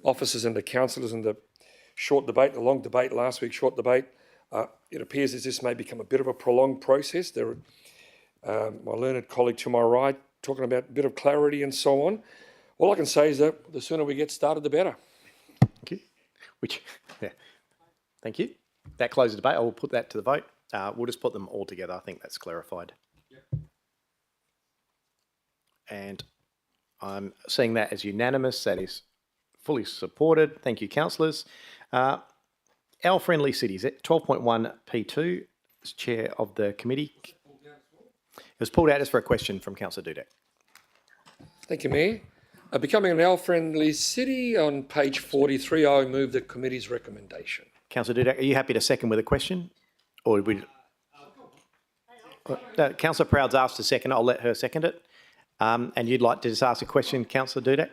[SPEAKER 23] officers and the councillors in the short debate, the long debate last week, short debate, it appears as this may become a bit of a prolonged process. There, my learned colleague to my right talking about a bit of clarity and so on. All I can say is that the sooner we get started, the better.
[SPEAKER 1] Thank you. Thank you. That closes the debate. I will put that to the vote. We'll just put them all together. I think that's clarified. And I'm seeing that as unanimous. That is fully supported. Thank you, councillors. Our friendly cities, 12.1 P2, as chair of the committee. It was pulled out just for a question from Councillor Dudek.
[SPEAKER 23] Thank you, Mayor. Becoming an L-friendly city, on page 43, I move the committee's recommendation.
[SPEAKER 1] Councillor Dudek, are you happy to second with a question? Or would we... Councillor Proud's asked to second it. I'll let her second it. And you'd like to just ask a question, Councillor Dudek?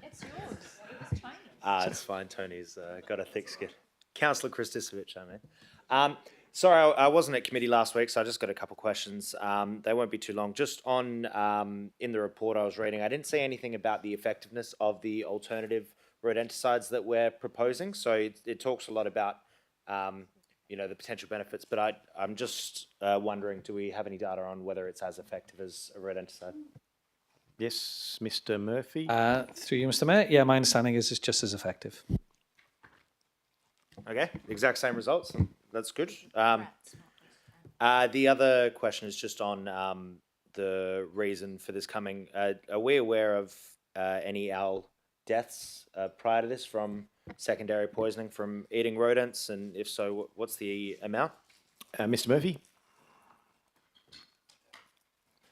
[SPEAKER 11] It's yours. It was Tony.
[SPEAKER 10] It's fine. Tony's got a thick skin. Councillor Kristovich, I mean. Sorry, I wasn't at committee last week, so I just got a couple of questions. They won't be too long. Just on in the report I was reading, I didn't see anything about the effectiveness of the alternative rodenticides that we're proposing. So it talks a lot about the potential benefits, but I'm just wondering, do we have any data on whether it's as effective as a rodenticide?
[SPEAKER 1] Yes, Mr. Murphy.
[SPEAKER 14] Through you, Mr. Mayor. Yeah, my understanding is it's just as effective.
[SPEAKER 10] Okay, exact same results. That's good. The other question is just on the reason for this coming. Are we aware of any owl deaths prior to this from secondary poisoning from eating rodents? And if so, what's the amount?
[SPEAKER 1] Mr. Murphy.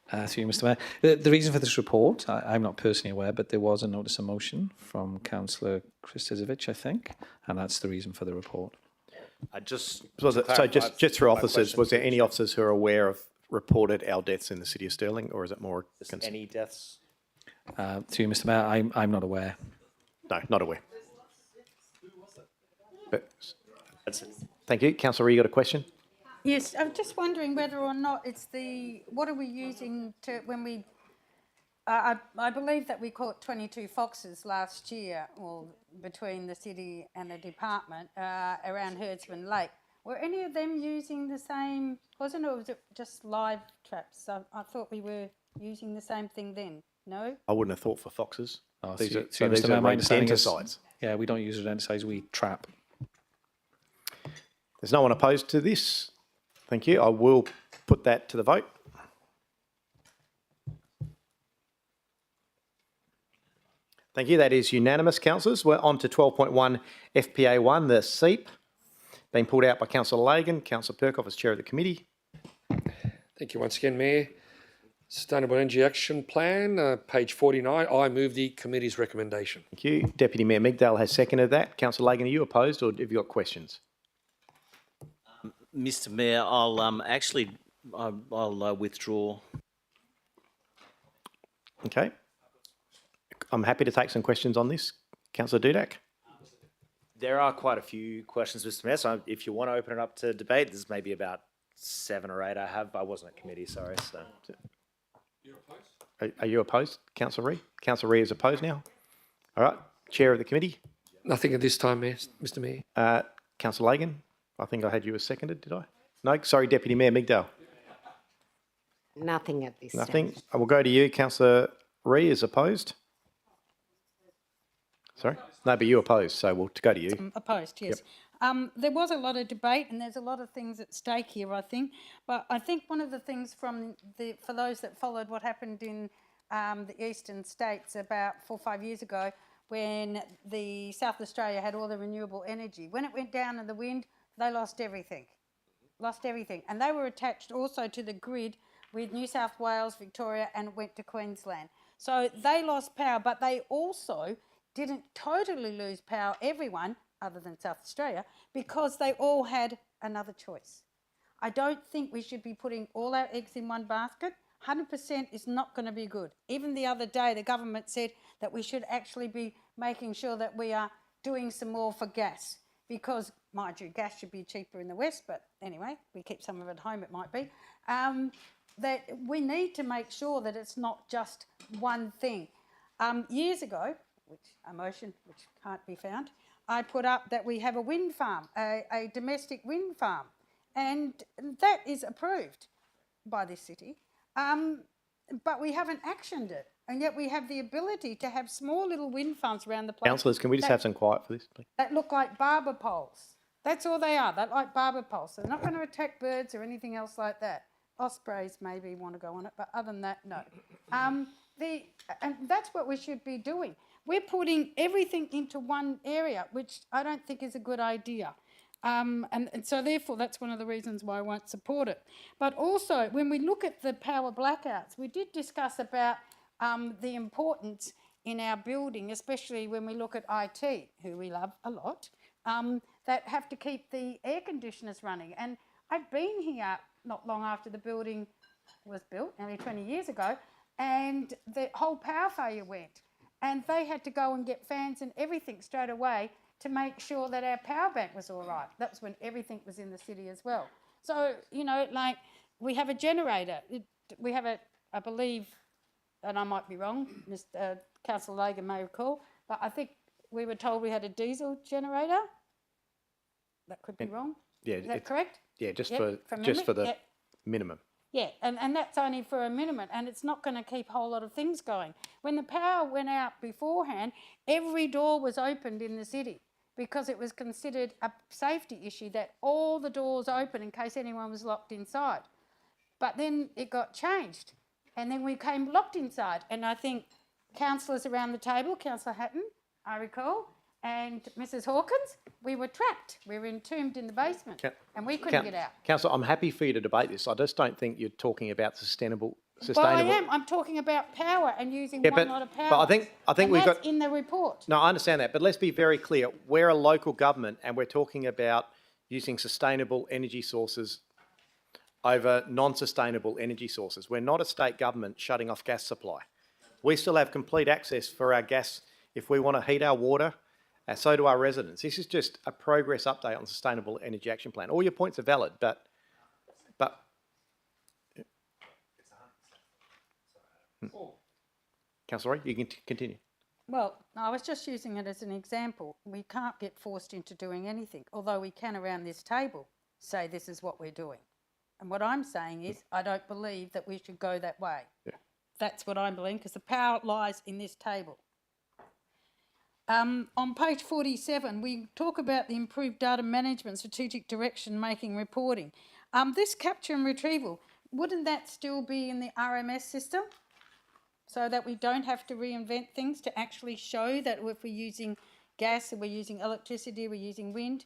[SPEAKER 14] Through you, Mr. Mayor. The reason for this report, I'm not personally aware, but there was a notice of motion from Councillor Kristovich, I think, and that's the reason for the report.
[SPEAKER 1] So just for officers, was there any officers who are aware of reported our deaths in the city of Stirling, or is it more?
[SPEAKER 10] Any deaths?
[SPEAKER 14] Through you, Mr. Mayor, I'm not aware.
[SPEAKER 1] No, not aware. But,
[SPEAKER 10] That's it.
[SPEAKER 1] thank you. Councillor Ree, you got a question?
[SPEAKER 24] Yes, I'm just wondering whether or not it's what are we using to, when we, I believe that we caught 22 foxes last year, well, between the city and the department, around Herdsman Lake. Were any of them using the same, wasn't it, or was it just live traps? I thought we were using the same thing then, no?
[SPEAKER 1] I wouldn't have thought for foxes.
[SPEAKER 14] Oh,
[SPEAKER 1] These
[SPEAKER 14] so,
[SPEAKER 1] are,
[SPEAKER 14] so
[SPEAKER 1] so these
[SPEAKER 14] Mr. Mayor,
[SPEAKER 1] are
[SPEAKER 14] my understanding is,
[SPEAKER 1] rodenticides.
[SPEAKER 14] yeah, we don't use rodenticides, we trap.
[SPEAKER 1] There's no one opposed to this. Thank you. I will put that to the vote. Thank you. That is unanimous, councillors. We're on to 12.1 FPA1, the SEEP, being pulled out by Councillor Lagan. Councillor Perkoff as chair of the committee.
[SPEAKER 23] Thank you once again, Mayor. Sustainable Energy Action Plan, page 49. I move the committee's recommendation.
[SPEAKER 1] Thank you. Deputy Mayor Migdale has seconded that. Councillor Lagan, are you opposed or have you got questions?
[SPEAKER 7] Mr. Mayor, I'll I'll withdraw.
[SPEAKER 1] Okay. I'm happy to take some questions on this. Councillor Dudak.
[SPEAKER 10] There are quite a few questions, Mr. Mayor, so if you want to open it up to debate, there's maybe about 7 or 8 I have. I wasn't at committee, sorry. So.
[SPEAKER 1] Are you opposed, Councillor Ree? Councillor Ree is opposed now. All right. Chair of the committee.
[SPEAKER 23] Nothing at this time, Mayor, Mr. Mayor.
[SPEAKER 1] Councillor Lagan. I think I had you as seconded, did I? No, sorry, Deputy Mayor Migdale.
[SPEAKER 9] Nothing at this
[SPEAKER 1] Nothing.
[SPEAKER 9] stage.
[SPEAKER 1] I will go to you. Councillor Ree is opposed. Sorry? No, but you opposed, so we'll go to you.
[SPEAKER 24] Opposed, yes. There was a lot of debate and there's a lot of things at stake here, I think. But I think one of the things for those that followed what happened in the eastern states about 4 or 5 years ago, when the South Australia had all the renewable energy, when it went down in the wind, they lost everything. And they were attached also to the grid with New South Wales, Victoria, and went to Queensland. So they lost power, but they also didn't totally lose power, everyone, other than South Australia, because they all had another choice. I don't think we should be putting all our eggs in one basket. 100% is not going to be good. Even the other day, the government said that we should actually be making sure that we are doing some more for gas, because, mind you, gas should be cheaper in the West, but anyway, we keep some of it home, it might be. That we need to make sure that it's not just one thing. Years ago, a motion which can't be found, I put up that we have a wind farm, a domestic wind farm, and that is approved by this city, but we haven't actioned it, and yet we have the ability to have small little wind farms around the place.
[SPEAKER 1] Councillors, can we just have some quiet for this, please?
[SPEAKER 24] That look like barber poles. That's all they are. They're like barber poles. So they're not going to attack birds or anything else like that. Ospreys maybe want to go on it, but other than that, no. And that's what we should be doing. We're putting everything into one area, which I don't think is a good idea. And so therefore, that's one of the reasons why I won't support it. But also, when we look at the power blackouts, we did discuss about the importance in our building, especially when we look at IT, who we love a lot, that have to keep the air conditioners running. And I've been here not long after the building was built, nearly 20 years ago, and the whole power failure went. And they had to go and get fans and everything straight away to make sure that our power bank was all right. That was when everything was in the city as well. So, you know, like, we have a generator. We have I believe, and I might be wrong, Mr. Councillor Lagan may recall, but I think we were told we had a diesel generator. That could be wrong.
[SPEAKER 1] Yeah,
[SPEAKER 24] Is that correct?
[SPEAKER 1] Yeah, just
[SPEAKER 24] Yep,
[SPEAKER 1] for the
[SPEAKER 24] Yep.
[SPEAKER 1] minimum.
[SPEAKER 24] Yeah, and that's only for a minimum, and it's not going to keep a whole lot of things going. When the power went out beforehand, every door was opened in the city because it was considered a safety issue that all the doors open in case anyone was locked inside. But then it got changed, and then we came locked inside. And I think councillors around the table, Councillor Hatton, I recall, and Mrs Hawkins, we were trapped. We were entombed in the basement, and we couldn't get out.
[SPEAKER 1] Councillor, I'm happy for you to debate this. I just don't think you're talking about sustainable.
[SPEAKER 24] Well, I am. I'm talking about power and using one lot of power.
[SPEAKER 1] But I think we've got
[SPEAKER 24] in the report.
[SPEAKER 1] No, I understand that, but let's be very clear. We're a local government, and we're talking about using sustainable energy sources. over non-sustainable energy sources. We're not a state government shutting off gas supply. We still have complete access for our gas if we want to heat our water, and so do our residents. This is just a progress update on the Sustainable Energy Action Plan. All your points are valid, but Councillor Ray, you can continue.
[SPEAKER 24] Well, I was just using it as an example. We can't get forced into doing anything, although we can around this table say this is what we're doing. And what I'm saying is I don't believe that we should go that way.
[SPEAKER 1] Yeah.
[SPEAKER 24] That's what I believe, because the power lies in this table. On page 47, we talk about the improved data management, strategic direction making, reporting. This capture and retrieval, wouldn't that still be in the RMS system? So that we don't have to reinvent things to actually show that if we're using gas, and we're using electricity, we're using wind.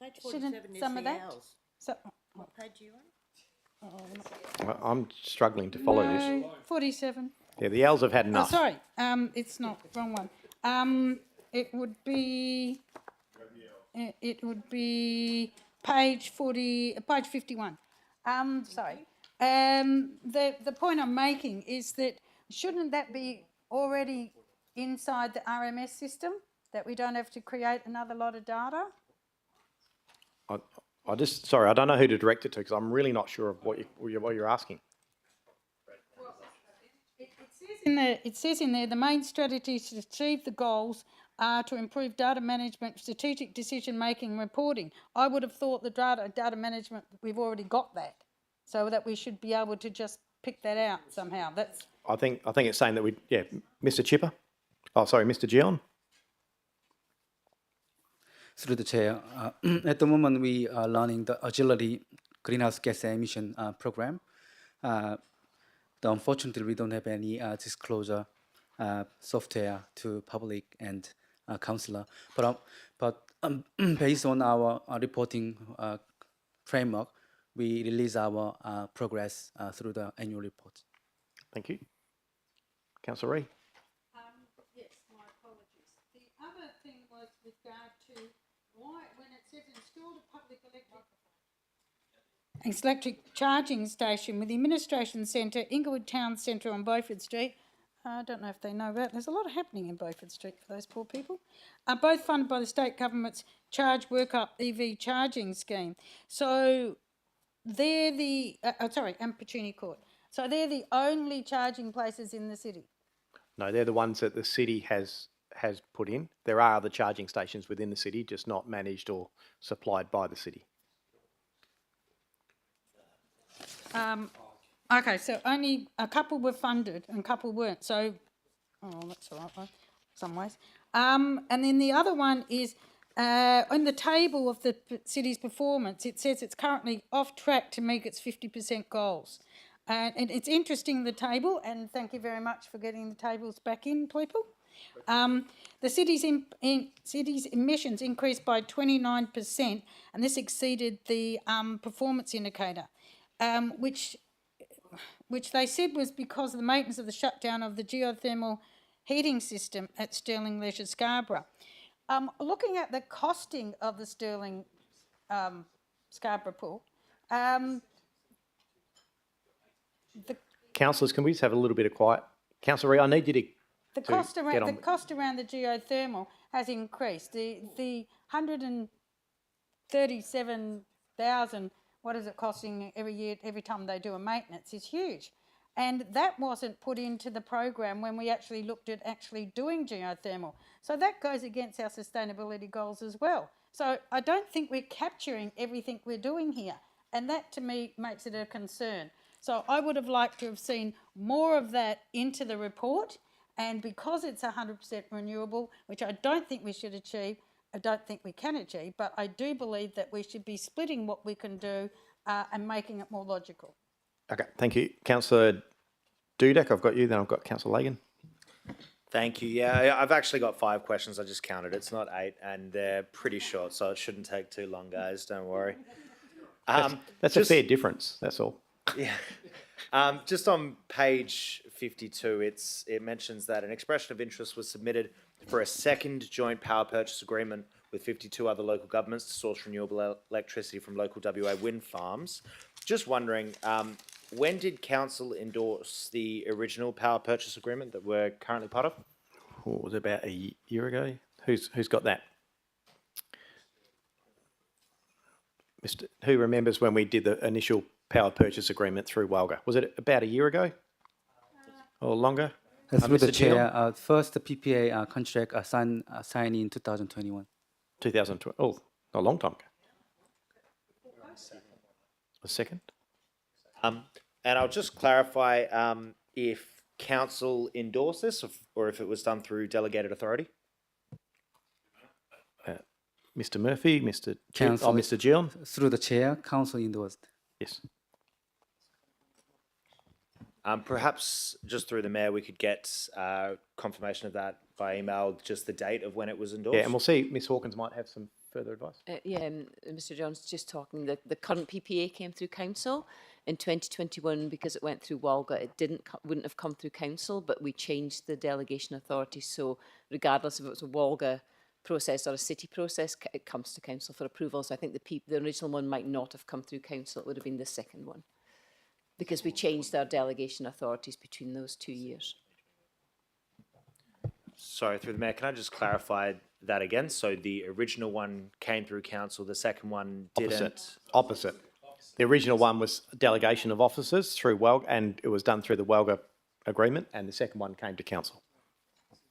[SPEAKER 15] Page
[SPEAKER 24] Shouldn't
[SPEAKER 15] 47 is
[SPEAKER 24] some of
[SPEAKER 15] the
[SPEAKER 24] that?
[SPEAKER 15] owls.
[SPEAKER 24] So,
[SPEAKER 15] What page are you on?
[SPEAKER 1] I'm struggling to follow this.
[SPEAKER 24] no, 47.
[SPEAKER 1] Yeah, the L's have had
[SPEAKER 24] Oh,
[SPEAKER 1] enough.
[SPEAKER 24] sorry, it's not, wrong one. It would be page 51. Sorry. The point I'm making is that shouldn't that be already inside the RMS system, that we don't have to create another lot of data?
[SPEAKER 1] Sorry, I don't know who to direct it to because I'm really not sure of what you're asking.
[SPEAKER 24] It says in there, the main strategies to achieve the goals are to improve data management, strategic decision making, reporting. I would have thought the data management, we've already got that, so that we should be able to just pick that out somehow. That's.
[SPEAKER 1] I think it's saying that Mr. Chipper. Oh, sorry, Mr. Gion.
[SPEAKER 16] Through the chair, at the moment we are running the Agility greenhouse gas emission program. Unfortunately, we don't have any disclosure software to public and councillor. But based on our reporting framework, we release our progress through the annual report.
[SPEAKER 1] Thank you. Councillor Ree.
[SPEAKER 24] Yes, my apologies. The other thing was with regard to why, when it says installed a public electric charging station with the administration centre, Inglewood Town Centre on Beaufort Street. I don't know if they know that. There's a lot happening in Beaufort Street for those poor people. Are both funded by the state government's Charge Work Up EV charging scheme. So they're the, and Petrini Court. So they're the only charging places in the city.
[SPEAKER 1] No, they're the ones that the city has put in. There are other charging stations within the city, just not managed or supplied by the city.
[SPEAKER 24] Okay, so only a couple were funded and a couple weren't. So, that's all right, some ways. And then the other one is on the table of the city's performance, it says it's currently off track to meet its 50% goals. And it's interesting, the table, and thank you very much for getting the tables back in, people. The city's emissions increased by 29%, and this exceeded the performance indicator, which they said was because of the maintenance of the shutdown of the geothermal heating system at Stirling Leisure Scarborough. Looking at the costing of the Stirling Scarborough pool,
[SPEAKER 1] Councillors, can we just have a little bit of quiet? Councillor Ree, I need you to
[SPEAKER 24] the cost around the geothermal has increased. The 137,000, what is it costing every year, every time they do a maintenance, is huge. And that wasn't put into the program when we actually looked at actually doing geothermal. So that goes against our sustainability goals as well. So I don't think we're capturing everything we're doing here. And that to me makes it a concern. So I would have liked to have seen more of that into the report. And because it's 100% renewable, which I don't think we should achieve, I don't think we can achieve, but I do believe that we should be splitting what we can do and making it more logical.
[SPEAKER 1] Okay, thank you. Councillor Dudek, I've got you, then I've got Councillor Lagan.
[SPEAKER 10] Thank you. Yeah, I've actually got 5 questions. I just counted. It's not 8, and they're pretty short, so it shouldn't take too long, guys. Don't worry.
[SPEAKER 1] That's a fair difference, that's all.
[SPEAKER 10] Yeah. Just on page 52, it mentions that an expression of interest was submitted for a second joint power purchase agreement with 52 other local governments to source renewable electricity from local WA wind farms. Just wondering, when did council endorse the original power purchase agreement that we're currently part of?
[SPEAKER 1] What was it, about a year ago? Who's got that? Who remembers when we did the initial power purchase agreement through Walga? Was it about a year ago or longer?
[SPEAKER 16] Through the
[SPEAKER 1] Mr. Gill?
[SPEAKER 16] chair, first the PPA contract signed in 2021.
[SPEAKER 1] 2012. Oh, a long time ago. A second?
[SPEAKER 10] And I'll just clarify if council endorsed this or if it was done through delegated authority.
[SPEAKER 1] Mr. Murphy, Mr.
[SPEAKER 16] Council,
[SPEAKER 1] Mr. Gill?
[SPEAKER 16] Through the chair, council endorsed.
[SPEAKER 1] Yes.
[SPEAKER 10] Perhaps just through the mayor, we could get confirmation of that by email, just the date of when it was endorsed.
[SPEAKER 1] Yeah, and we'll see. Ms. Hawkins might have some further advice.
[SPEAKER 17] Mr. John's just talking. The current PPA came through council in 2021 because it went through Walga. It wouldn't have come through council, but we changed the delegation authority. So regardless if it was a Walga process or a city process, it comes to council for approval. So I think the original one might not have come through council. It would have been the second one, because we changed our delegation authorities between those 2 years.
[SPEAKER 10] Sorry, through the mayor, can I just clarify that again? So the original one came through council, the second one didn't?
[SPEAKER 1] Opposite. The original one was delegation of officers through Walga, and it was done through the Walga agreement, and the second one came to council.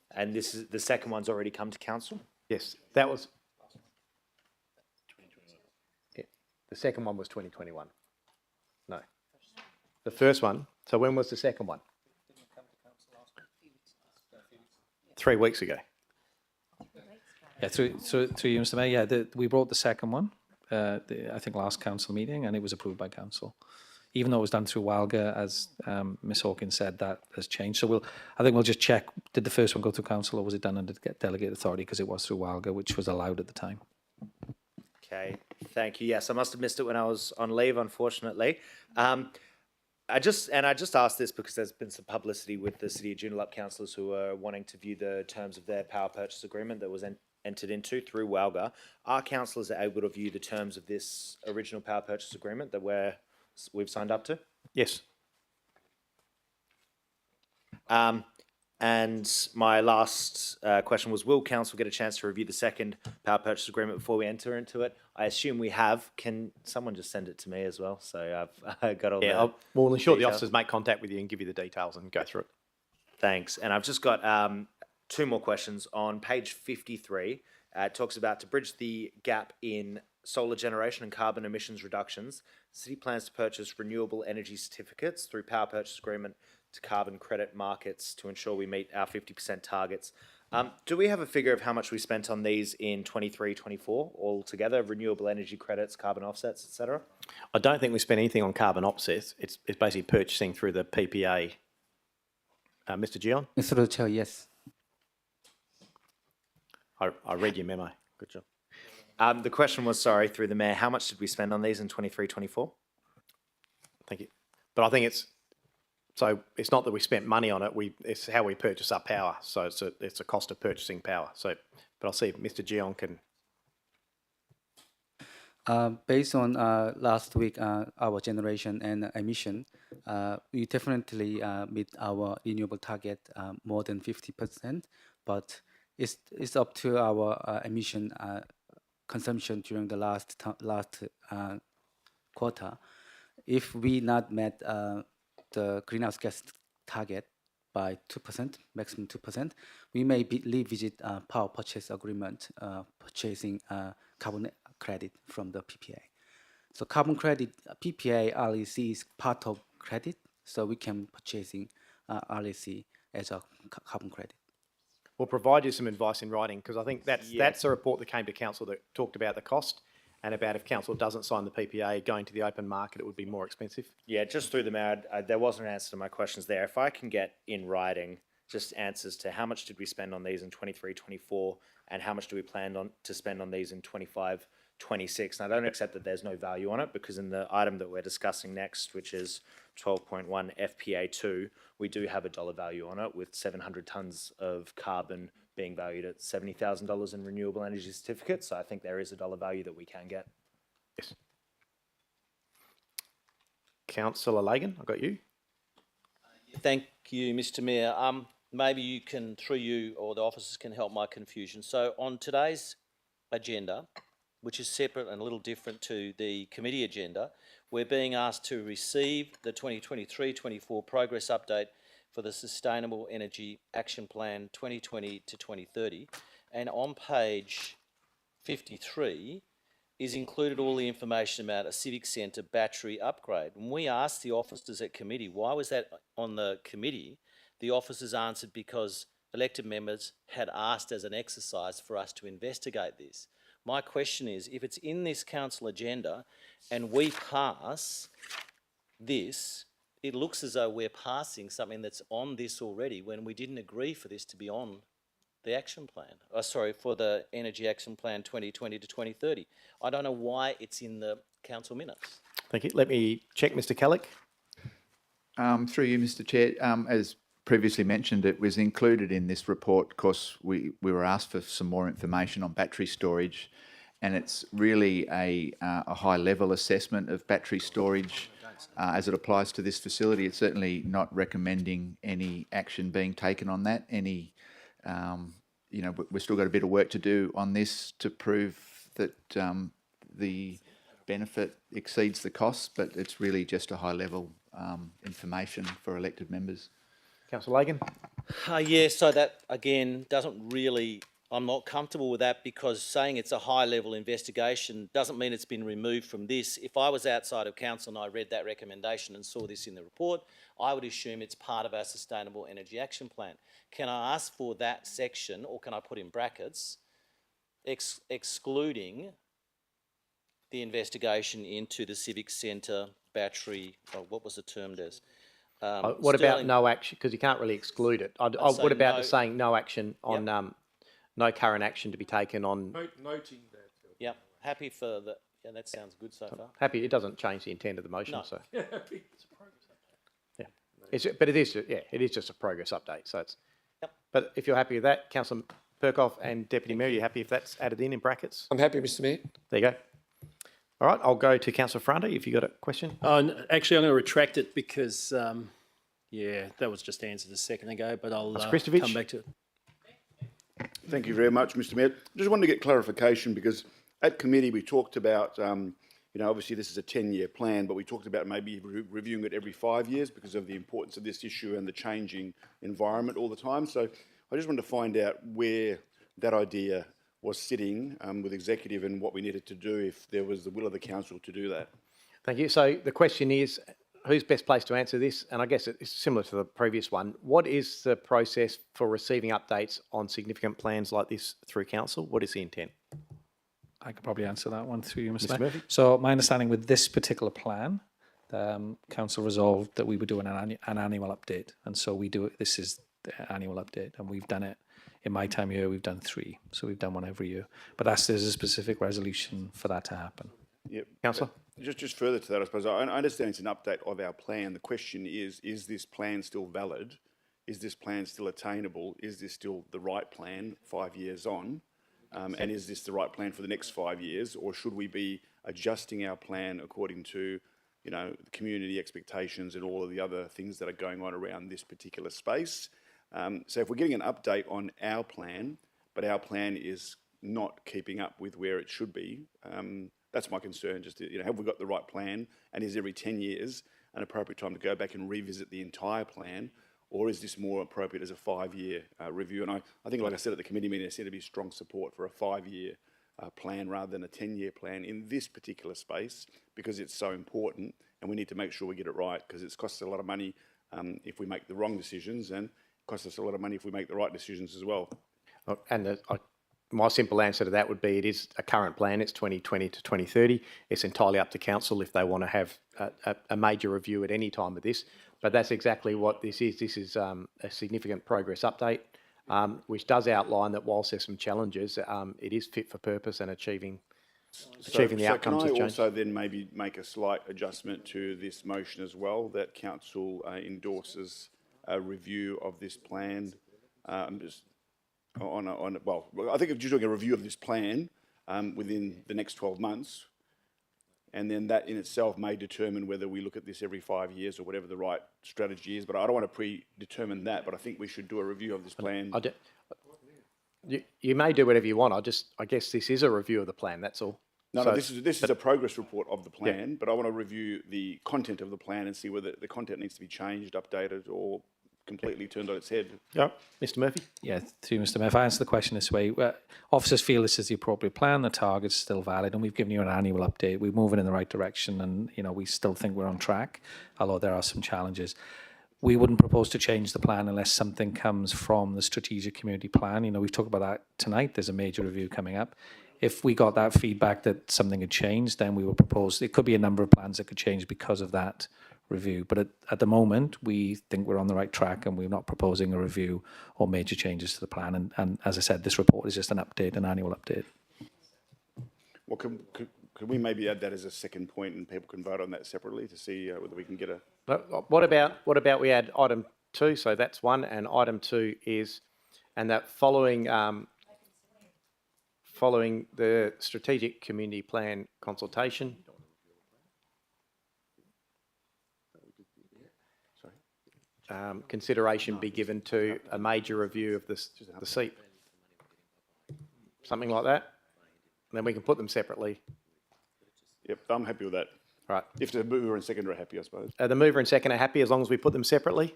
[SPEAKER 10] And this is the second one's already come to council?
[SPEAKER 1] Yes, that was. Yeah, the second one was 2021. No. The first one. So when was the second one? 3 weeks ago.
[SPEAKER 14] Yeah, through you, Mr. Mayor. Yeah, we brought the second one, I think last council meeting, and it was approved by council. Even though it was done through Walga, as Ms. Hawkins said, that has changed. So I think we'll just check, did the first one go through council or was it done under delegated authority, because it was through Walga, which was allowed at the time.
[SPEAKER 10] Okay, thank you. Yes, I must have missed it when I was on leave, unfortunately. I just asked this because there's been some publicity with the City of Joondalup councillors who are wanting to view the terms of their power purchase agreement that was entered into through Walga. Are councillors able to view the terms of this original power purchase agreement that we've signed up to?
[SPEAKER 1] Yes.
[SPEAKER 10] And my last question was, will council get a chance to review the second power purchase agreement before we enter into it? I assume we have. Can someone just send it to me as well? So I've got all the
[SPEAKER 1] we'll ensure the
[SPEAKER 10] details.
[SPEAKER 1] officers make contact with you and give you the details and go through it.
[SPEAKER 10] Thanks. And I've just got two more questions. On page 53, it talks about to bridge the gap in solar generation and carbon emissions reductions. The city plans to purchase renewable energy certificates through power purchase agreement to carbon credit markets to ensure we meet our 50% targets. Do we have a figure of how much we spent on these in 23-24 altogether, renewable energy credits, carbon offsets, etc.?
[SPEAKER 1] I don't think we spent anything on carbon offsets. It's basically purchasing through the PPA. Mr. Gion?
[SPEAKER 16] Mr. the Chair, yes.
[SPEAKER 1] I read your memo. Good job.
[SPEAKER 10] The question was, sorry, through the mayor, how much did we spend on these in 23-24?
[SPEAKER 1] Thank you. But I think it's not that we spent money on it. It's how we purchase our power. So it's a cost of purchasing power. So, but I'll see if Mr. Gion can.
[SPEAKER 16] Based on last week, our generation and emission, we definitely meet our renewable target more than 50%. But it's up to our emission consumption during the last quarter. If we not met the greenhouse gas target by 2%, maximum 2%, we may revisit power purchase agreement, purchasing carbon credit from the PPA. So carbon credit, PPA, REC is part of credit, so we can purchasing REC as a carbon credit.
[SPEAKER 1] We'll provide you some advice in writing, because I think that's a report that came to council that talked about the cost and about if council doesn't sign the PPA, going to the open market, it would be more expensive.
[SPEAKER 10] Yeah, just through the mayor, there wasn't an answer to my questions there. If I can get in writing just answers to how much did we spend on these in 23-24 and how much do we plan to spend on these in 25-26. And I don't accept that there's no value on it, because in the item that we're discussing next, which is 12.1 FPA2, we do have a dollar value on it with 700 tonnes of carbon being valued at $70,000 in renewable energy certificates. So I think there is a dollar value that we can get.
[SPEAKER 1] Yes. Councillor Lagan, I got you.
[SPEAKER 7] Thank you, Mr Mayor. Maybe you can, through you or the officers can help my confusion. So on today's agenda, which is separate and a little different to the committee agenda, we're being asked to receive the 2023-24 progress update for the Sustainable Energy Action Plan 2020 to 2030. And on page 53 is included all the information about a civic centre battery upgrade. When we asked the officers at committee, why was that on the committee, the officers answered because elected members had asked as an exercise for us to investigate this. My question is, if it's in this council agenda and we pass this, it looks as though we're passing something that's on this already when we didn't agree for this to be on the action plan. For the Energy Action Plan 2020 to 2030. I don't know why it's in the council minutes.
[SPEAKER 1] Thank you. Let me check, Mr. Kellick.
[SPEAKER 18] Through you, Mr. Chair, as previously mentioned, it was included in this report because we were asked for some more information on battery storage, and it's really a high-level assessment of battery storage as it applies to this facility. It's certainly not recommending any action being taken on that. We've still got a bit of work to do on this to prove that the benefit exceeds the costs, but it's really just a high-level information for elected members.
[SPEAKER 1] Councillor Lagan.
[SPEAKER 7] So that, again, doesn't really, I'm not comfortable with that because saying it's a high-level investigation doesn't mean it's been removed from this. If I was outside of council and I read that recommendation and saw this in the report, I would assume it's part of our Sustainable Energy Action Plan. Can I ask for that section, or can I put in brackets, excluding the investigation into the Civic Centre battery, what was it termed as?
[SPEAKER 1] What about no action? Because you can't really exclude it. What about saying no action on, no current action to be taken on?
[SPEAKER 23] Noting that.
[SPEAKER 7] Yep, happy for that. Yeah, that sounds good so far.
[SPEAKER 1] Happy, it doesn't change the intent of the motion,
[SPEAKER 7] No.
[SPEAKER 1] so. But it is just a progress update, so it's.
[SPEAKER 7] Yep.
[SPEAKER 1] But if you're happy with that, Councillor Perkoff and Deputy Mayor, you happy if that's added in brackets?
[SPEAKER 23] I'm happy, Mr Mayor.
[SPEAKER 1] There you go. All right, I'll go to Councillor Ferrando if you got a question.
[SPEAKER 19] Actually, I'm going to retract it because, that was just answered a second ago, but I'll come back to it.
[SPEAKER 6] Thank you very much, Mr Mayor. Just wanted to get clarification because at committee we talked about, obviously this is a 10-year plan, but we talked about maybe reviewing it every 5 years because of the importance of this issue and the changing environment all the time. So I just wanted to find out where that idea was sitting with executive and what we needed to do if there was the will of the council to do that.
[SPEAKER 1] Thank you. So the question is, who's best placed to answer this? And I guess it's similar to the previous one. What is the process for receiving updates on significant plans like this through council? What is the intent?
[SPEAKER 14] I could probably answer that one through you, Mr. Mayor.
[SPEAKER 1] Murphy.
[SPEAKER 14] So my understanding with this particular plan, council resolved that we would do an annual update, and so we do it. This is the annual update, and we've done it. In my time here, we've done 3, so we've done one every year. But there's a specific resolution for that to happen.
[SPEAKER 6] Yep.
[SPEAKER 1] Councillor?
[SPEAKER 6] Just further to that, I suppose, I understand it's an update of our plan. The question is this plan still valid? Is this plan still attainable? Is this still the right plan 5 years on? And is this the right plan for the next 5 years? Or should we be adjusting our plan according to, the community expectations and all of the other things that are going on around this particular space? So if we're getting an update on our plan, but our plan is not keeping up with where it should be, that's my concern. Just have we got the right plan, and is every 10 years an appropriate time to go back and revisit the entire plan, or is this more appropriate as a 5-year review? And I think, like I said at the committee meeting, there seemed to be strong support for a 5-year plan rather than a 10-year plan in this particular space because it's so important, and we need to make sure we get it right because it's cost us a lot of money if we make the wrong decisions, and costs us a lot of money if we make the right decisions as well.
[SPEAKER 1] And my simple answer to that would be it is a current plan. It's 2020 to 2030. It's entirely up to council if they want to have a major review at any time of this. But that's exactly what this is. This is a significant progress update, which does outline that whilst there's some challenges, it is fit for purpose and achieving the outcomes of change.
[SPEAKER 6] Can I also then maybe make a slight adjustment to this motion as well, that council endorses a review of this plan? well, I think if you're doing a review of this plan within the next 12 months, and then that in itself may determine whether we look at this every 5 years or whatever the right strategy is. But I don't want to predetermine that, but I think we should do a review of this plan.
[SPEAKER 1] You may do whatever you want. I guess this is a review of the plan, that's all.
[SPEAKER 6] No, this is a progress report of the plan, but I want to review the content of the plan and see whether the content needs to be changed, updated, or completely turned on its head.
[SPEAKER 1] Yep. Mr. Murphy?
[SPEAKER 14] Yeah, to you, Mr. Mayor. If I answer the question this way, officers feel this is the appropriate plan, the target's still valid, and we've given you an annual update. We're moving in the right direction, and we still think we're on track, although there are some challenges. We wouldn't propose to change the plan unless something comes from the strategic community plan. We've talked about that tonight. There's a major review coming up. If we got that feedback that something had changed, then we would propose, it could be a number of plans that could change because of that review. But at the moment, we think we're on the right track and we're not proposing a review or major changes to the plan. And as I said, this report is just an update, an annual update.
[SPEAKER 6] Well, could we maybe add that as a second point and people can vote on that separately to see whether we can get a...
[SPEAKER 1] What about we add item 2? So that's 1, and item 2 is, and that following the strategic community plan consultation. Consideration be given to a major review of the SEEP. Something like that. And then we can put them separately.
[SPEAKER 6] Yep, I'm happy with that.
[SPEAKER 1] Right.
[SPEAKER 6] If the mover and seconder are happy, I suppose.
[SPEAKER 1] The mover and second are happy as long as we put them separately?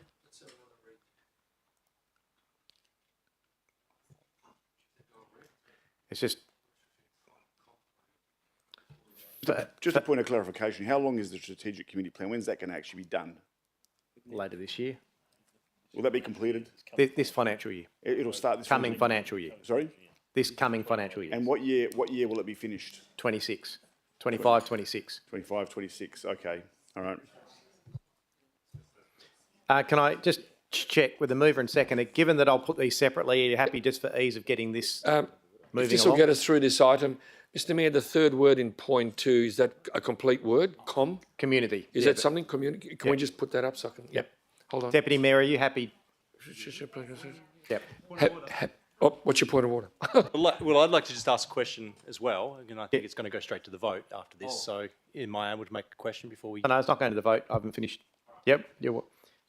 [SPEAKER 1] It's just...
[SPEAKER 6] Just a point of clarification, how long is the strategic community plan? When's that going to actually be done?
[SPEAKER 1] Later this year.
[SPEAKER 6] Will that be completed?
[SPEAKER 1] This financial year.
[SPEAKER 6] It'll start this
[SPEAKER 1] coming financial year.
[SPEAKER 6] Sorry?
[SPEAKER 1] This coming financial year.
[SPEAKER 6] And what year will it be finished?
[SPEAKER 1] 26. 25, 26.
[SPEAKER 6] 25, 26, okay, all right.
[SPEAKER 1] Can I just check with the mover and seconder, given that I'll put these separately, are you happy just for ease of getting this moving
[SPEAKER 23] If this will get us through this item, Mr. Mayor, the third word in point 2, is that a complete word?
[SPEAKER 1] Community.
[SPEAKER 23] Is that something? Community? Can we just put that up so I can...
[SPEAKER 1] Yep.
[SPEAKER 23] Hold on.
[SPEAKER 1] Deputy Mayor, are you happy? Yep.
[SPEAKER 23] What's your point of order?
[SPEAKER 2] Well, I'd like to just ask a question as well. Again, I think it's going to go straight to the vote after this. So, am I able to make a question before we...
[SPEAKER 1] No, it's not going to the vote. I haven't finished. Yep.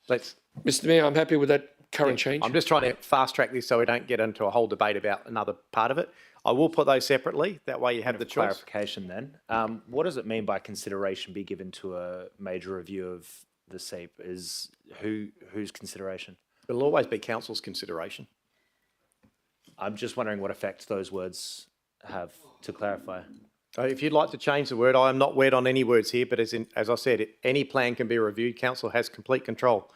[SPEAKER 1] Let's...
[SPEAKER 23] Mr. Mayor, I'm happy with that current change.
[SPEAKER 1] I'm just trying to fast track this so we don't get into a whole debate about another part of it. I will put those separately. That way you have the choice.
[SPEAKER 10] Clarification then. What does it mean by consideration be given to a major review of the SEEP? Is whose consideration?
[SPEAKER 1] It'll always be council's consideration.
[SPEAKER 10] I'm just wondering what effect those words have, to clarify.
[SPEAKER 1] If you'd like to change the word, I am not wed on any words here, but as I said, any plan can be reviewed. Council has complete control.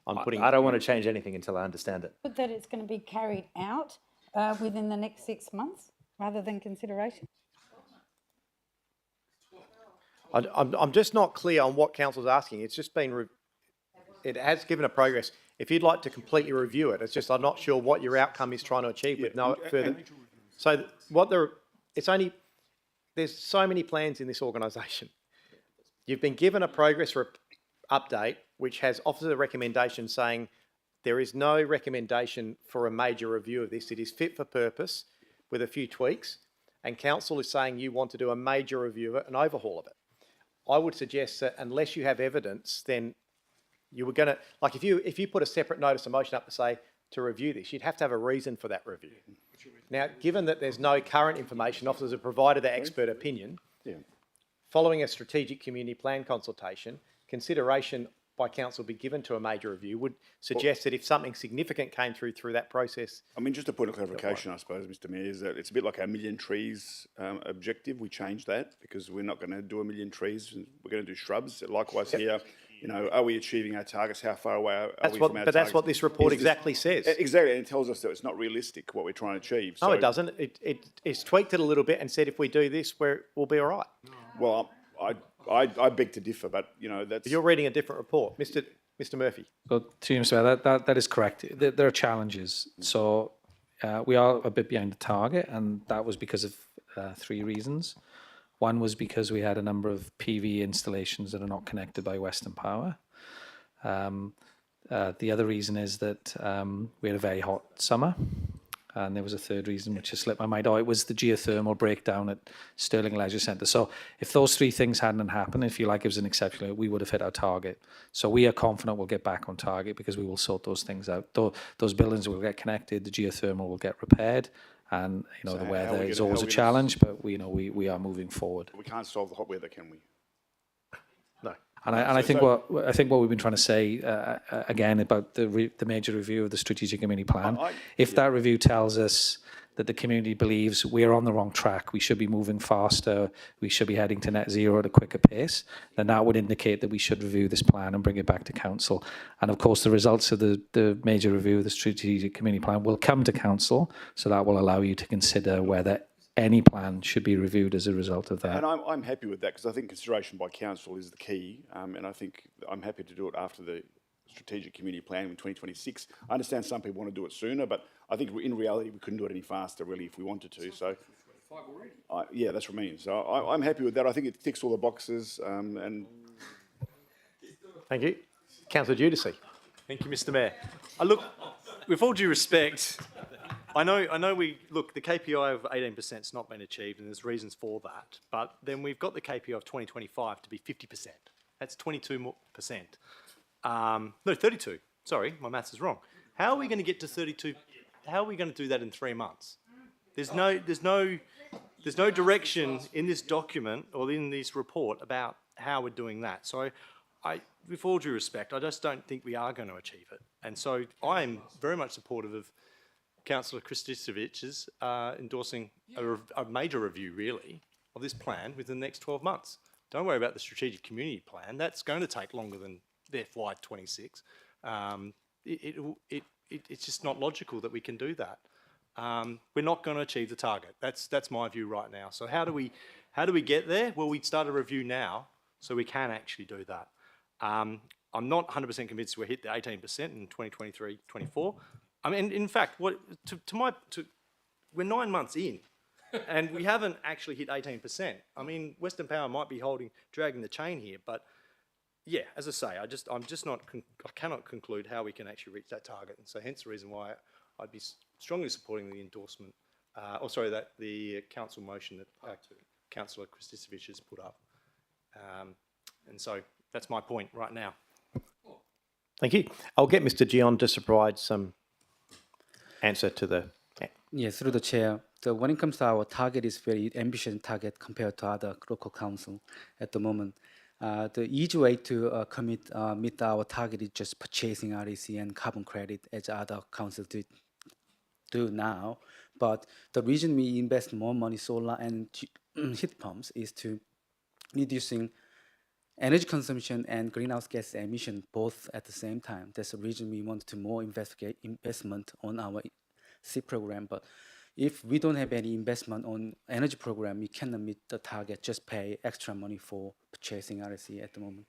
[SPEAKER 10] I don't want to change anything until I understand it.
[SPEAKER 24] But that it's going to be carried out within the next 6 months rather than consideration.
[SPEAKER 1] I'm just not clear on what council's asking. It's just been, it has given a progress. If you'd like to completely review it, it's just I'm not sure what your outcome is trying to achieve with no further. So there's so many plans in this organisation. You've been given a progress update which has offered a recommendation saying there is no recommendation for a major review of this. It is fit for purpose with a few tweaks, and council is saying you want to do a major review of it, an overhaul of it. I would suggest that unless you have evidence, then you were going to, like if you put a separate notice of motion up to say to review this, you'd have to have a reason for that review. Now, given that there's no current information, officers have provided their expert opinion. Following a strategic community plan consultation, consideration by council be given to a major review would suggest that if something significant came through that process.
[SPEAKER 6] I mean, just a point of clarification, I suppose, Mr. Mayor, is that it's a bit like our million trees objective. We changed that because we're not going to do a million trees. We're going to do shrubs. Likewise here, are we achieving our targets? How far away are we from our targets?
[SPEAKER 1] But that's what this report exactly says.
[SPEAKER 6] Exactly, and it tells us that it's not realistic what we're trying to achieve.
[SPEAKER 1] No, it doesn't. It's tweaked it a little bit and said if we do this, we'll be all right.
[SPEAKER 6] Well, I beg to differ, but that's...
[SPEAKER 1] You're reading a different report, Mr. Murphy.
[SPEAKER 14] So, to you, Mr. Mayor, that is correct. There are challenges. So we are a bit behind the target, and that was because of 3 reasons. One was because we had a number of PV installations that are not connected by Western Power. The other reason is that we had a very hot summer. And there was a third reason which has slipped my mind. Oh, it was the geothermal breakdown at Stirling Leisure Centre. So if those three things hadn't happened, if you like, it was an exceptional, we would have hit our target. So we are confident we'll get back on target because we will sort those things out. Those buildings will get connected, the geothermal will get repaired, and
[SPEAKER 6] So
[SPEAKER 14] the
[SPEAKER 6] how
[SPEAKER 14] weather
[SPEAKER 6] are we
[SPEAKER 14] is
[SPEAKER 6] gonna-
[SPEAKER 14] always
[SPEAKER 6] how
[SPEAKER 14] a
[SPEAKER 6] are we gonna
[SPEAKER 14] challenge, but we are moving forward.
[SPEAKER 6] We can't solve the hot weather, can we?
[SPEAKER 1] No.
[SPEAKER 14] And I think what we've been trying to say again about the major review of the strategic community plan, if that review tells us that the community believes we're on the wrong track, we should be moving faster, we should be heading to net zero at a quicker pace, then that would indicate that we should review this plan and bring it back to council. And of course, the results of the major review of the strategic community plan will come to council, so that will allow you to consider whether any plan should be reviewed as a result of that.
[SPEAKER 6] And I'm happy with that because I think consideration by council is the key, and I think I'm happy to do it after the strategic community plan in 2026. I understand some people want to do it sooner, but I think in reality we couldn't do it any faster really if we wanted to. So, yeah, that's what I mean. So I'm happy with that. I think it ticks all the boxes. And
[SPEAKER 1] Thank you. Councillor Giudice.
[SPEAKER 2] Thank you, Mr. Mayor. Look, with all due respect, I know the KPI of 18% has not been achieved and there's reasons for that, but then we've got the KPI of 2025 to be 50%. That's 22%. No, 32. Sorry, my maths is wrong. How are we going to get to 32? How are we going to do that in 3 months? There's no direction in this document or in this report about how we're doing that. So with all due respect, I just don't think we are going to achieve it. And so I am very much supportive of Councillor Kristicevich's endorsing a major review, really, of this plan within the next 12 months. Don't worry about the strategic community plan. That's going to take longer than their FY26. It's just not logical that we can do that. We're not going to achieve the target. That's my view right now. So how do we get there? Well, we'd start a review now so we can actually do that. I'm not 100% convinced we'll hit the 18% in 2023-24. I mean, in fact, we're 9 months in, and we haven't actually hit 18%. I mean, Western Power might be dragging the chain here, but yeah, as I say, I cannot conclude how we can actually reach that target, and so hence the reason why I'd be strongly supporting the endorsement, the council motion that Councillor Kristicevich has put up, and so that's my point right now.
[SPEAKER 1] Thank you. I'll get Mr. Gion to provide some answer to the...
[SPEAKER 16] Yes, through the chair. When it comes to our target, is very ambitious target compared to other local council at the moment. The easy way to meet our target is just purchasing REC and carbon credit as other councils do now. But the reason we invest more money solar and heat pumps is to reducing energy consumption and greenhouse gas emission both at the same time. That's the reason we want to more investment on our SIP program. But if we don't have any investment on energy program, we cannot meet the target, just pay extra money for purchasing REC at the moment.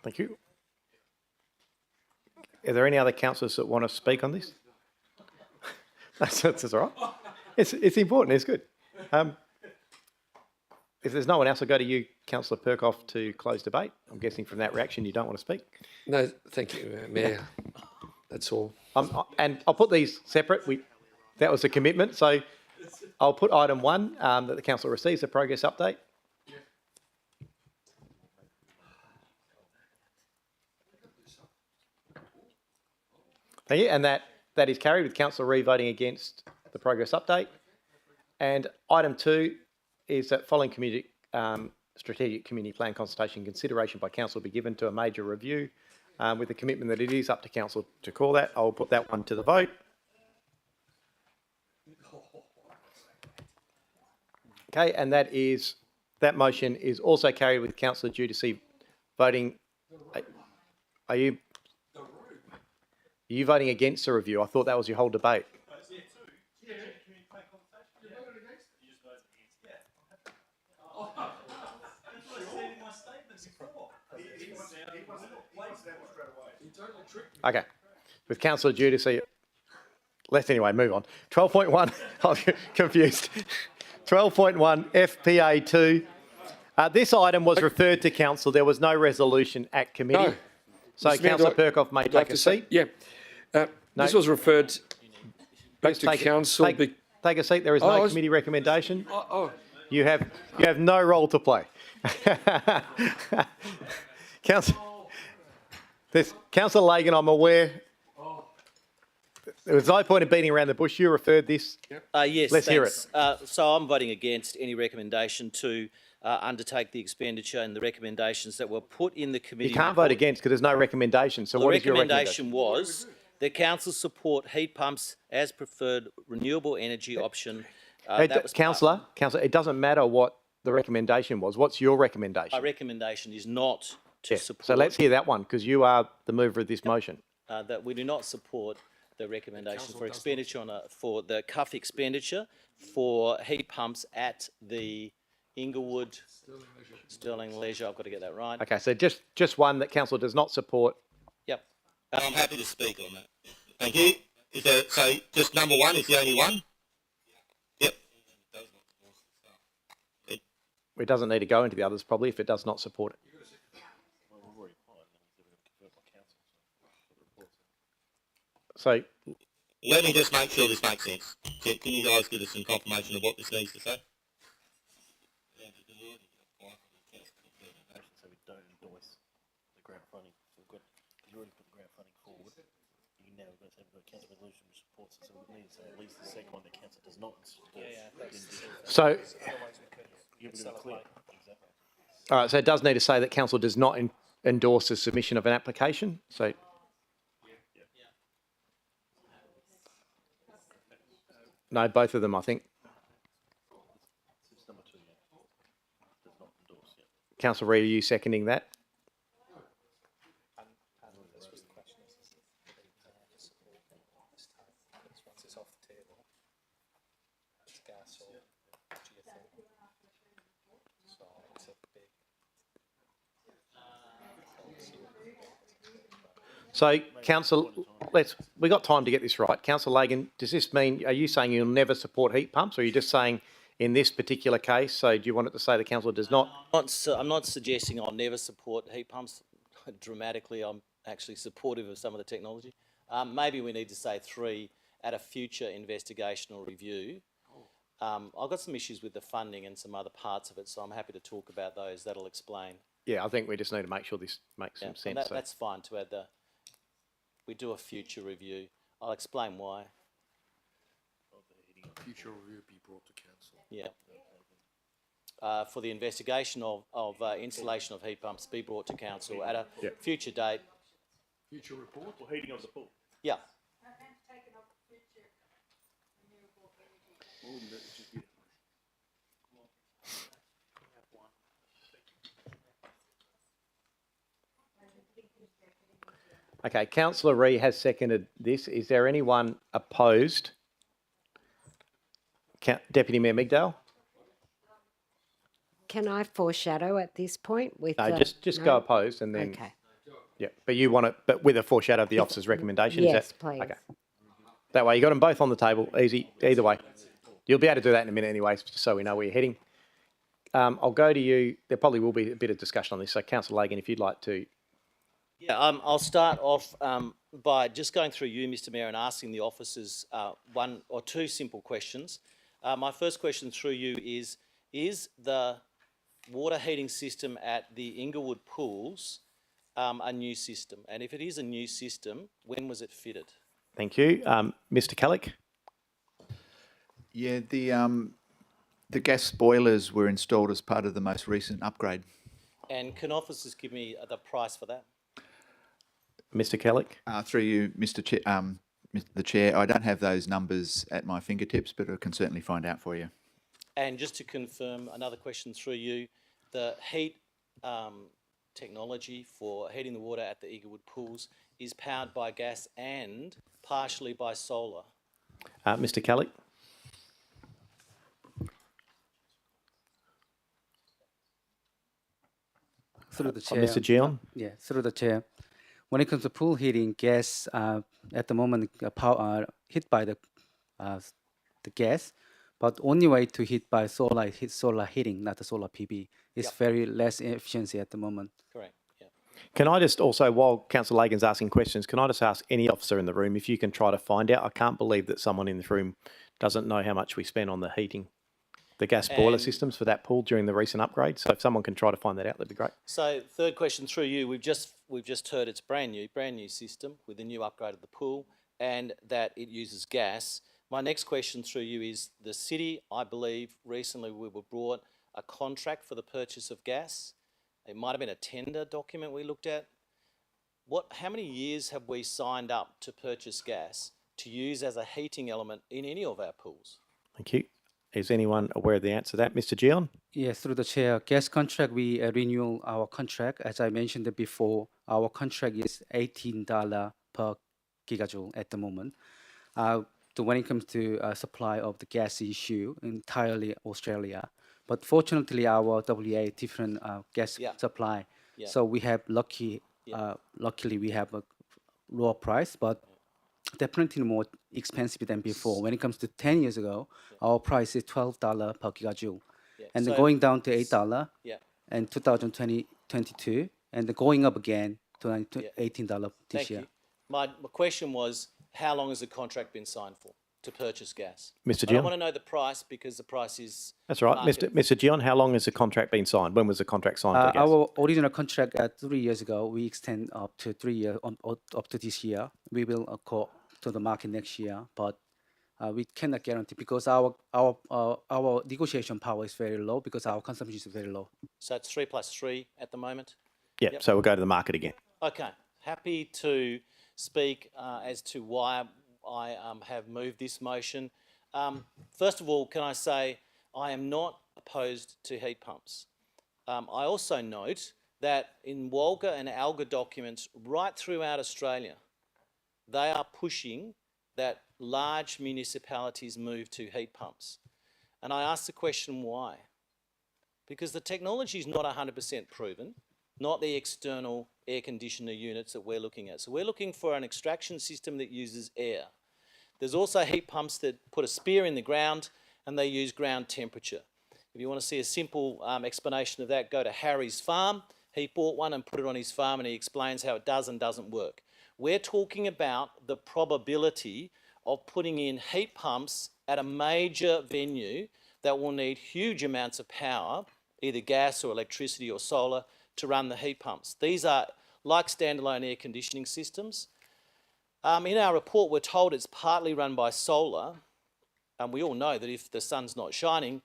[SPEAKER 1] Thank you. Are there any other councillors that want to speak on this? That's all right. It's important, it's good. If there's no one else, I'll go to you, Councillor Perkoff, to close debate. I'm guessing from that reaction you don't want to speak.
[SPEAKER 23] No, thank you, Mayor. That's all.
[SPEAKER 1] And I'll put these separate. That was a commitment. So I'll put item 1, that the council receives a progress update. Thank you. And that is carried with councillor Reeve voting against the progress update. And item 2 is that following strategic community plan consultation, consideration by council will be given to a major review with the commitment that it is up to council to call that. I will put that one to the vote. Okay, and that motion is also carried with Councillor Giudice voting. Are you voting against the review? I thought that was your whole debate. Okay, with Councillor Giudice left anyway, move on. 12.1, I'm confused. 12.1 FPA 2. This item was referred to council. There was no resolution at committee.
[SPEAKER 23] No.
[SPEAKER 1] So
[SPEAKER 23] Mr. Mayor,
[SPEAKER 1] Councillor Perkoff may take a seat.
[SPEAKER 23] Yeah. this was referred back to
[SPEAKER 1] Take it-
[SPEAKER 23] council.
[SPEAKER 1] Take a seat. There is
[SPEAKER 23] Oh, I
[SPEAKER 1] no
[SPEAKER 23] was-
[SPEAKER 1] committee recommendation.
[SPEAKER 23] Oh,
[SPEAKER 1] You have no role to play. Councillor Lagan, I'm aware. There was no point in beating around the bush. You referred this.
[SPEAKER 7] Yes,
[SPEAKER 1] Let's hear it.
[SPEAKER 7] So I'm voting against any recommendation to undertake the expenditure and the recommendations that were put in the committee.
[SPEAKER 1] You can't vote against because there's no recommendation. So what is your recommendation?
[SPEAKER 7] The recommendation was the council support heat pumps as preferred renewable energy option.
[SPEAKER 1] Councillor, it doesn't matter what the recommendation was. What's your recommendation?
[SPEAKER 7] My recommendation is not to support.
[SPEAKER 1] So let's hear that one because you are the mover of this motion.
[SPEAKER 7] That we do not support the recommendation for expenditure for the CUF expenditure for heat pumps at the Inglewood Sterling Leisure. I've got to get that right.
[SPEAKER 1] Okay, so just one that council does not support.
[SPEAKER 7] Yep.
[SPEAKER 3] I'm happy to speak on that. Thank you. Is there, so just number one is the only one? Yep.
[SPEAKER 1] It doesn't need to go into the others probably if it does not support it. So
[SPEAKER 3] let me just make sure this makes sense. Can you guys give us some confirmation of what this needs to say?
[SPEAKER 5] So we don't endorse the grant funding. So we've got, you already put the grant funding forward. You now got to say we've got council resolution which supports it. So we need to say at least the second one that council does not support.
[SPEAKER 1] So,
[SPEAKER 5] You'll be clear.
[SPEAKER 1] all right, so it does need to say that council does not endorse the submission of an application. So, no, both of them, I think. Councillor Reid, are you seconding that? So, Council, we've got time to get this right. Councillor Lagan, does this mean, are you saying you'll never support heat pumps, or are you just saying in this particular case, so do you want it to say the council does not?
[SPEAKER 7] I'm not suggesting I'll never support heat pumps. Dramatically, I'm actually supportive of some of the technology. Maybe we need to say 3 at a future investigational review. I've got some issues with the funding and some other parts of it, so I'm happy to talk about those. That'll explain.
[SPEAKER 1] Yeah, I think we just need to make sure this makes some sense.
[SPEAKER 7] That's fine to add we do a future review. I'll explain why.
[SPEAKER 23] future review be brought to council.
[SPEAKER 7] Yeah. For the investigation of installation of heat pumps be brought to council at a future date.
[SPEAKER 23] Future report?
[SPEAKER 5] Or heating of the pool?
[SPEAKER 7] Yeah.
[SPEAKER 1] Okay, Councillor Ree has seconded this. Is there anyone opposed? Deputy Mayor Migdale?
[SPEAKER 9] Can I foreshadow at this point with?
[SPEAKER 1] No, just go opposed and then.
[SPEAKER 9] Okay.
[SPEAKER 1] Yeah, but you want it, but with a foreshadow of the officer's recommendation.
[SPEAKER 9] Yes,
[SPEAKER 1] is that,
[SPEAKER 9] please.
[SPEAKER 1] Okay. That way, you got them both on the table. Easy, either way. You'll be able to do that in a minute, anyway, just so we know where you're heading. I'll go to you. There probably will be a bit of discussion on this. So, Councillor Lagan, if you'd like to.
[SPEAKER 7] Yeah, I'll start off by just going through you, Mr. Mayor, and asking the officers one or two simple questions. My first question through you is the water heating system at the Inglewood pools a new system? And if it is a new system, when was it fitted?
[SPEAKER 1] Thank you. Mr. Kellick?
[SPEAKER 18] Yeah, the gas boilers were installed as part of the most recent upgrade.
[SPEAKER 7] And can officers give me the price for that?
[SPEAKER 1] Mr. Kellick?
[SPEAKER 18] Through you, the Chair, I don't have those numbers at my fingertips, but I can certainly find out for you.
[SPEAKER 7] And just to confirm, another question through you, the heat technology for heating the water at the Inglewood pools is powered by gas and partially by solar.
[SPEAKER 1] Mr. Kellick?
[SPEAKER 16] Through the chair.
[SPEAKER 1] Mr. Gion?
[SPEAKER 16] Yeah, through the chair. When it comes to pool heating, gas at the moment hit by the gas, but only way to heat by solar heating, not the solar PV. It's very less efficiency at the moment.
[SPEAKER 7] Correct. Yeah.
[SPEAKER 1] Can I just also, while Councillor Lagan's asking questions, can I just ask any officer in the room if you can try to find out? I can't believe that someone in this room doesn't know how much we spent on the heating, the gas boiler
[SPEAKER 7] And-
[SPEAKER 1] systems for that pool during the recent upgrade. So if someone can try to find that out, that'd be great.
[SPEAKER 7] So third question through you, we've just heard it's brand new system with the new upgrade of the pool and that it uses gas. My next question through you is the city, I believe, recently we were brought a contract for the purchase of gas. It might have been a tender document we looked at. How many years have we signed up to purchase gas to use as a heating element in any of our pools?
[SPEAKER 1] Thank you. Is anyone aware of the answer to that? Mr. Gion?
[SPEAKER 16] Yes, through the chair, gas contract, we renew our contract. As I mentioned before, our contract is $18 per gigajoule at the moment. When it comes to supply of the gas issue, entirely Australia. But fortunately, our WA different gas supply.
[SPEAKER 7] Yeah.
[SPEAKER 16] So we have luckily we have a lower price, but definitely more expensive than before. When it comes to 10 years ago, our price is $12 per gigajoule. And then
[SPEAKER 7] So-
[SPEAKER 16] going down to $8
[SPEAKER 7] Yeah.
[SPEAKER 16] in 2022, and then going up again to $18 this
[SPEAKER 7] Thank
[SPEAKER 16] year.
[SPEAKER 7] you. My question was, how long has the contract been signed for to purchase gas?
[SPEAKER 1] Mr.
[SPEAKER 7] I don't
[SPEAKER 1] Gion?
[SPEAKER 7] want to know the price because the price is...
[SPEAKER 1] That's right.
[SPEAKER 7] market.
[SPEAKER 1] Mr. Gion, how long has the contract been signed? When was the contract signed for gas?
[SPEAKER 16] Our original contract 3 years ago, we extend up to 3 years, up to this year. We will go to the market next year, but we cannot guarantee because our negotiation power is very low because our consumption is very low.
[SPEAKER 7] So it's 3 plus 3 at the moment?
[SPEAKER 1] Yeah,
[SPEAKER 7] Yep.
[SPEAKER 1] so we'll go to the market again.
[SPEAKER 7] Okay, happy to speak as to why I have moved this motion. First of all, can I say I am not opposed to heat pumps. I also note that in WALGA and ALGA documents right throughout Australia, they are pushing that large municipalities move to heat pumps. And I ask the question why? Because the technology is not 100% proven, not the external air conditioner units that we're looking at. So we're looking for an extraction system that uses air. There's also heat pumps that put a spear in the ground and they use ground temperature. If you want to see a simple explanation of that, go to Harry's farm. He bought one and put it on his farm and he explains how it does and doesn't work. We're talking about the probability of putting in heat pumps at a major venue that will need huge amounts of power, either gas or electricity or solar, to run the heat pumps. These are like standalone air conditioning systems. In our report, we're told it's partly run by solar, and we all know that if the sun's not shining,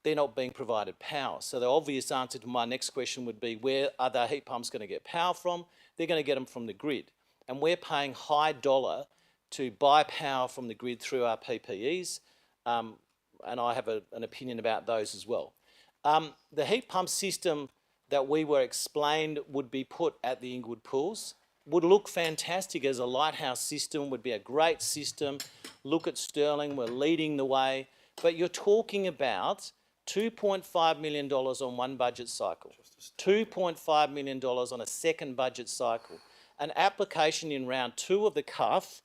[SPEAKER 7] they're not being provided power. So the obvious answer to my next question would be, where are the heat pumps going to get power from? They're going to get them from the grid. And we're paying high dollar to buy power from the grid through our PPEs, and I have an opinion about those as well. The heat pump system that we were explained would be put at the Inglewood pools would look fantastic as a lighthouse system, would be a great system. Look at Stirling, we're leading the way. But you're talking about $2.5 million on one budget cycle, $2.5 million on a second budget cycle. An application in round 2 of the CUF,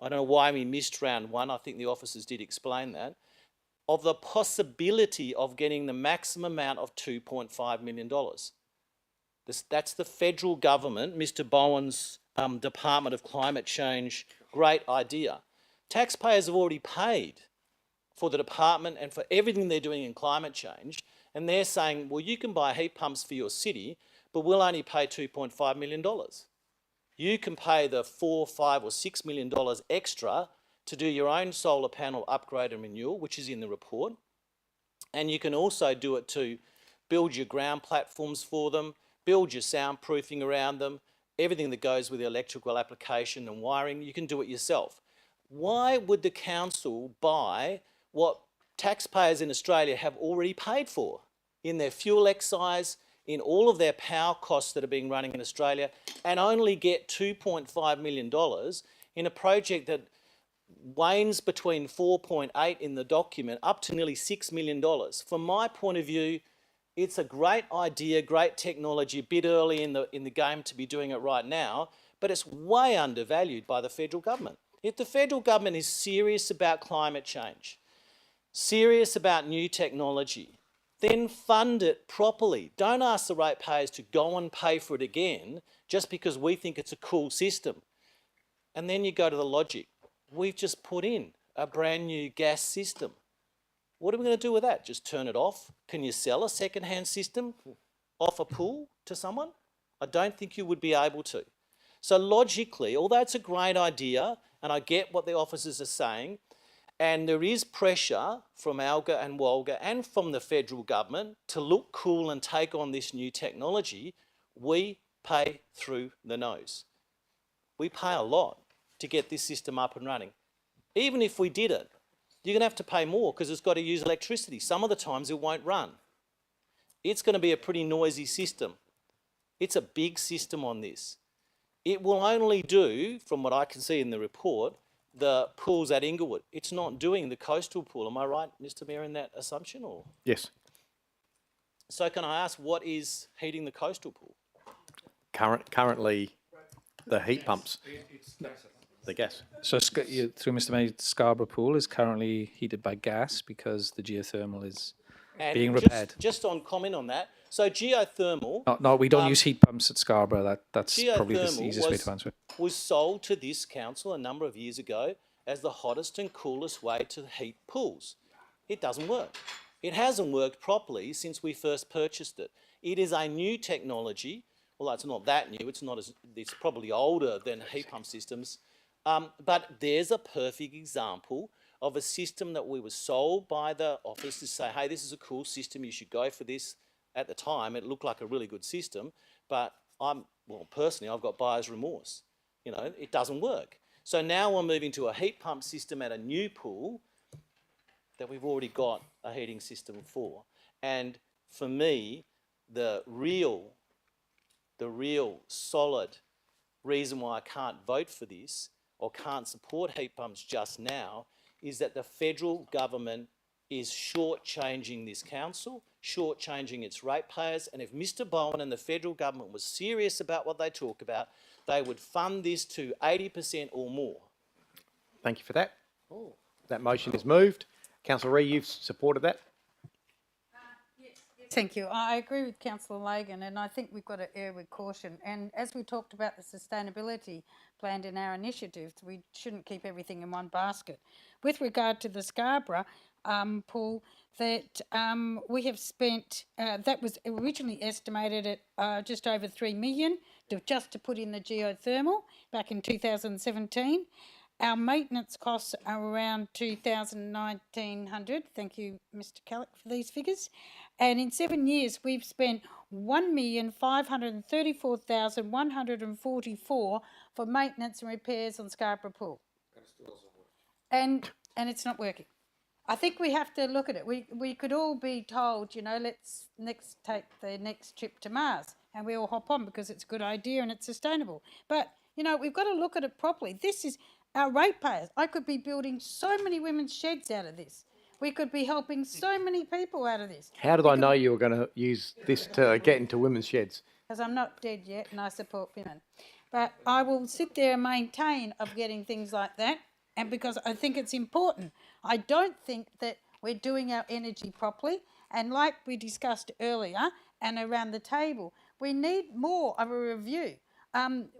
[SPEAKER 7] I don't know why we missed round 1, I think the officers did explain that, of the possibility of getting the maximum amount of $2.5 million. That's the federal government, Mr. Bowen's Department of Climate Change, great idea. Taxpayers have already paid for the department and for everything they're doing in climate change, and they're saying, well, you can buy heat pumps for your city, but we'll only pay $2.5 million. You can pay the $4, $5 or $6 million extra to do your own solar panel upgrade and renewal, which is in the report. And you can also do it to build your ground platforms for them, build your soundproofing around them, everything that goes with the electrical application and wiring, you can do it yourself. Why would the council buy what taxpayers in Australia have already paid for in their fuel excise, in all of their power costs that are being running in Australia, and only get $2.5 million in a project that wanes between 4.8 in the document up to nearly $6 million? From my point of view, it's a great idea, great technology, a bit early in the game to be doing it right now, but it's way undervalued by the federal government. If the federal government is serious about climate change, serious about new technology, then fund it properly. Don't ask the ratepayers to go and pay for it again just because we think it's a cool system. And then you go to the logic. We've just put in a brand new gas system. What are we going to do with that? Just turn it off? Can you sell a second-hand system off a pool to someone? I don't think you would be able to. So logically, although it's a great idea, and I get what the officers are saying, and there is pressure from ALGA and WOLGA and from the federal government to look cool and take on this new technology, we pay through the nose. We pay a lot to get this system up and running. Even if we did it, you're going to have to pay more because it's got to use electricity. Some of the times it won't run. It's going to be a pretty noisy system. It's a big system on this. It will only do, from what I can see in the report, the pools at Inglewood. It's not doing the coastal pool. Am I right, Mr. Mayor, in that assumption? Or
[SPEAKER 1] Yes.
[SPEAKER 7] so can I ask, what is heating the coastal pool?
[SPEAKER 1] Currently, the heat pumps, the gas.
[SPEAKER 14] So through Mr. Mayor, Scarborough Pool is currently heated by gas because the geothermal is being repaired.
[SPEAKER 7] Just on comment on that. So geothermal.
[SPEAKER 14] No, we don't use heat pumps at Scarborough. That's probably the
[SPEAKER 7] geothermal
[SPEAKER 14] easiest way to answer it.
[SPEAKER 7] Was sold to this council a number of years ago as the hottest and coolest way to heat pools. It doesn't work. It hasn't worked properly since we first purchased it. It is a new technology. Well, it's not that new. It's probably older than heat pump systems. But there's a perfect example of a system that we were sold by the office to say, hey, this is a cool system. You should go for this. At the time, it looked like a really good system, but personally, I've got buyer's remorse. You know, it doesn't work. So now we're moving to a heat pump system at a new pool that we've already got a heating system for. And for me, the real solid reason why I can't vote for this or can't support heat pumps just now is that the federal government is shortchanging this council, shortchanging its ratepayers, and if Mr. Bowen and the federal government was serious about what they talk about, they would fund this to 80% or more.
[SPEAKER 1] Thank you for that. That motion is moved. Councillor Ree, you've supported that?
[SPEAKER 24] Thank you. I agree with Councillor Lagan, and I think we've got to err with caution. And as we talked about the sustainability planned in our initiatives, we shouldn't keep everything in one basket. With regard to the Scarborough pool, that we have spent, that was originally estimated at just over 3 million just to put in the geothermal back in 2017. Our maintenance costs are around 2,1900. Thank you, Mr. Callick, for these figures. And in 7 years, we've spent 1,534,144 for maintenance and repairs on Scarborough Pool. And it's not working. I think we have to look at it. We could all be told, you know, let's take the next trip to Mars, and we all hop on because it's a good idea and it's sustainable. But, you know, we've got to look at it properly. This is our ratepayers. I could be building so many women's sheds out of this. We could be helping so many people out of this.
[SPEAKER 1] How did I know you were going to use this to get into women's sheds?
[SPEAKER 24] Because I'm not dead yet and I support women. But I will sit there and maintain of getting things like that, and because I think it's important. I don't think that we're doing our energy properly, and like we discussed earlier and around the table, we need more of a review.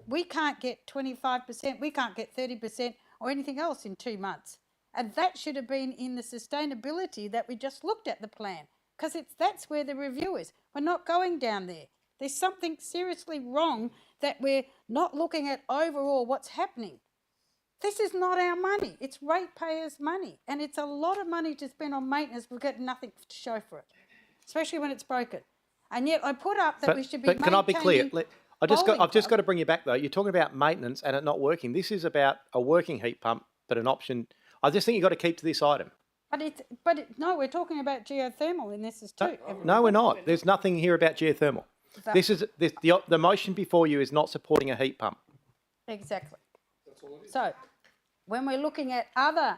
[SPEAKER 24] We can't get 25%, we can't get 30% or anything else in 2 months. And that should have been in the sustainability that we just looked at the plan, because that's where the review is. We're not going down there. There's something seriously wrong that we're not looking at overall what's happening. This is not our money. It's ratepayers' money. And it's a lot of money to spend on maintenance. We've got nothing to show for it, especially when it's broken. And yet I put up that we should be maintaining...
[SPEAKER 1] But can I be clear? I've just got to bring you back, though. You're talking about maintenance and it not working. This is about a working heat pump, but an option. I just think you've got to keep to this item.
[SPEAKER 24] No, we're talking about geothermal in this too.
[SPEAKER 1] No, we're not. There's nothing here about geothermal. The motion before you is not supporting a heat pump.
[SPEAKER 24] Exactly. So, when we're looking at other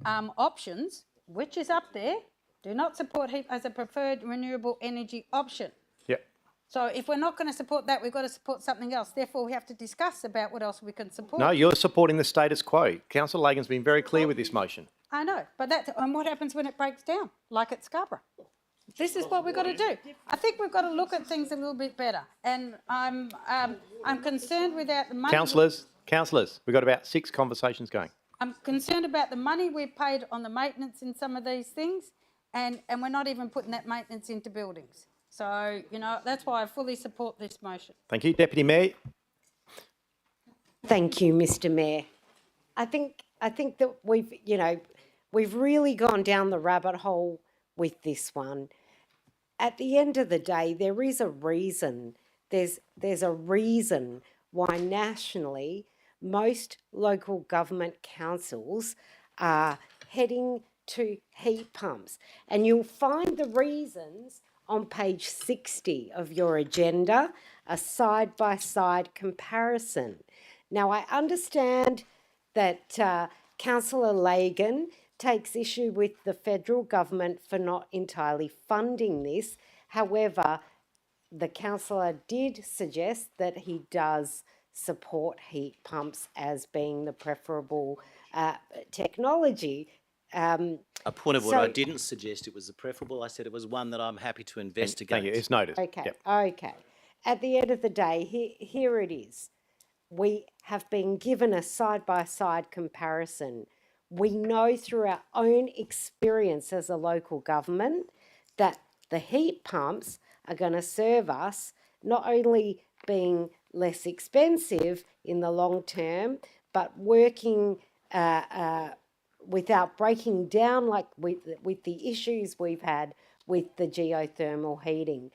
[SPEAKER 24] options, which is up there, do not support heat as a preferred renewable energy option.
[SPEAKER 1] Yep.
[SPEAKER 24] So if we're not going to support that, we've got to support something else. Therefore, we have to discuss about what else we can support.
[SPEAKER 1] No, you're supporting the status quo. Councillor Lagan's been very clear with this motion.
[SPEAKER 24] I know, but and what happens when it breaks down, like at Scarborough? This is what we've got to do. I think we've got to look at things a little bit better. And I'm concerned without the money.
[SPEAKER 1] Councillors, we've got about 6 conversations going.
[SPEAKER 24] I'm concerned about the money we've paid on the maintenance in some of these things, and we're not even putting that maintenance into buildings. So, you know, that's why I fully support this motion.
[SPEAKER 1] Thank you. Deputy Mayor.
[SPEAKER 9] Thank you, Mr. Mayor. I think that we've really gone down the rabbit hole with this one. At the end of the day, there is a reason. There's a reason why nationally most local government councils are heading to heat pumps. And you'll find the reasons on page 60 of your agenda, a side-by-side comparison. Now, I understand that Councillor Lagan takes issue with the federal government for not entirely funding this. However, the councillor did suggest that he does support heat pumps as being the preferable technology.
[SPEAKER 7] A point of order, I didn't suggest it was the preferable. I said it was one that I'm happy to investigate.
[SPEAKER 1] Thank you. It's noted.
[SPEAKER 9] Okay,
[SPEAKER 1] Yep.
[SPEAKER 9] okay. At the end of the day, here it is. We have been given a side-by-side comparison. We know through our own experience as a local government that the heat pumps are going to serve us not only being less expensive in the long term, but working without breaking down like with the issues we've had with the geothermal heating.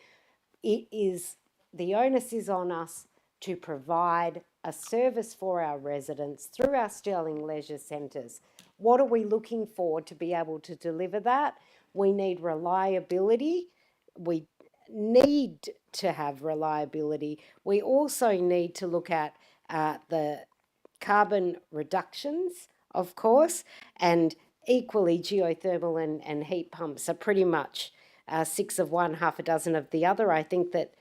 [SPEAKER 9] The onus is on us to provide a service for our residents through our Stirling leisure centres. What are we looking for to be able to deliver that? We need reliability. We need to have reliability. We also need to look at the carbon reductions, of course, and equally geothermal and heat pumps are pretty much 6 of one, half a dozen of the other. I think that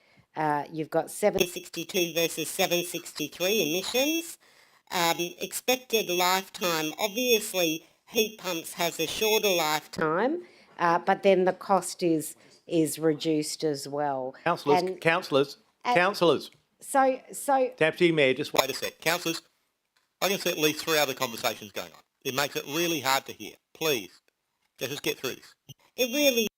[SPEAKER 9] you've got 762 versus 763 emissions. Expected lifetime, obviously heat pumps has a shorter lifetime, but then the cost is reduced as well.
[SPEAKER 1] Councillors.
[SPEAKER 9] So
[SPEAKER 1] Deputy Mayor, just
[SPEAKER 3] Wait a sec. Councillors, I can see at least 3 other conversations going on. It makes it really hard to hear. Please, let's just get through this.
[SPEAKER 9] it really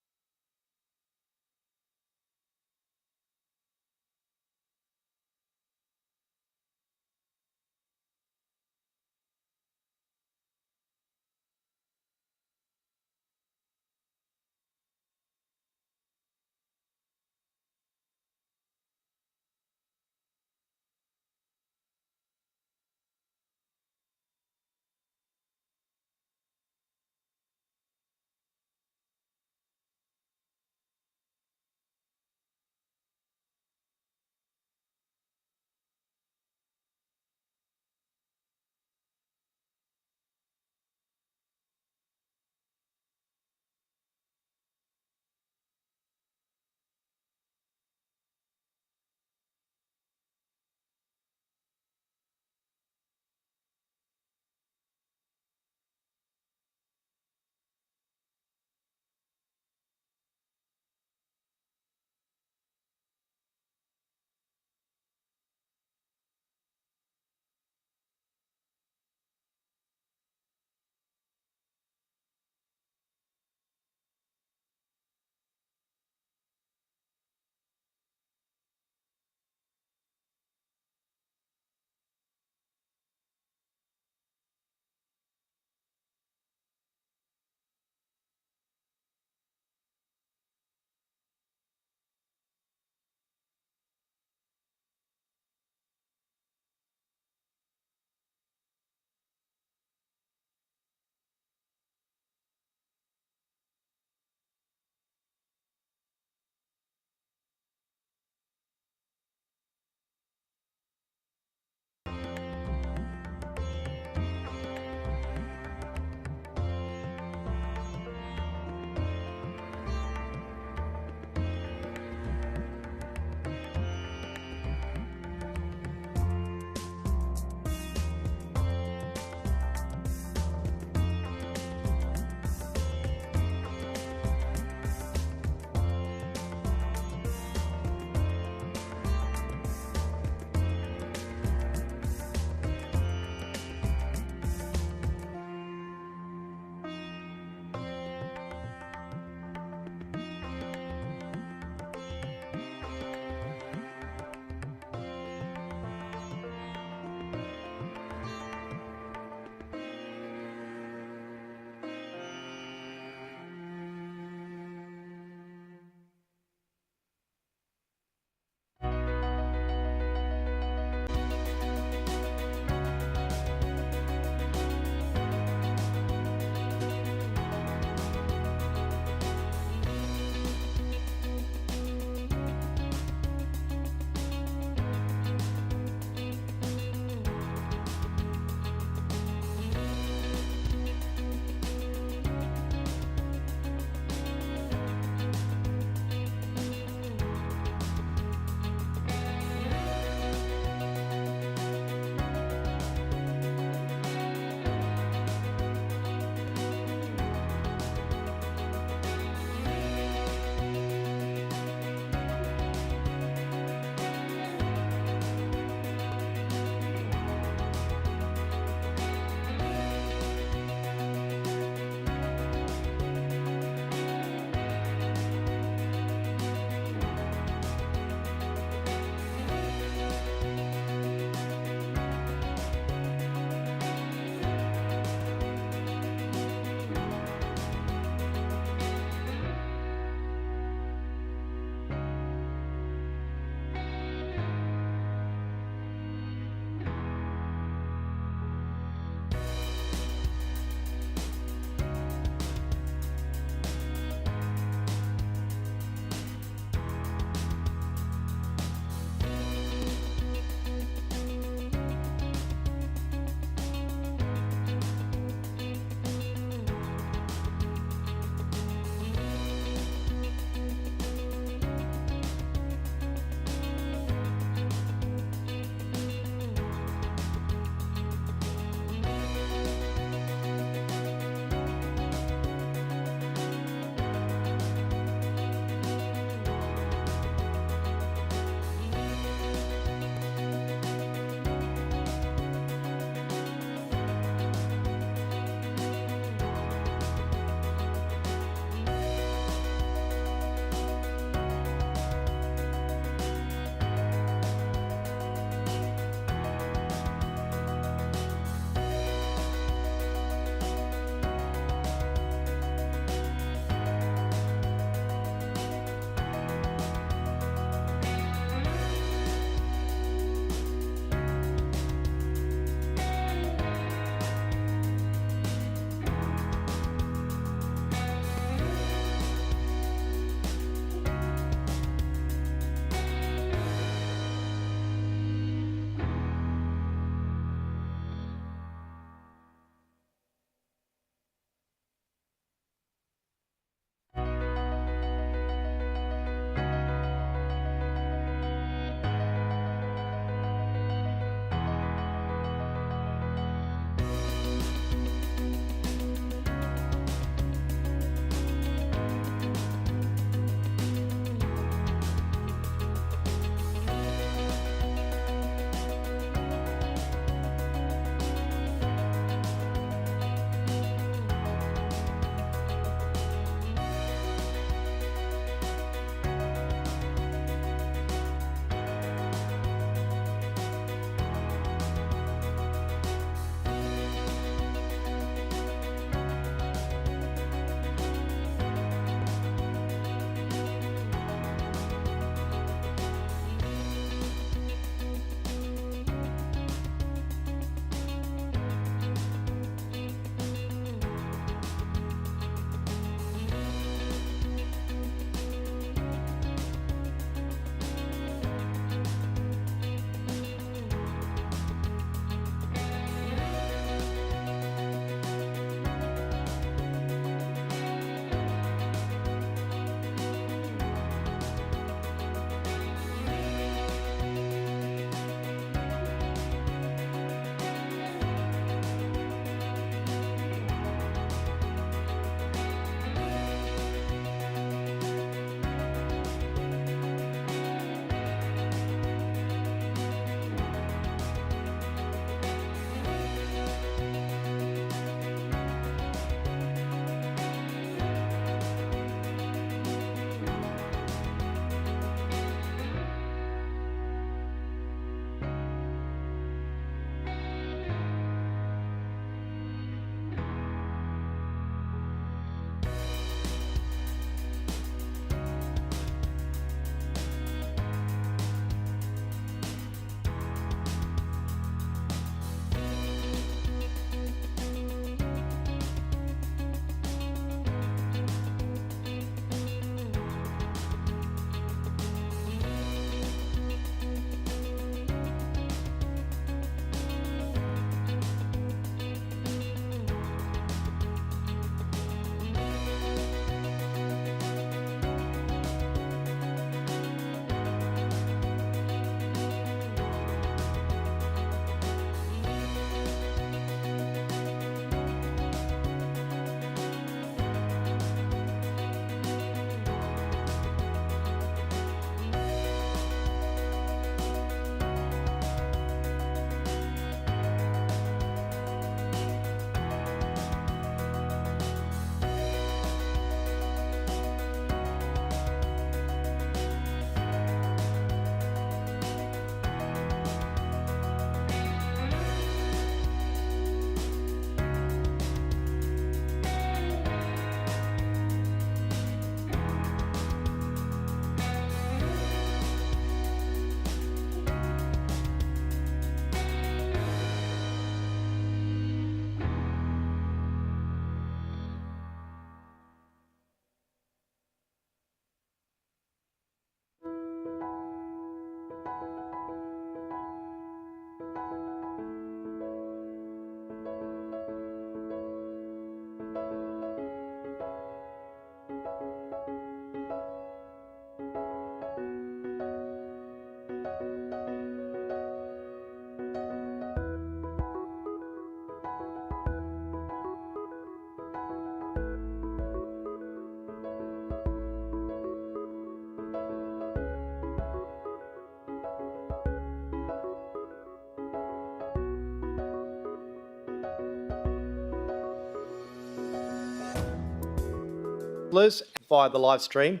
[SPEAKER 1] via the live stream.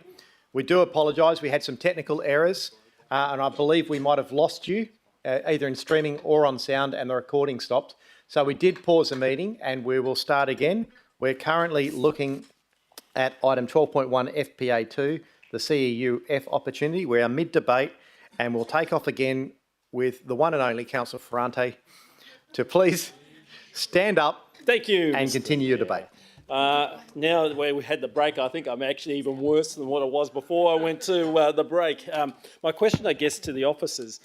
[SPEAKER 1] We do apologise. We had some technical errors, and I believe we might have lost you, either in streaming or on sound, and the recording stopped. So we did pause the meeting, and we will start again. We're currently looking at item 12.1 FPA2, the CEU F opportunity. We are mid-debate, and we'll take off again with the one and only Councillor Ferrante to please stand up.
[SPEAKER 19] Thank you,
[SPEAKER 1] and
[SPEAKER 19] Mr.
[SPEAKER 1] continue your debate.
[SPEAKER 19] Now where we had the break, I think I'm actually even worse than what I was before I went to the break. My question, I guess, to the officers,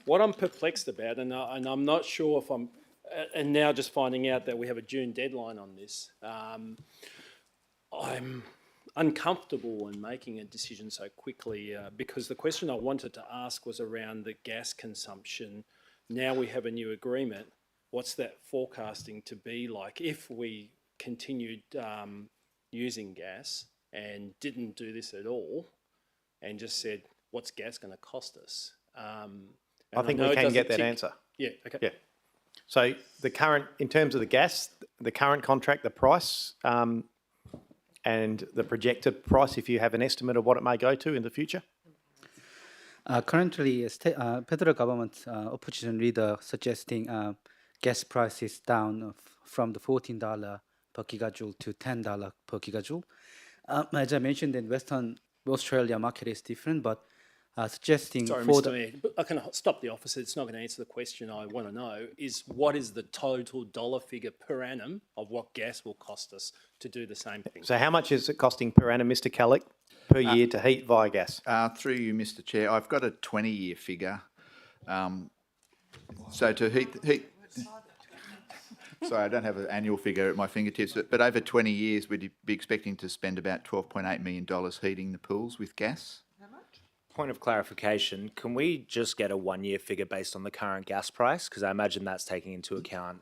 [SPEAKER 19] what I'm perplexed about, and I'm not sure if I'm, and now just finding out that we have a June deadline on this, I'm uncomfortable in making a decision so quickly because the question I wanted to ask was around the gas consumption. Now we have a new agreement. What's that forecasting to be like if we continued using gas and didn't do this at all and just said, what's gas going to cost us?
[SPEAKER 1] I think we can get that answer.
[SPEAKER 19] Yeah, okay.
[SPEAKER 1] Yeah. So the current, in terms of the gas, the current contract, the price, and the projected price, if you have an estimate of what it may go to in the future?
[SPEAKER 16] Currently, federal government opposition leader suggesting gas prices down from the $14 per gigajoule to $10 per gigajoule. As I mentioned, in Western Australia market is different, but suggesting
[SPEAKER 19] Sorry,
[SPEAKER 16] for
[SPEAKER 19] Mr. Mayor, but I can stop the officer. It's not going to answer the question I want to know, is what is the total dollar figure per annum of what gas will cost us to do the same thing?
[SPEAKER 1] So how much is it costing per annum, Mr. Kellick, per year to heat via gas?
[SPEAKER 18] Through you, Mr. Chair, I've got a 20-year figure. So to heat. Sorry, I don't have an annual figure at my fingertips, but over 20 years, we'd be expecting to spend about $12.8 million heating the pools with gas.
[SPEAKER 10] Point of clarification, can we just get a one-year figure based on the current gas price? Because I imagine that's taking into account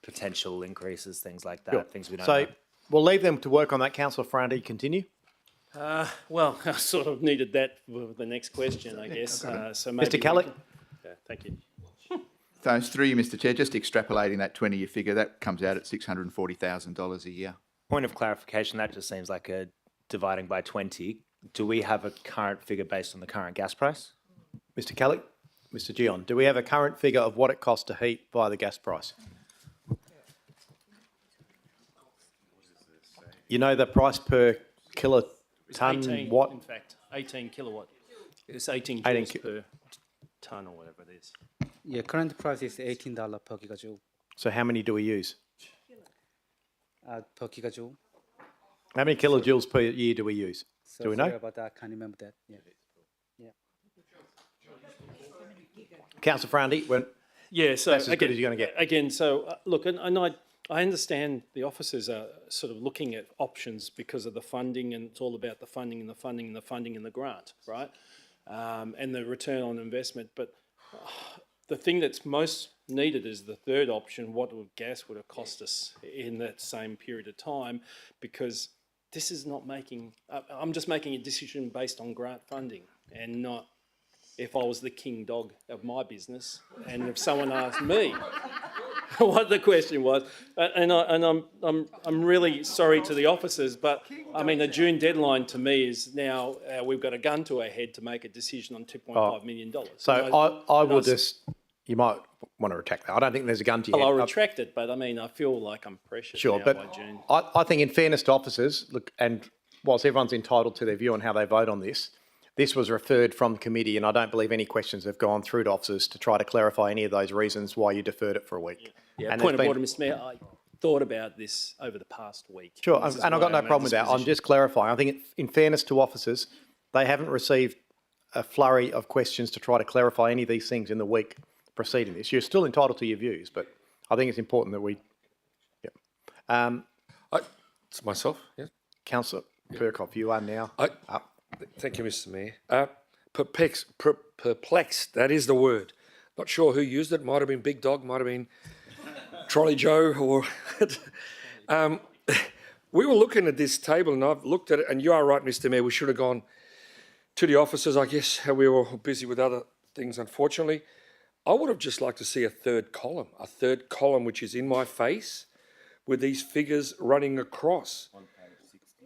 [SPEAKER 10] potential increases, things like that,
[SPEAKER 1] Sure.
[SPEAKER 10] things we don't
[SPEAKER 1] So
[SPEAKER 10] know.
[SPEAKER 1] we'll leave them to work on that. Councillor Ferrante, continue.
[SPEAKER 19] Well, I sort of needed that for the next question, I guess. So maybe
[SPEAKER 1] Mr. Kellick?
[SPEAKER 19] Yeah, thank you.
[SPEAKER 18] So through you, Mr. Chair, just extrapolating that 20-year figure, that comes out at $640,000 a year.
[SPEAKER 10] Point of clarification, that just seems like a dividing by 20. Do we have a current figure based on the current gas price?
[SPEAKER 1] Mr. Kellick? Mr. Gion, do we have a current figure of what it costs to heat via the gas price? You know the price per kiloton
[SPEAKER 19] 18,
[SPEAKER 1] watt?
[SPEAKER 19] in fact, 18 kilowatt. It's 18
[SPEAKER 1] 18
[SPEAKER 19] joules per tonne or whatever it is.
[SPEAKER 16] Yeah, current price is $18 per gigajoule.
[SPEAKER 1] So how many do we use?
[SPEAKER 16] Per gigajoule.
[SPEAKER 1] How many kilojoules per year do we use?
[SPEAKER 16] So
[SPEAKER 1] Do we
[SPEAKER 16] sorry
[SPEAKER 1] know?
[SPEAKER 16] about that. I can't remember that. Yeah. Yeah.
[SPEAKER 1] Councillor Ferrante,
[SPEAKER 19] Yeah, so
[SPEAKER 1] that's as
[SPEAKER 19] again,
[SPEAKER 1] good as you're going to get.
[SPEAKER 19] Again, so look, and I understand the officers are sort of looking at options because of the funding, and it's all about the funding and the funding and the funding and the grant, right? And the return on investment. But the thing that's most needed is the third option. What gas would have cost us in that same period of time? Because this is not making, I'm just making a decision based on grant funding and not if I was the king dog of my business and if someone asked me what the question was. And I'm really sorry to the officers, but I mean, the June deadline to me is now we've got a gun to our head to make a decision on $2.5 million.
[SPEAKER 1] So I will just, you might want to retract that. I don't think there's a gun to your
[SPEAKER 19] Well,
[SPEAKER 1] head.
[SPEAKER 19] I'll retract it, but I mean, I feel like I'm pressured
[SPEAKER 1] Sure,
[SPEAKER 19] now
[SPEAKER 1] but
[SPEAKER 19] by June.
[SPEAKER 1] I think in fairness to officers, look, and whilst everyone's entitled to their view on how they vote on this, this was referred from committee, and I don't believe any questions have gone through to officers to try to clarify any of those reasons why you deferred it for a week.
[SPEAKER 19] Yeah,
[SPEAKER 1] And
[SPEAKER 19] point of
[SPEAKER 1] there's
[SPEAKER 19] order, Mr Mayor, I thought about this over the past week.
[SPEAKER 1] Sure,
[SPEAKER 19] This is
[SPEAKER 1] and I've
[SPEAKER 19] why
[SPEAKER 1] got no
[SPEAKER 19] I made
[SPEAKER 1] problem with
[SPEAKER 19] this
[SPEAKER 1] that. I'm
[SPEAKER 19] position.
[SPEAKER 1] just clarifying. I think in fairness to officers, they haven't received a flurry of questions to try to clarify any of these things in the week preceding this. You're still entitled to your views, but I think it's important that we... Yeah.
[SPEAKER 23] It's myself, yeah.
[SPEAKER 1] Councillor Perkoff, you are now up.
[SPEAKER 23] Thank you, Mr Mayor. Perplexed, that is the word. Not sure who used it. Might have been Big Dog, might have been Trolley Joe, or... we were looking at this table, and I've looked at it, and you are right, Mr Mayor, we should have gone to the officers. I guess we were busy with other things, unfortunately. I would have just liked to see a third column which is in my face, with these figures running across.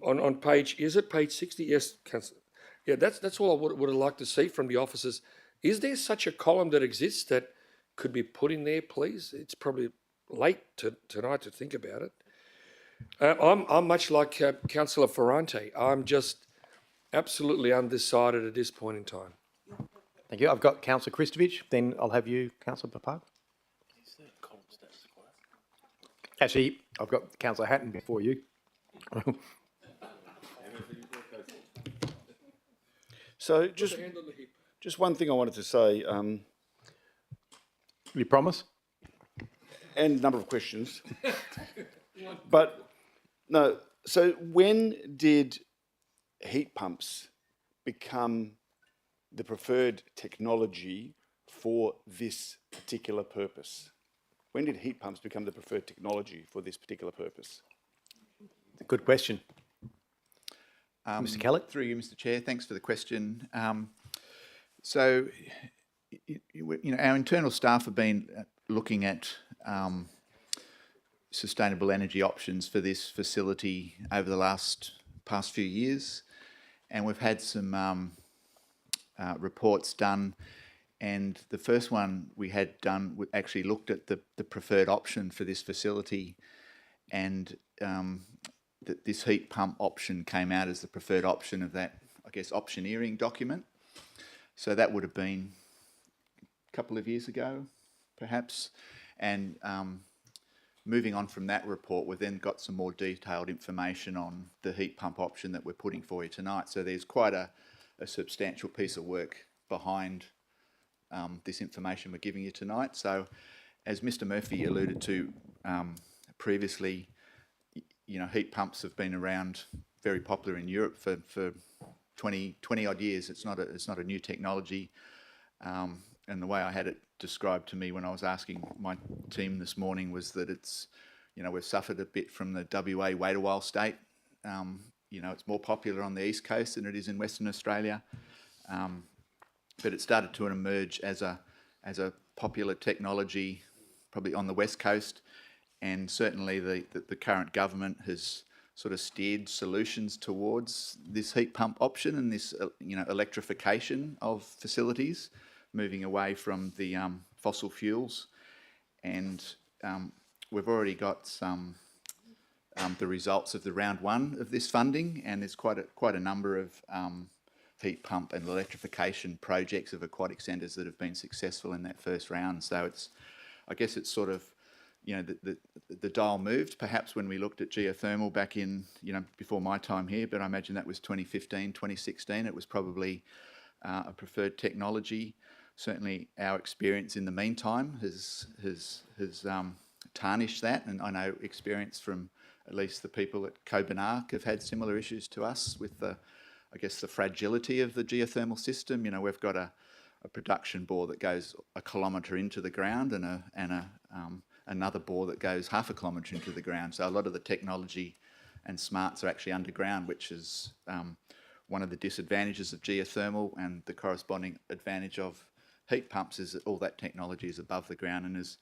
[SPEAKER 23] on page, is it page 60? Yes, Councillor. Yeah, that's all I would have liked to see from the officers. Is there such a column that exists that could be put in there, please? It's probably late tonight to think about it. I'm much like Councillor Ferrante. I'm just absolutely undecided at this point in time.
[SPEAKER 1] Thank you. I've got Councillor Christovich, then I'll have you, Councillor Papag. Actually, I've got Councillor Hatton before you.
[SPEAKER 6] So just one thing I wanted to say.
[SPEAKER 1] You promise?
[SPEAKER 6] And a number of questions. But no, so when did heat pumps become the preferred technology for this particular purpose? When did heat pumps become the preferred technology for this particular purpose?
[SPEAKER 1] Good question. Mr. Kellett?
[SPEAKER 18] Through you, Mr. Chair. Thanks for the question. So, our internal staff have been looking at sustainable energy options for this facility over the past few years, and we've had some reports done. And the first one we had done actually looked at the preferred option for this facility, and this heat pump option came out as the preferred option of that, I guess, optioneering document. So that would have been a couple of years ago, perhaps. And moving on from that report, we've then got some more detailed information on the heat pump option that we're putting for you tonight. So there's quite a substantial piece of work behind this information we're giving you tonight. So as Mr. Murphy alluded to previously, heat pumps have been around, very popular in Europe for 20 odd years. It's not a new technology. And the way I had it described to me when I was asking my team this morning was that it's, we've suffered a bit from the WA wait a while state. It's more popular on the East Coast than it is in Western Australia. But it started to emerge as a popular technology probably on the West Coast, and certainly the current government has sort of steered solutions towards this heat pump option and this electrification of facilities, moving away from the fossil fuels. And we've already got some the results of the round one of this funding, and there's quite a number of heat pump and electrification projects of aquatic centres that have been successful in that first round. So I guess it's sort of, the dial moved perhaps when we looked at geothermal back in, before my time here, but I imagine that was 2015, 2016. It was probably a preferred technology. Certainly our experience in the meantime has tarnished that, and I know experience from at least the people at Coburn Arc have had similar issues to us with the fragility of the geothermal system. We've got a production bore that goes a kilometre into the ground and another bore that goes half a kilometre into the ground. So a lot of the technology and smarts are actually underground, which is one of the disadvantages of geothermal, and the corresponding advantage of heat pumps is that all that technology is above the ground and is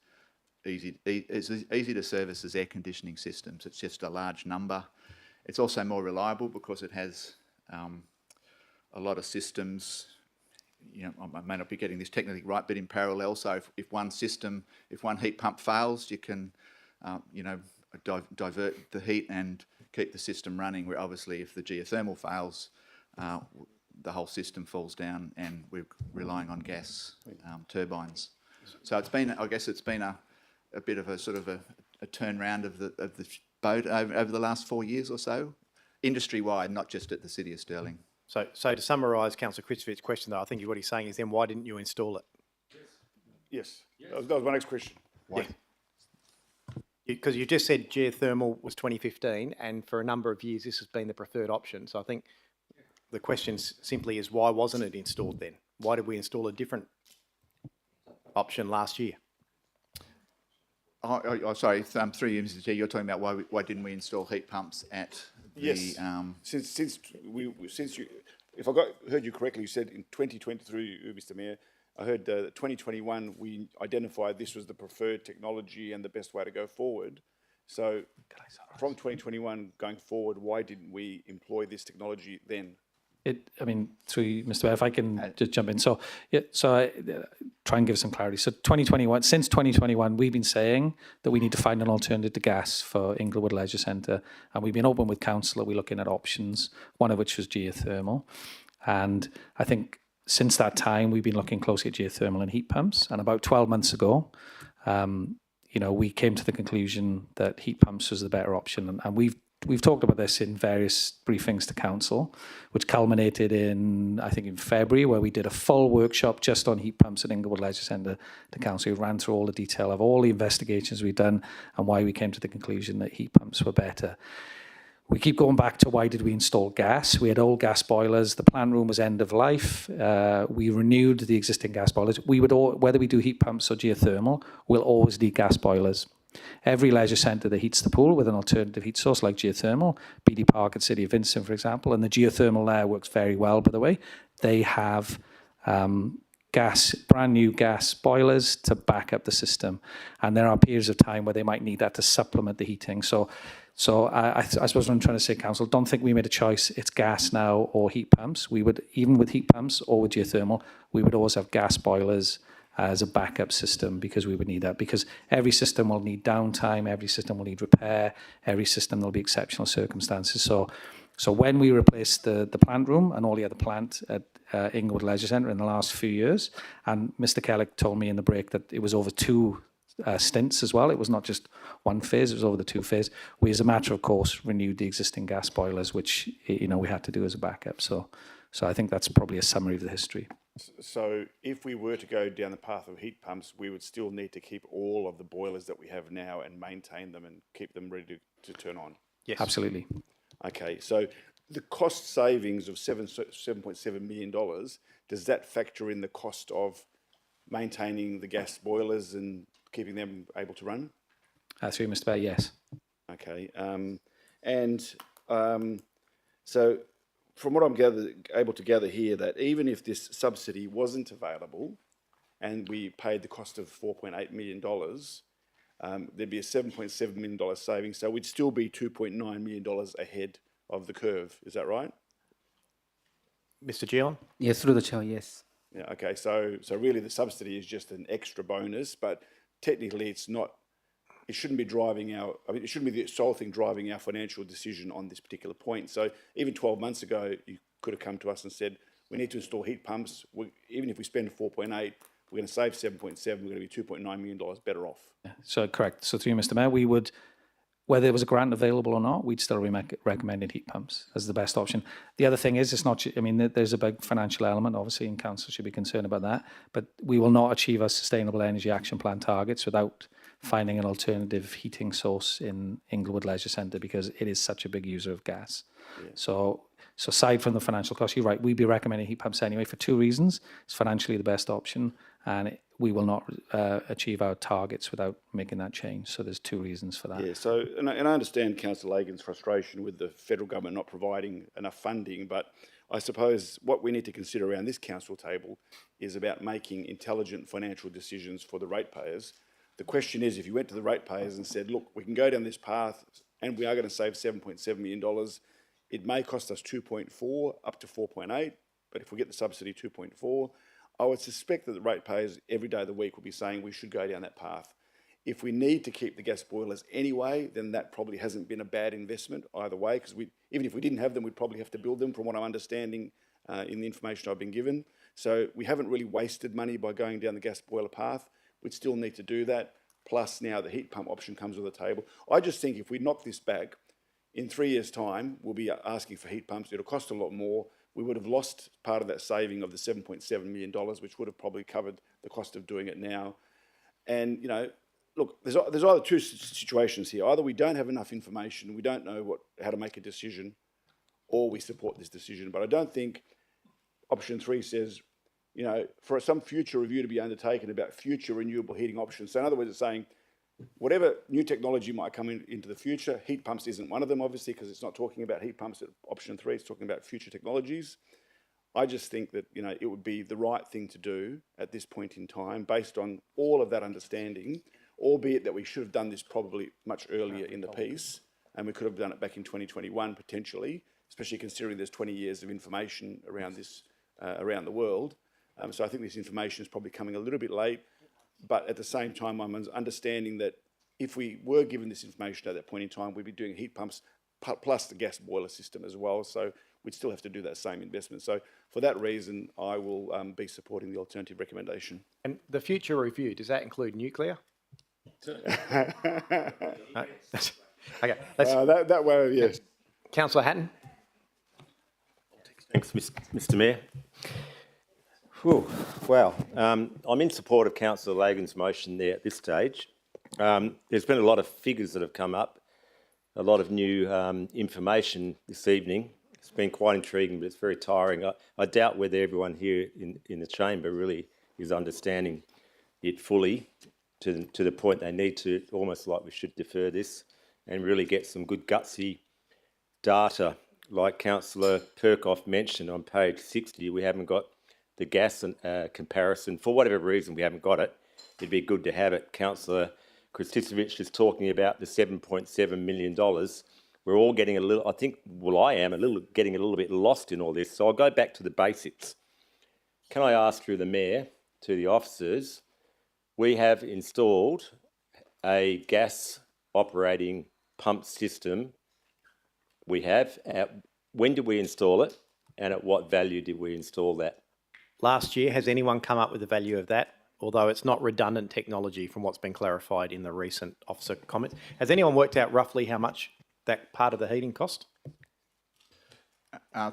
[SPEAKER 18] easy to service as air conditioning systems. It's just a large number. It's also more reliable because it has a lot of systems. I may not be getting this technically right, but in parallel. So if one heat pump fails, you can, divert the heat and keep the system running. Where obviously, if the geothermal fails, the whole system falls down, and we're relying on gas turbines. So it's been a bit of a sort of a turnaround of the boat over the last 4 years or so, industry-wide, not just at the City of Stirling.
[SPEAKER 1] So to summarise Councillor Christovich's question, though, I think what he's saying is then why didn't you install it?
[SPEAKER 6] Yes. That was my next question. Why?
[SPEAKER 1] Because you just said geothermal was 2015, and for a number of years this has been the preferred option. So I think the question simply is, why wasn't it installed then? Why did we install a different option last year?
[SPEAKER 18] Sorry, through you, Mr. Chair, you're talking about why didn't we install heat pumps at the...
[SPEAKER 6] Yes. Since you, if I heard you correctly, you said in 2023, Mr. Mayor, I heard 2021 we identified this was the preferred technology and the best way to go forward, So from 2021 going forward, why didn't we employ this technology then?
[SPEAKER 14] I mean, through you, Mr. Mayor, if I can just jump in. So, yeah, so I try and give some clarity. So 2021, since 2021, we've been saying that we need to find an alternative to gas for Inglewood Leisure Centre. And we've been open with council, we're looking at options, one of which was geothermal. And I think since that time, we've been looking closely at geothermal and heat pumps. And about 12 months ago, you know, we came to the conclusion that heat pumps was the better option. And we've talked about this in various briefings to council, which culminated in, I think, in February, where we did a full workshop just on heat pumps at Inglewood Leisure Centre to council. We ran through all the detail of all the investigations we've done and why we came to the conclusion that heat pumps were better. We keep going back to why did we install gas? We had old gas boilers. The plant room was end of life. We renewed the existing gas boilers. We would whether we do heat pumps or geothermal, we'll always need gas boilers. Every leisure centre that heats the pool with an alternative heat source like geothermal, BD Park at City of Vincent, for example, and the geothermal there works very well, by the way. They have brand new gas boilers to back up the system. And there are periods of time where they might need that to supplement the heating. So I suppose what I'm trying to say, council, don't think we made a choice. It's gas now or heat pumps. We would, even with heat pumps or with geothermal, we would always have gas boilers as a backup system because we would need that. Because every system will need downtime, every system will need repair, every system there'll be exceptional circumstances. So when we replaced the plant room and all the other plant at Inglewood Leisure Centre in the last few years, and Mr. Kellick told me in the break that it was over two stints as well. It was not just one phase, it was over the two phase. We, as a matter of course, renewed the existing gas boilers, which, you know, we had to do as a backup. So I think that's probably a summary of the history.
[SPEAKER 6] So if we were to go down the path of heat pumps, we would still need to keep all of the boilers that we have now and maintain them and keep them ready to turn on?
[SPEAKER 14] Yes. Absolutely.
[SPEAKER 6] Okay, so the cost savings of $7.7 million, does that factor in the cost of maintaining the gas boilers and keeping them able to run?
[SPEAKER 14] Through Mr. Mayor, yes.
[SPEAKER 6] Okay, so from what I'm able to gather here, that even if this subsidy wasn't available and we paid the cost of $4.8 million, there'd be a $7.7 million savings, so we'd still be $2.9 million ahead of the curve. Is that right?
[SPEAKER 1] Mr. Gion?
[SPEAKER 16] Yes, through the chair, yes.
[SPEAKER 6] Yeah, okay, so really the subsidy is just an extra bonus, but technically it's not, it shouldn't be driving it shouldn't be the sole thing driving our financial decision on this particular point. So even 12 months ago, you could have come to us and said, we need to install heat pumps. Even if we spend 4.8, we're going to save 7.7, we're going to be $2.9 million better off.
[SPEAKER 14] Yeah, so correct. So through you, Mr. Mayor, we would, whether there was a grant available or not, we'd still recommend heat pumps as the best option. The other thing is, it's not, I mean, there's a big financial element, obviously, and council should be concerned about that, but we will not achieve our Sustainable Energy Action Plan targets without finding an alternative heating source in Inglewood Leisure Centre because it is such a big user of gas. Yeah. So aside from the financial cost, you're right, we'd be recommending heat pumps anyway for two reasons. It's financially the best option, and we will not achieve our targets without making that change. So there's two reasons for that.
[SPEAKER 6] Yeah, so, and I understand Councillor Lagan's frustration with the federal government not providing enough funding, but I suppose what we need to consider around this council table is about making intelligent financial decisions for the ratepayers. The question is, if you went to the ratepayers and said, look, we can go down this path and we are going to save $7.7 million, it may cost us 2.4 up to 4.8, but if we get the subsidy 2.4, I would suspect that the ratepayers every day of the week will be saying we should go down that path. If we need to keep the gas boilers anyway, then that probably hasn't been a bad investment either way, because even if we didn't have them, we'd probably have to build them from what I'm understanding in the information I've been given. So we haven't really wasted money by going down the gas boiler path. We'd still need to do that. Plus now the heat pump option comes to the table. I just think if we knock this back, in 3 years' time, we'll be asking for heat pumps. It'll cost a lot more. We would have lost part of that saving of the $7.7 million, which would have probably covered the cost of doing it now. And, you know, look, there's either two situations here. Either we don't have enough information, we don't know how to make a decision, or we support this decision. But I don't think option 3 says, you know, for some future review to be undertaken about future renewable heating options. So in other words, it's saying whatever new technology might come into the future, heat pumps isn't one of them, obviously, because it's not talking about heat pumps at option 3, it's talking about future technologies. I just think that, you know, it would be the right thing to do at this point in time, based on all of that understanding, albeit that we should have done this probably much earlier in the piece, and we could have done it back in 2021 potentially, especially considering there's 20 years of information around this, around the world. So I think this information is probably coming a little bit late, but at the same time, I'm understanding that if we were given this information at that point in time, we'd be doing heat pumps plus the gas boiler system as well. So we'd still have to do that same investment. So for that reason, I will be supporting the alternative recommendation.
[SPEAKER 1] And the future review, does that include nuclear? No? Okay,
[SPEAKER 6] that way, yes.
[SPEAKER 1] Councillor Hatton.
[SPEAKER 4] Thanks, Mr. Mayor. Whew, wow, I'm in support of Councillor Lagan's motion there at this stage. There's been a lot of figures that have come up, a lot of new information this evening. It's been quite intriguing, but it's very tiring. I doubt whether everyone here in the chamber really is understanding it fully to the point they need to, almost like we should defer this and really get some good gutsy data. Like Councillor Perkoff mentioned on page 60, we haven't got the gas comparison. For whatever reason, we haven't got it. It'd be good to have it. Councillor Kristicevich is talking about the $7.7 million. We're all getting a little, I think, well, I am getting a little bit lost in all this. So I'll go back to the basics. Can I ask through the Mayor to the officers, we have installed a gas operating pump system. We have. When did we install it? And at what value did we install that?
[SPEAKER 1] Last year, has anyone come up with the value of that? Although it's not redundant technology from what's been clarified in the recent officer comments. Has anyone worked out roughly how much that part of the heating cost?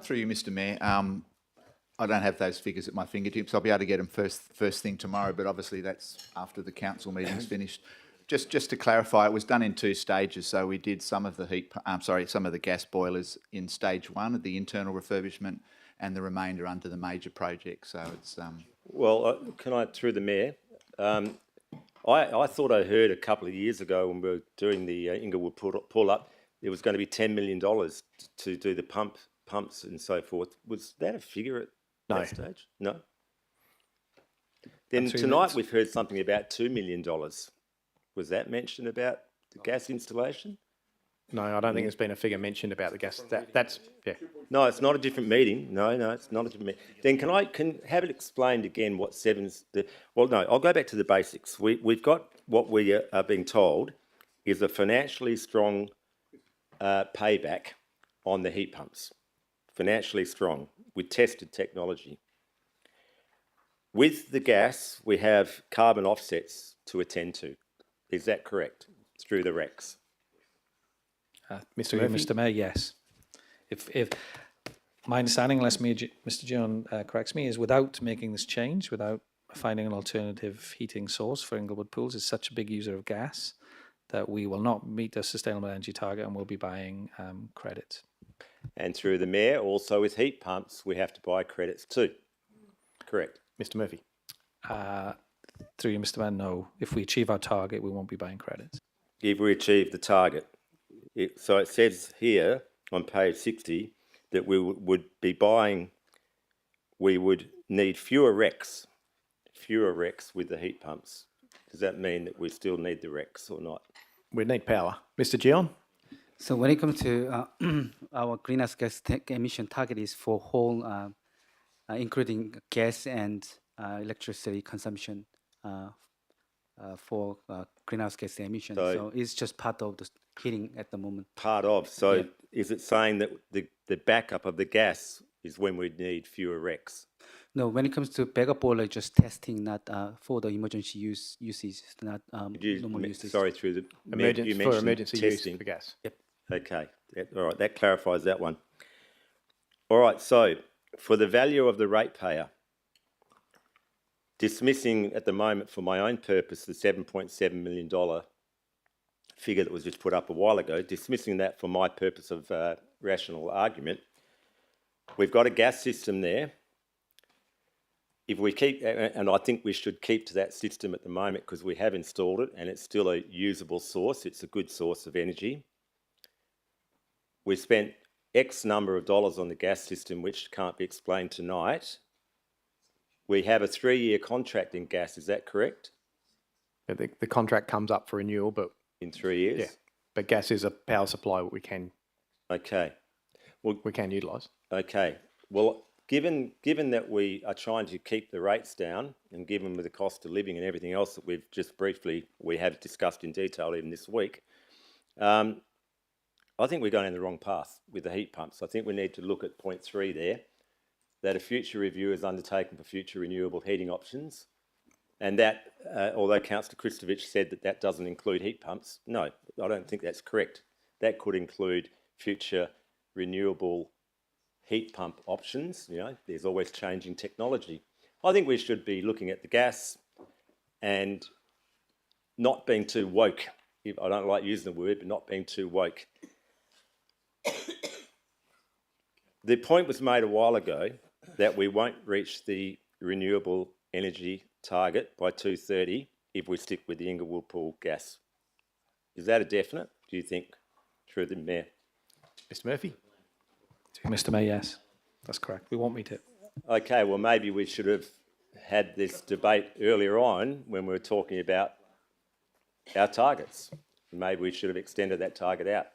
[SPEAKER 18] Through you, Mr. Mayor, I don't have those figures at my fingertips. I'll be able to get them first thing tomorrow, but obviously that's after the council meeting's finished. Just to clarify, it was done in 2 stages. So we did some of the some of the gas boilers in stage 1 of the internal refurbishment, and the remainder under the major project. So it's
[SPEAKER 4] Well, can I, through the Mayor, I thought I heard a couple of years ago when we were doing the Inglewood pull-up, it was going to be $10 million to do the pumps and so forth. Was that a figure at that stage? No. Then tonight we've heard something about $2 million. Was that mentioned about the gas installation?
[SPEAKER 1] No, I don't think there's been a figure mentioned about the gas. That's, yeah.
[SPEAKER 4] No, it's not a different meeting. No, it's not a different meeting. Then can have it explained again what seven's the... Well, no, I'll go back to the basics. We've got what we are being told is a financially strong payback on the heat pumps. Financially strong with tested technology. With the gas, we have carbon offsets to attend to. Is that correct? Through the RECs?
[SPEAKER 14] Mr. Mayor, yes. If my understanding, unless Mr. John corrects me, is without making this change, without finding an alternative heating source for Inglewood Pools, is such a big user of gas that we will not meet the sustainable energy target and we'll be buying credits.
[SPEAKER 4] And through the Mayor, also with heat pumps, we have to buy credits too. Correct.
[SPEAKER 1] Mr. Murphy.
[SPEAKER 14] Through you, Mr. Mayor, no. If we achieve our target, we won't be buying credits.
[SPEAKER 4] If we achieve the target. So it says here on page 60 that we would be buying, we would need fewer RECs with the heat pumps. Does that mean that we still need the RECs or not?
[SPEAKER 1] We need power. Mr. Gion?
[SPEAKER 16] So when it comes to our greenhouse gas emission target is for whole, including gas and electricity consumption for greenhouse gas emissions. So it's just part of the heating at the moment.
[SPEAKER 4] Part of. So is it saying that the backup of the gas is when we need fewer RECs?
[SPEAKER 16] No, when it comes to backup boiler, just testing, not for the emergency usage, not normal usage.
[SPEAKER 4] Sorry, through the
[SPEAKER 1] emergency
[SPEAKER 4] testing.
[SPEAKER 1] use for gas.
[SPEAKER 16] Yep.
[SPEAKER 4] Okay. All right. That clarifies that one. All right. So for the value of the ratepayer, dismissing at the moment for my own purpose the $7.7 million figure that was just put up a while ago, dismissing that for my purpose of rational argument, we've got a gas system there. If we keep, and I think we should keep to that system at the moment because we have installed it and it's still a usable source. It's a good source of energy. We spent X number of dollars on the gas system, which can't be explained tonight. We have a 3-year contract in gas, is that correct?
[SPEAKER 1] But the contract comes up for renewal, but
[SPEAKER 4] In 3 years?
[SPEAKER 1] yeah, but gas is a power supply we can
[SPEAKER 4] Okay. Well,
[SPEAKER 1] utilise.
[SPEAKER 4] okay. Well, given that we are trying to keep the rates down, and given with the cost of living and everything else that we have discussed in detail even this week, I think we're going in the wrong path with the heat pumps. I think we need to look at point 3 there, that a future review is undertaken for future renewable heating options, and that, although Councillor Kristovich said that doesn't include heat pumps, no, I don't think that's correct. That could include future renewable heat pump options. You know, there's always changing technology. I think we should be looking at the gas and not being too woke. I don't like using the word, but not being too woke. The point was made a while ago that we won't reach the renewable energy target by 2030 if we stick with the Inglewood Pool gas. Is that a definite, do you think, through the Mayor?
[SPEAKER 1] Mr Murphy?
[SPEAKER 14] Mr Mayor, yes, that's correct. We won't meet it.
[SPEAKER 4] Okay, well, maybe we should have had this debate earlier on when we were talking about our targets. Maybe we should have extended that target out.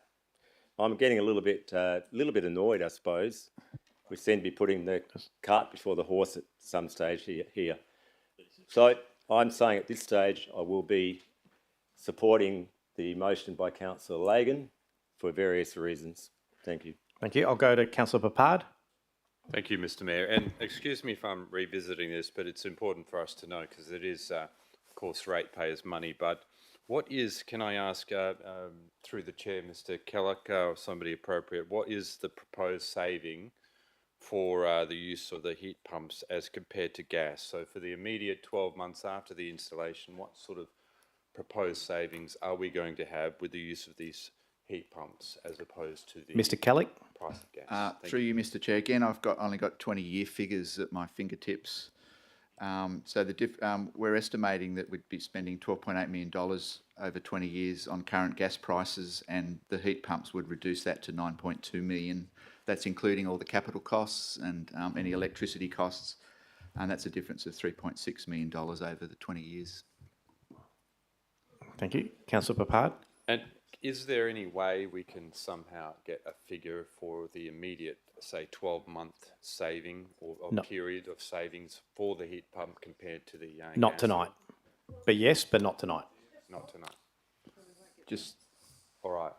[SPEAKER 4] I'm getting a little bit annoyed, I suppose. We seem to be putting the cart before the horse at some stage here. So I'm saying at this stage I will be supporting the motion by Councillor Lagan for various reasons. Thank you.
[SPEAKER 1] Thank you. I'll go to Councillor Papard.
[SPEAKER 8] Thank you, Mr Mayor. And excuse me if I'm revisiting this, but it's important for us to know because it is, of course, ratepayers' money. But what is, can I ask, through the chair, Mr Kellock, or somebody appropriate, what is the proposed saving for the use of the heat pumps as compared to gas? So for the immediate 12 months after the installation, what sort of proposed savings are we going to have with the use of these heat pumps as opposed to the
[SPEAKER 1] Mr Kelly?
[SPEAKER 8] price of gas?
[SPEAKER 18] Through you, Mr Chair. Again, I've only got 20-year figures at my fingertips. So we're estimating that we'd be spending $12.8 million over 20 years on current gas prices, and the heat pumps would reduce that to $9.2 million. That's including all the capital costs and any electricity costs, and that's a difference of $3.6 million over the 20 years.
[SPEAKER 1] Thank you. Councillor Papard?
[SPEAKER 8] And is there any way we can somehow get a figure for the immediate, say, 12-month saving or
[SPEAKER 1] No.
[SPEAKER 8] period of savings for the heat pump compared to the
[SPEAKER 1] Not
[SPEAKER 8] gas?
[SPEAKER 1] tonight. But yes, but not tonight.
[SPEAKER 8] Not tonight.
[SPEAKER 18] Just
[SPEAKER 8] all right.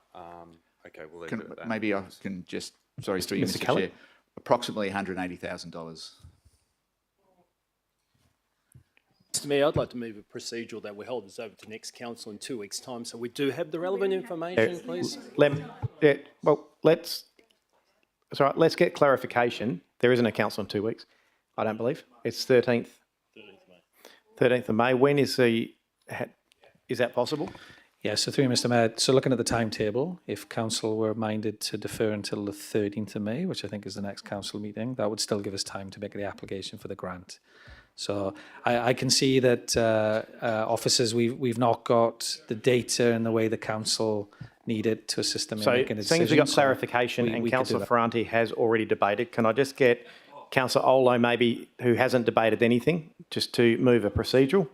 [SPEAKER 8] Okay, we'll leave it at that.
[SPEAKER 18] Maybe I can just, sorry, through you,
[SPEAKER 1] Mr.
[SPEAKER 18] Mr
[SPEAKER 1] Kelly?
[SPEAKER 18] Chair, approximately $180,000.
[SPEAKER 19] Mr Mayor, I'd like to move a procedural that we hold this over to next council in 2 weeks' time, so we do have the relevant information, please.
[SPEAKER 1] Let's get clarification. There isn't a council in 2 weeks, I don't believe. It's 13th. 13th of May. When is is that possible?
[SPEAKER 14] Yeah, so through you, Mr Mayor, so looking at the timetable, if council were minded to defer until the 13th of May, which I think is the next council meeting, that would still give us time to make the application for the grant. So I can see that officers, we've not got the data in the way the council needed to assist them in
[SPEAKER 1] So
[SPEAKER 14] making a decision.
[SPEAKER 1] seems we got
[SPEAKER 14] so
[SPEAKER 1] clarification
[SPEAKER 14] we
[SPEAKER 1] and
[SPEAKER 14] could do
[SPEAKER 1] Councillor
[SPEAKER 14] that.
[SPEAKER 1] Ferranti has already debated. Can I just get Councillor Olo maybe, who hasn't debated anything, just to move a procedural?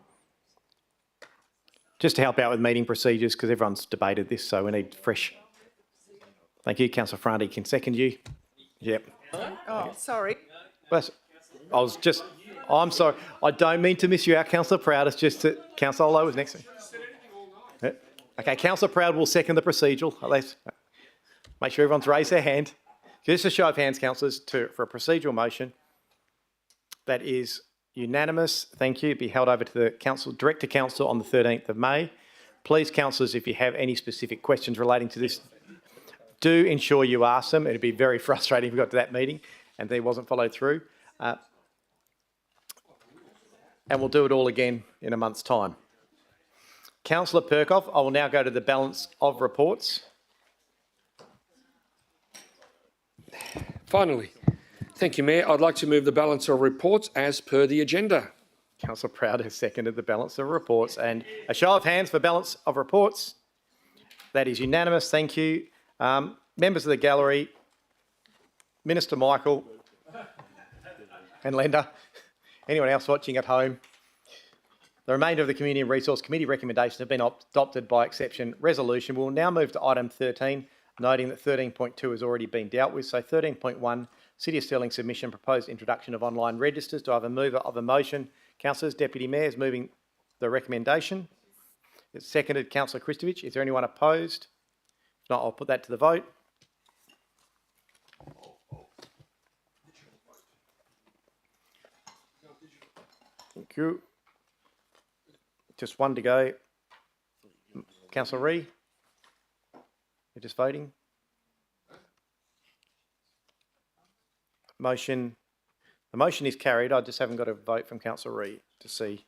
[SPEAKER 1] Just to help out with meeting procedures, because everyone's debated this, so we need fresh. Thank you. Councillor Ferranti can second you. Yep.
[SPEAKER 15] Oh, sorry.
[SPEAKER 1] I'm sorry. I don't mean to miss you out, Councillor Proud. It's just that Councillor Olo was next to me. Yeah. Okay, Councillor Proud will second the procedural. Let's make sure everyone's raised their hand. Just a show of hands, councillors, for a procedural motion. That is unanimous. Thank you. Be held over to the council, direct to council on the 13th of May. Please, councillors, if you have any specific questions relating to this, do ensure you ask them. It'd be very frustrating if we got to that meeting and they wasn't followed through. And we'll do it all again in a month's time. Councillor Perkoff, I will now go to the balance of reports.
[SPEAKER 23] Finally, thank you, Mayor. I'd like to move the balance of reports as per the agenda.
[SPEAKER 1] Councillor Proud has seconded the balance of reports. And a show of hands for balance of reports. That is unanimous. Thank you. Members of the gallery, Minister Michael and Linda, anyone else watching at home? The remainder of the Community and Resource Committee recommendations have been adopted by exception resolution. We'll now move to item 13, noting that 13.2 has already been dealt with. So 13.1, City of Stirling submission, proposed introduction of online registers. Do I have a mover of a motion? Councillors, Deputy Mayor is moving the recommendation. It's seconded, Councillor Christovich. Is there anyone opposed? If not, I'll put that to the vote. Thank you. Just one to go. Councillor Ree, you're just voting. The motion is carried. I just haven't got a vote from Councillor Ree to see.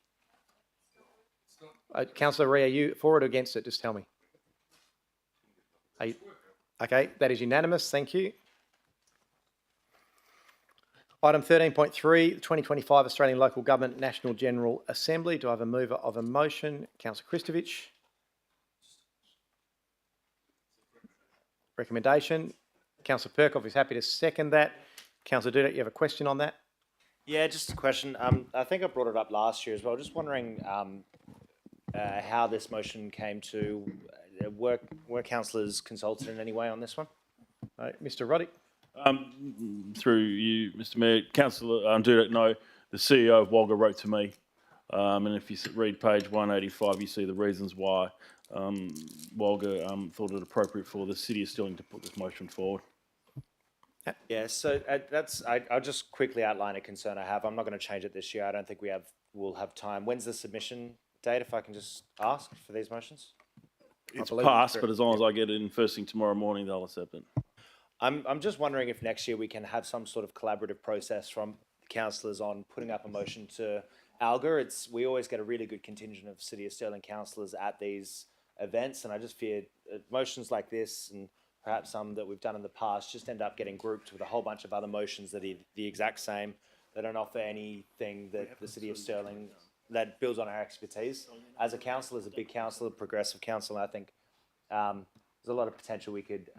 [SPEAKER 1] Councillor Ree, are you for or against it? Just tell me. Okay, that is unanimous. Thank you. Item 13.3, the 2025 Australian Local Government National General Assembly. Do I have a mover of a motion? Councillor Christovich. Recommendation. Councillor Perkov is happy to second that. Councillor Dudek, you have a question on that?
[SPEAKER 10] Yeah, just a question. I think I brought it up last year as well. Just wondering how this motion came to. Were councillors consulted in any way on this one?
[SPEAKER 1] Mr. Roddick.
[SPEAKER 5] Through you, Mr. Mayor, Councillor Dudek, no, the CEO of Wagga wrote to me, and if you read page 185, you see the reasons why Wagga thought it appropriate for the City of Stirling to put this motion forward.
[SPEAKER 10] Yeah, so I'll just quickly outline a concern I have. I'm not going to change it this year. I don't think we'll have time. When's the submission date, if I can just ask for these motions?
[SPEAKER 5] It's passed, but as long as I get it in first thing tomorrow morning, they'll accept it.
[SPEAKER 10] I'm just wondering if next year we can have some sort of collaborative process from councillors on putting up a motion to ALGA. We always get a really good contingent of City of Stirling councillors at these events, and I just fear motions like this and perhaps some that we've done in the past just end up getting grouped with a whole bunch of other motions that are the exact same. They don't offer anything that the City of Stirling that builds on our expertise. As a council, as a big council, a progressive council, I think there's a lot of potential we could,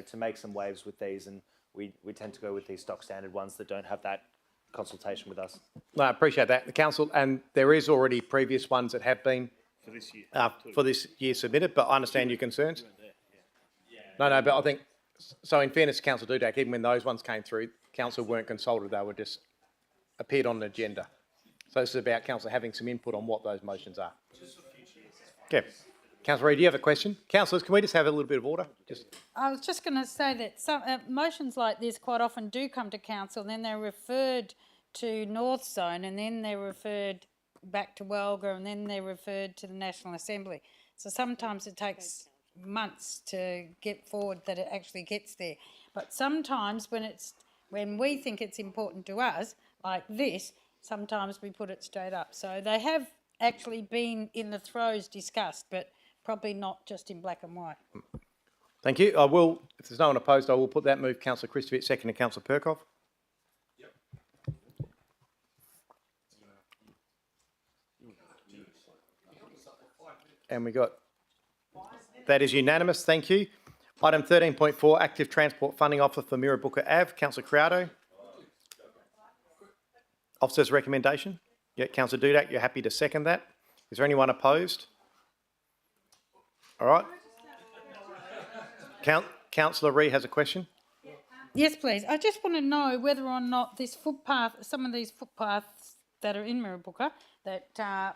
[SPEAKER 10] to make some waves with these, and we tend to go with these stock standard ones that don't have that consultation with us.
[SPEAKER 1] No, I appreciate that. The council, and there is already previous ones that have been for this year submitted, but I understand your concerns. No, but I think, so in fairness to Councillor Dudek, even when those ones came through, council weren't consulted, they were just appeared on the agenda. So this is about council having some input on what those motions are. Okay. Councillor Reid, do you have a question? Councillors, can we just have a little bit of order?
[SPEAKER 24] I was just going to say that some motions like this quite often do come to council, and then they're referred to North Zone, and then they're referred back to Wagga, and then they're referred to the National Assembly. So sometimes it takes months to get forward that it actually gets there. But sometimes when we think it's important to us, like this, sometimes we put it straight up. So they have actually been in the throes discussed, but probably not just in black and white.
[SPEAKER 1] Thank you. I will, if there's no one opposed, I will put that move. Councillor Christovich, second to Councillor Perkov. Yep. And we got, that is unanimous. Thank you. Item 13.4, active transport funding offer for Mirrabooka Ave. Councillor Criado. Officer's recommendation. Yeah, Councillor Dudek, you're happy to second that. Is there anyone opposed? All right. Councillor Ree has a question.
[SPEAKER 24] Yes, please. I just want to know whether or not this footpath, some of these footpaths that are in Mirrabooka that are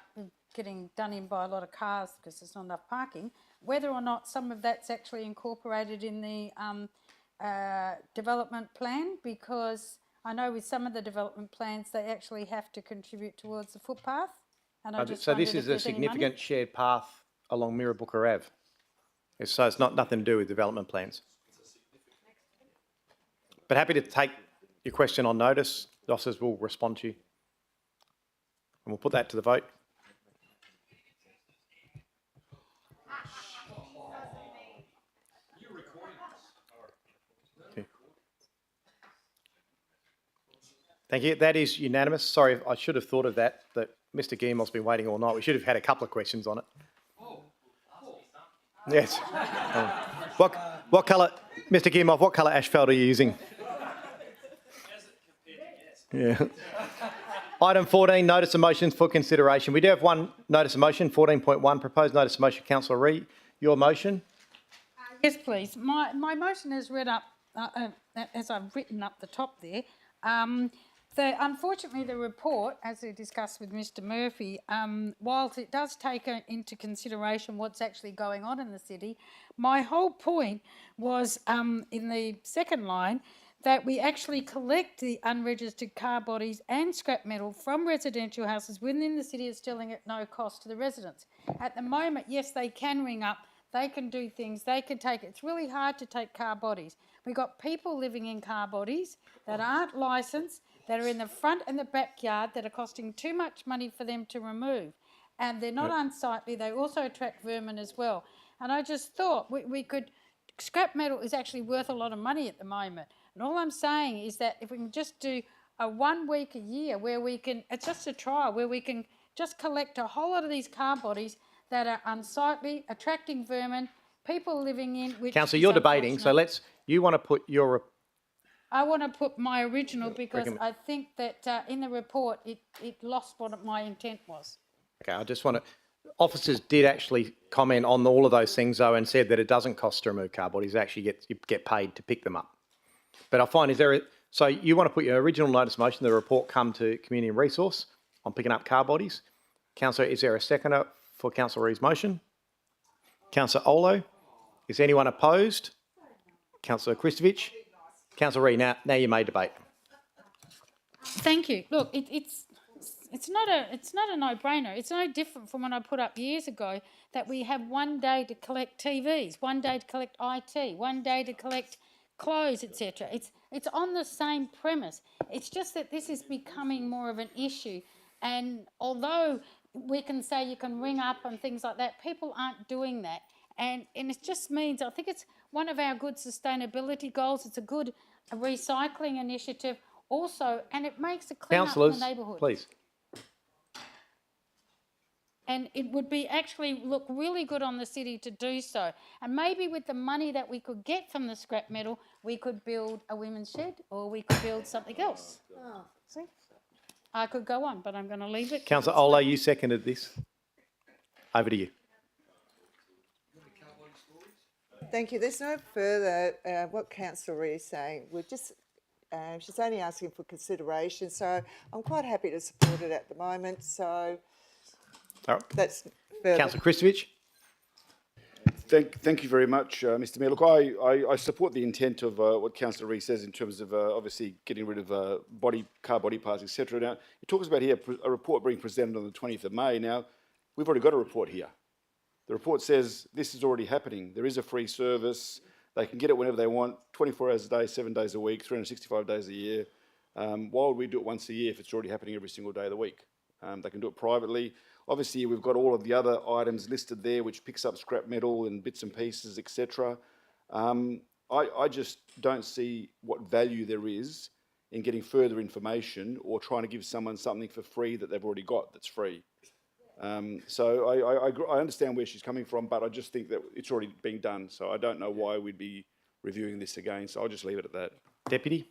[SPEAKER 24] getting done in by a lot of cars because there's not enough parking, whether or not some of that's actually incorporated in the development plan, because I know with some of the development plans they actually have to contribute towards the footpath. And I just
[SPEAKER 1] so this is a significant shared path along Mirrabooka Ave. So it's nothing to do with development plans. But happy to take your question on notice. The officers will respond to you. And we'll put that to the vote. Okay. Thank you. That is unanimous. Sorry, I should have thought of that Mr. Guillemot's been waiting all night. We should have had a couple of questions on it. Yes. What colour, Mr. Guillemot, what colour asphalt are you using? Yeah. Item 14, notice of motions for consideration. We do have one notice of motion, 14.1, proposed notice of motion. Councillor Ree, your motion.
[SPEAKER 24] Yes, please. My motion is read up, as I've written up the top there. Unfortunately, the report, as we discussed with Mr Murphy, whilst it does take into consideration what's actually going on in the city, my whole point was in the second line that we actually collect the unregistered car bodies and scrap metal from residential houses within the city of Stirling at no cost to the residents. At the moment, yes, they can ring up, they can do things, they can take it. It's really hard to take car bodies. We've got people living in car bodies that aren't licensed, that are in the front and the backyard, that are costing too much money for them to remove. And they're not unsightly, they also attract vermin as well. And I just thought we could, scrap metal is actually worth a lot of money at the moment. And all I'm saying is that if we can just do a 1 week a year where we can, it's just a trial, where we can just collect a whole lot of these car bodies that are unsightly, attracting vermin, people living in which...
[SPEAKER 1] Councillor, you're debating, so you want to put your...
[SPEAKER 24] I want to put my original because I think that in the report it lost what my intent was.
[SPEAKER 1] Okay, I just want to... Officers did actually comment on all of those things though and said that it doesn't cost to remove car bodies, you get paid to pick them up. But I find, so you want to put your original notice of motion, the report come to Community and Resource on picking up car bodies. Councillor, is there a seconder for Councillor Ree's motion? Councillor Olo, is anyone opposed? Councillor Kristovich? Councillor Ree, now you may debate.
[SPEAKER 24] Thank you. Look, it's not a no-brainer. It's no different from when I put up years ago that we have 1 day to collect TVs, 1 day to collect IT, 1 day to collect clothes, etc. It's on the same premise. It's just that this is becoming more of an issue. And although we can say you can ring up and things like that, people aren't doing that. And it just means, I think it's one of our good sustainability goals. It's a good recycling initiative also, and it makes a clean up in the neighbourhood.
[SPEAKER 1] Please.
[SPEAKER 24] And it would be actually look really good on the city to do so. And maybe with the money that we could get from the scrap metal, we could build a women's shed or we could build something else. See? I could go on, but I'm going to leave it.
[SPEAKER 1] Councillor Ola, you seconded this. Over to you.
[SPEAKER 12] Thank you. There's no further, what Councillor Ree is saying. We're just, she's only asking for consideration, so I'm quite happy to support it at the moment. So that's further.
[SPEAKER 1] Councillor Kristovich.
[SPEAKER 6] Thank you very much, Mr Mayor. Look, I support the intent of what Councillor Ree says in terms of obviously getting rid of car body parts, etc. Now, it talks about here a report being presented on the 20th of May. Now, we've already got a report here. The report says this is already happening. There is a free service. They can get it whenever they want, 24 hours a day, 7 days a week, 365 days a year. Why would we do it once a year if it's already happening every single day of the week? They can do it privately. Obviously, we've got all of the other items listed there, which picks up scrap metal and bits and pieces, etc. I just don't see what value there is in getting further information or trying to give someone something for free that they've already got that's free. So I understand where she's coming from, but I just think that it's already being done. So I don't know why we'd be reviewing this again. So I'll just leave it at that.
[SPEAKER 1] Deputy?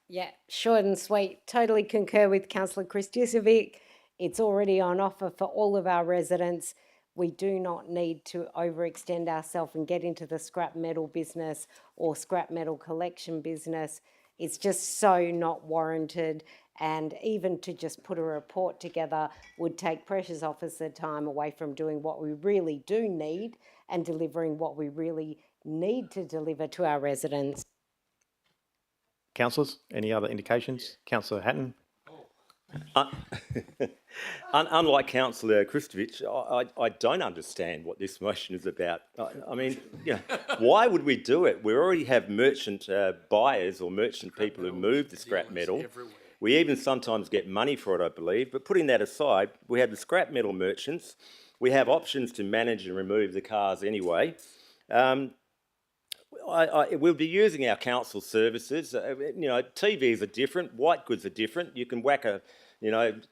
[SPEAKER 9] Yeah, short and sweet. Totally concur with Councillor Kristovic. It's already on offer for all of our residents. We do not need to overextend ourselves and get into the scrap metal business or scrap metal collection business. It's just so not warranted. And even to just put a report together would take precious officer time away from doing what we really do need and delivering what we really need to deliver to our residents.
[SPEAKER 1] Councillors, any other indications? Councillor Hatton?
[SPEAKER 4] Unlike Councillor Kristovich, I don't understand what this motion is about. I mean, why would we do it? We already have merchant buyers or merchant people who move the scrap metal. We even sometimes get money for it, I believe. But putting that aside, we have the scrap metal merchants. We have options to manage and remove the cars anyway. We'll be using our council services. TVs are different, white goods are different. You can whack a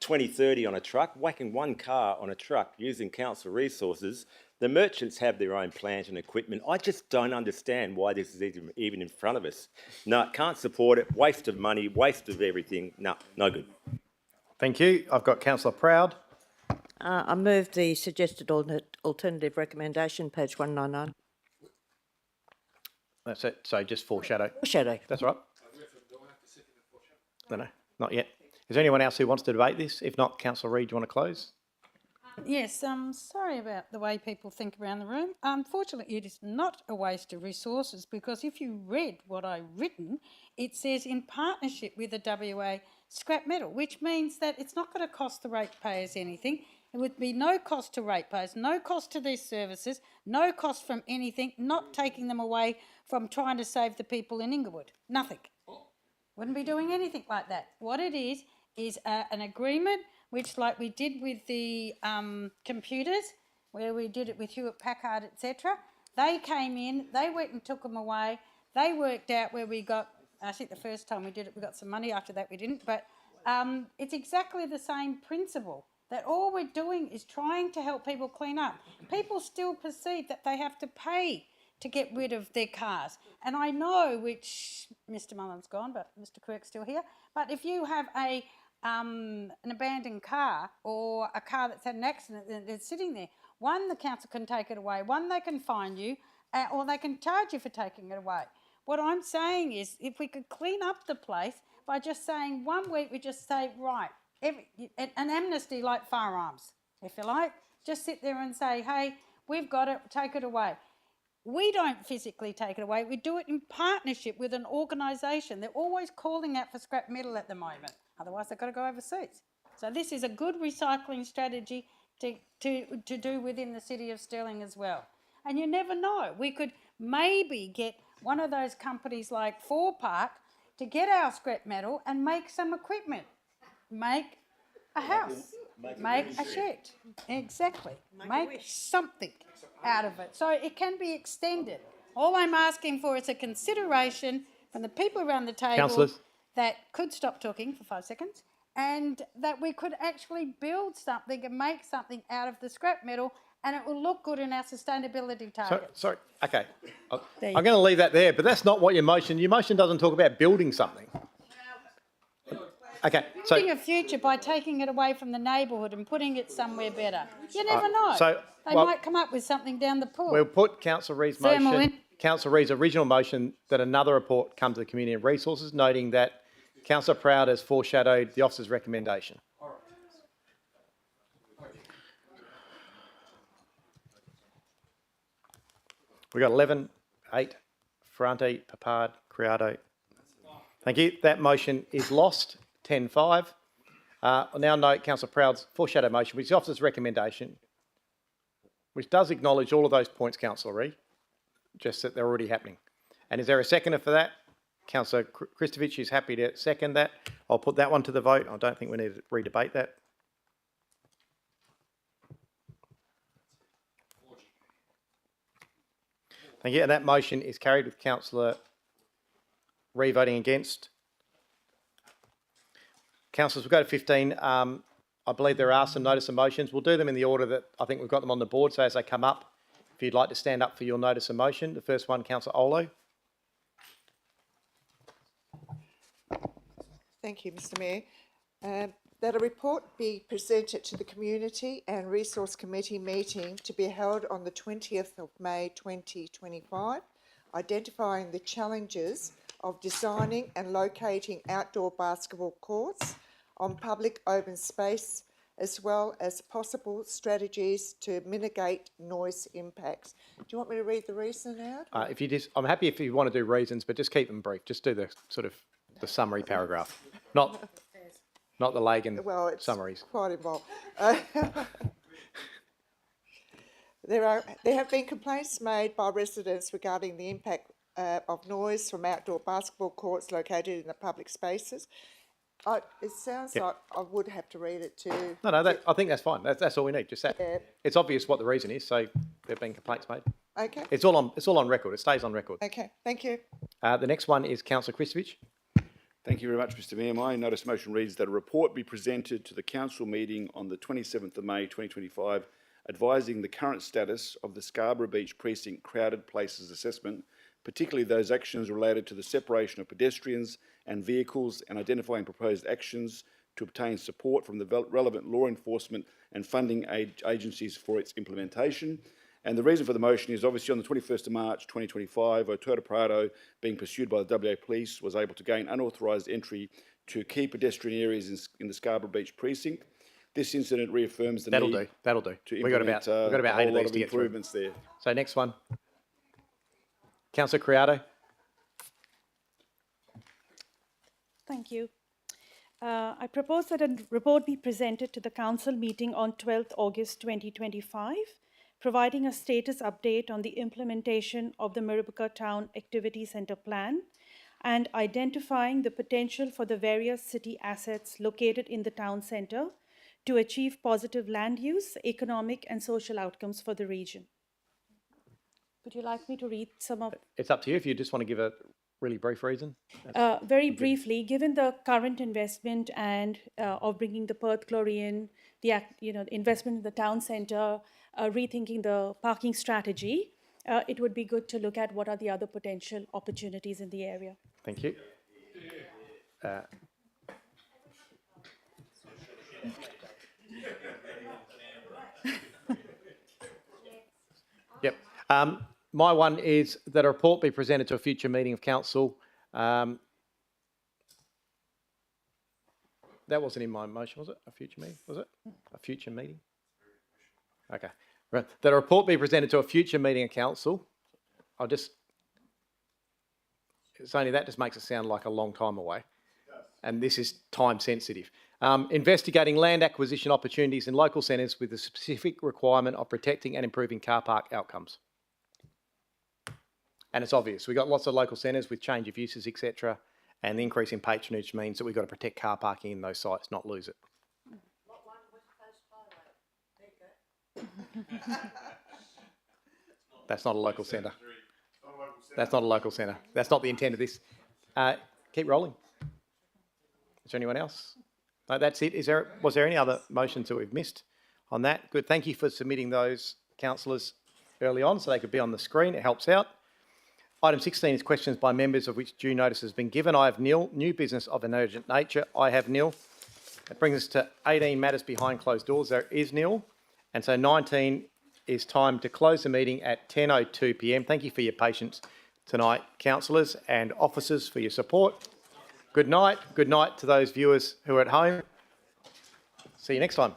[SPEAKER 4] 20, 30 on a truck. Whacking one car on a truck using council resources, the merchants have their own plant and equipment. I just don't understand why this is even in front of us. No, can't support it. Waste of money, waste of everything. No good.
[SPEAKER 1] Thank you. I've got councillor Proud.
[SPEAKER 15] I move the suggested alternative recommendation, page 199.
[SPEAKER 1] That's it. So just foreshadow.
[SPEAKER 15] Foreshadow.
[SPEAKER 1] That's right. No, not yet. Is there anyone else who wants to debate this? If not, councillor Reid, do you want to close?
[SPEAKER 24] Yes, sorry about the way people think around the room. Unfortunately, it is not a waste of resources because if you read what I've written, it says in partnership with the WA scrap metal, which means that it's not going to cost the ratepayers anything. It would be no cost to ratepayers, no cost to their services, no cost from anything, not taking them away from trying to save the people in Inglewood. Nothing. Wouldn't be doing anything like that. What it is an agreement which, like we did with the computers, where we did it with Hewlett Packard, etc. They came in, they went and took them away. They worked out where we got, I think the first time we did it, we got some money. After that, we didn't. But it's exactly the same principle, that all we're doing is trying to help people clean up. People still perceive that they have to pay to get rid of their cars. And I know, which Mr Mullen's gone, but Mr Quirk's still here, but if you have an abandoned car or a car that's had an accident and it's sitting there, one, the council can take it away, one, they can fine you, or they can charge you for taking it away. What I'm saying is, if we could clean up the place by just saying 1 week, we just say, right, an amnesty like firearms, if you like, just sit there and say, hey, we've got it, take it away. We don't physically take it away. We do it in partnership with an organisation. They're always calling out for scrap metal at the moment. Otherwise, they've got to go overseas. So this is a good recycling strategy to do within the City of Stirling as well. And you never know. We could maybe get one of those companies like 4Park to get our scrap metal and make some equipment. Make a house. Make a shed. Exactly. Make something out of it. So it can be extended. All I'm asking for is a consideration from the people around the table
[SPEAKER 1] Councillors.
[SPEAKER 24] that could stop talking for 5 seconds and that we could actually build something and make something out of the scrap metal and it will look good in our sustainability targets.
[SPEAKER 1] Sorry. Okay. I'm
[SPEAKER 24] There you
[SPEAKER 1] going to leave that there, but that's not what your motion doesn't talk about building something. Okay, so
[SPEAKER 24] Building a future by taking it away from the neighbourhood and putting it somewhere better. You never know.
[SPEAKER 1] so,
[SPEAKER 24] they
[SPEAKER 1] well,
[SPEAKER 24] might come up with something down the pool.
[SPEAKER 1] we'll put Councillor Reid's
[SPEAKER 24] Thermal
[SPEAKER 1] motion,
[SPEAKER 24] in.
[SPEAKER 1] Councillor Reid's original motion that another report come to the Community and Resources, noting that Councillor Proud has foreshadowed the officer's recommendation. We've got 11, 8, Ferrante, Papard, Criado. Thank you. That motion is lost, 10-5. I'll now note Councillor Proud's foreshadowed motion, which is the officer's recommendation, which does acknowledge all of those points, Councillor Reid, just that they're already happening. And is there a seconder for that? Councillor Kristovich is happy to second that. I'll put that one to the vote. I don't think we need to re-debate that. Thank you. And that motion is carried with Councillor Reid voting against. Councillors, we'll go to 15. I believe there are some notice of motions. We'll do them in the order that I think we've got them on the board, so as they come up, if you'd like to stand up for your notice of motion. The first one, Councillor Olo.
[SPEAKER 12] Thank you, Mr Mayor. That a report be presented to the Community and Resource Committee meeting to be held on the 20th of May 2025, identifying the challenges of designing and locating outdoor basketball courts on public open space, as well as possible strategies to mitigate noise impacts. Do you want me to read the reason out?
[SPEAKER 1] I'm happy if you want to do reasons, but just keep them brief. Just do the sort of the summary paragraph, not the Lagan summaries.
[SPEAKER 12] Quite involved. There have been complaints made by residents regarding the impact of noise from outdoor basketball courts located in the public spaces. It sounds like I would have to read it too.
[SPEAKER 1] No, I think that's fine. That's all we need. Just that. Yeah. It's obvious what the reason is. So there have been complaints made.
[SPEAKER 12] Okay.
[SPEAKER 1] It's all on record. It stays on record.
[SPEAKER 12] Okay. Thank you.
[SPEAKER 1] The next one is Councillor Kristovich.
[SPEAKER 6] Thank you very much, Mr Mayor. My notice motion reads that a report be presented to the Council meeting on the 27th of May 2025, advising the current status of the Scarborough Beach Precinct Crowded Places Assessment, particularly those actions related to the separation of pedestrians and vehicles, and identifying proposed actions to obtain support from the relevant law enforcement and funding agencies for its implementation. And the reason for the motion is obviously on the 21st of March 2025, Toyota Prado, being pursued by the WA Police, was able to gain unauthorised entry to key pedestrian areas in the Scarborough Beach precinct. This incident reaffirms the need
[SPEAKER 1] That'll do.
[SPEAKER 6] to
[SPEAKER 1] We've got
[SPEAKER 6] implement
[SPEAKER 1] about
[SPEAKER 6] a
[SPEAKER 1] 8
[SPEAKER 6] whole
[SPEAKER 1] of
[SPEAKER 6] lot
[SPEAKER 1] these
[SPEAKER 6] of
[SPEAKER 1] to get through.
[SPEAKER 6] improvements there.
[SPEAKER 1] So next one. Councillor Criado.
[SPEAKER 13] Thank you. I propose that a report be presented to the council meeting on 12th August 2025, providing a status update on the implementation of the Mirrabooka Town Activity Centre Plan and identifying the potential for the various city assets located in the town centre to achieve positive land use, economic and social outcomes for the region. Would you like me to read some of?
[SPEAKER 1] It's up to you if you just want to give a really brief reason.
[SPEAKER 13] Very briefly, given the current investment and of bringing the Perth Glory in, the investment in the town centre, rethinking the parking strategy, it would be good to look at what are the other potential opportunities in the area.
[SPEAKER 1] Thank you. Yep. My one is that a report be presented to a future meeting of council. That wasn't in my motion, was it? A future meeting, was it? A future meeting? Okay. Right. That a report be presented to a future meeting of council. It's only that just makes it sound like a long time away. And this is time sensitive. Investigating land acquisition opportunities in local centres with the specific requirement of protecting and improving car park outcomes. And it's obvious. We've got lots of local centres with change of uses, etc. And the increase in patronage means that we've got to protect car parking in those sites, not lose it. That's not a local centre. That's not a local centre. That's not the intent of this. Keep rolling. Is there anyone else? No, that's it. Was there any other motions that we've missed on that? Good. Thank you for submitting those, councillors, early on so they could be on the screen. It helps out. Item 16 is questions by members of which due notice has been given. I have nil. New business of an urgent nature. I have nil. That brings us to 18 matters behind closed doors. There is nil. And so 19 is time to close the meeting at 10:02 p.m. Thank you for your patience tonight, councillors and officers, for your support. Good night. Good night to those viewers who are at home. See you next time.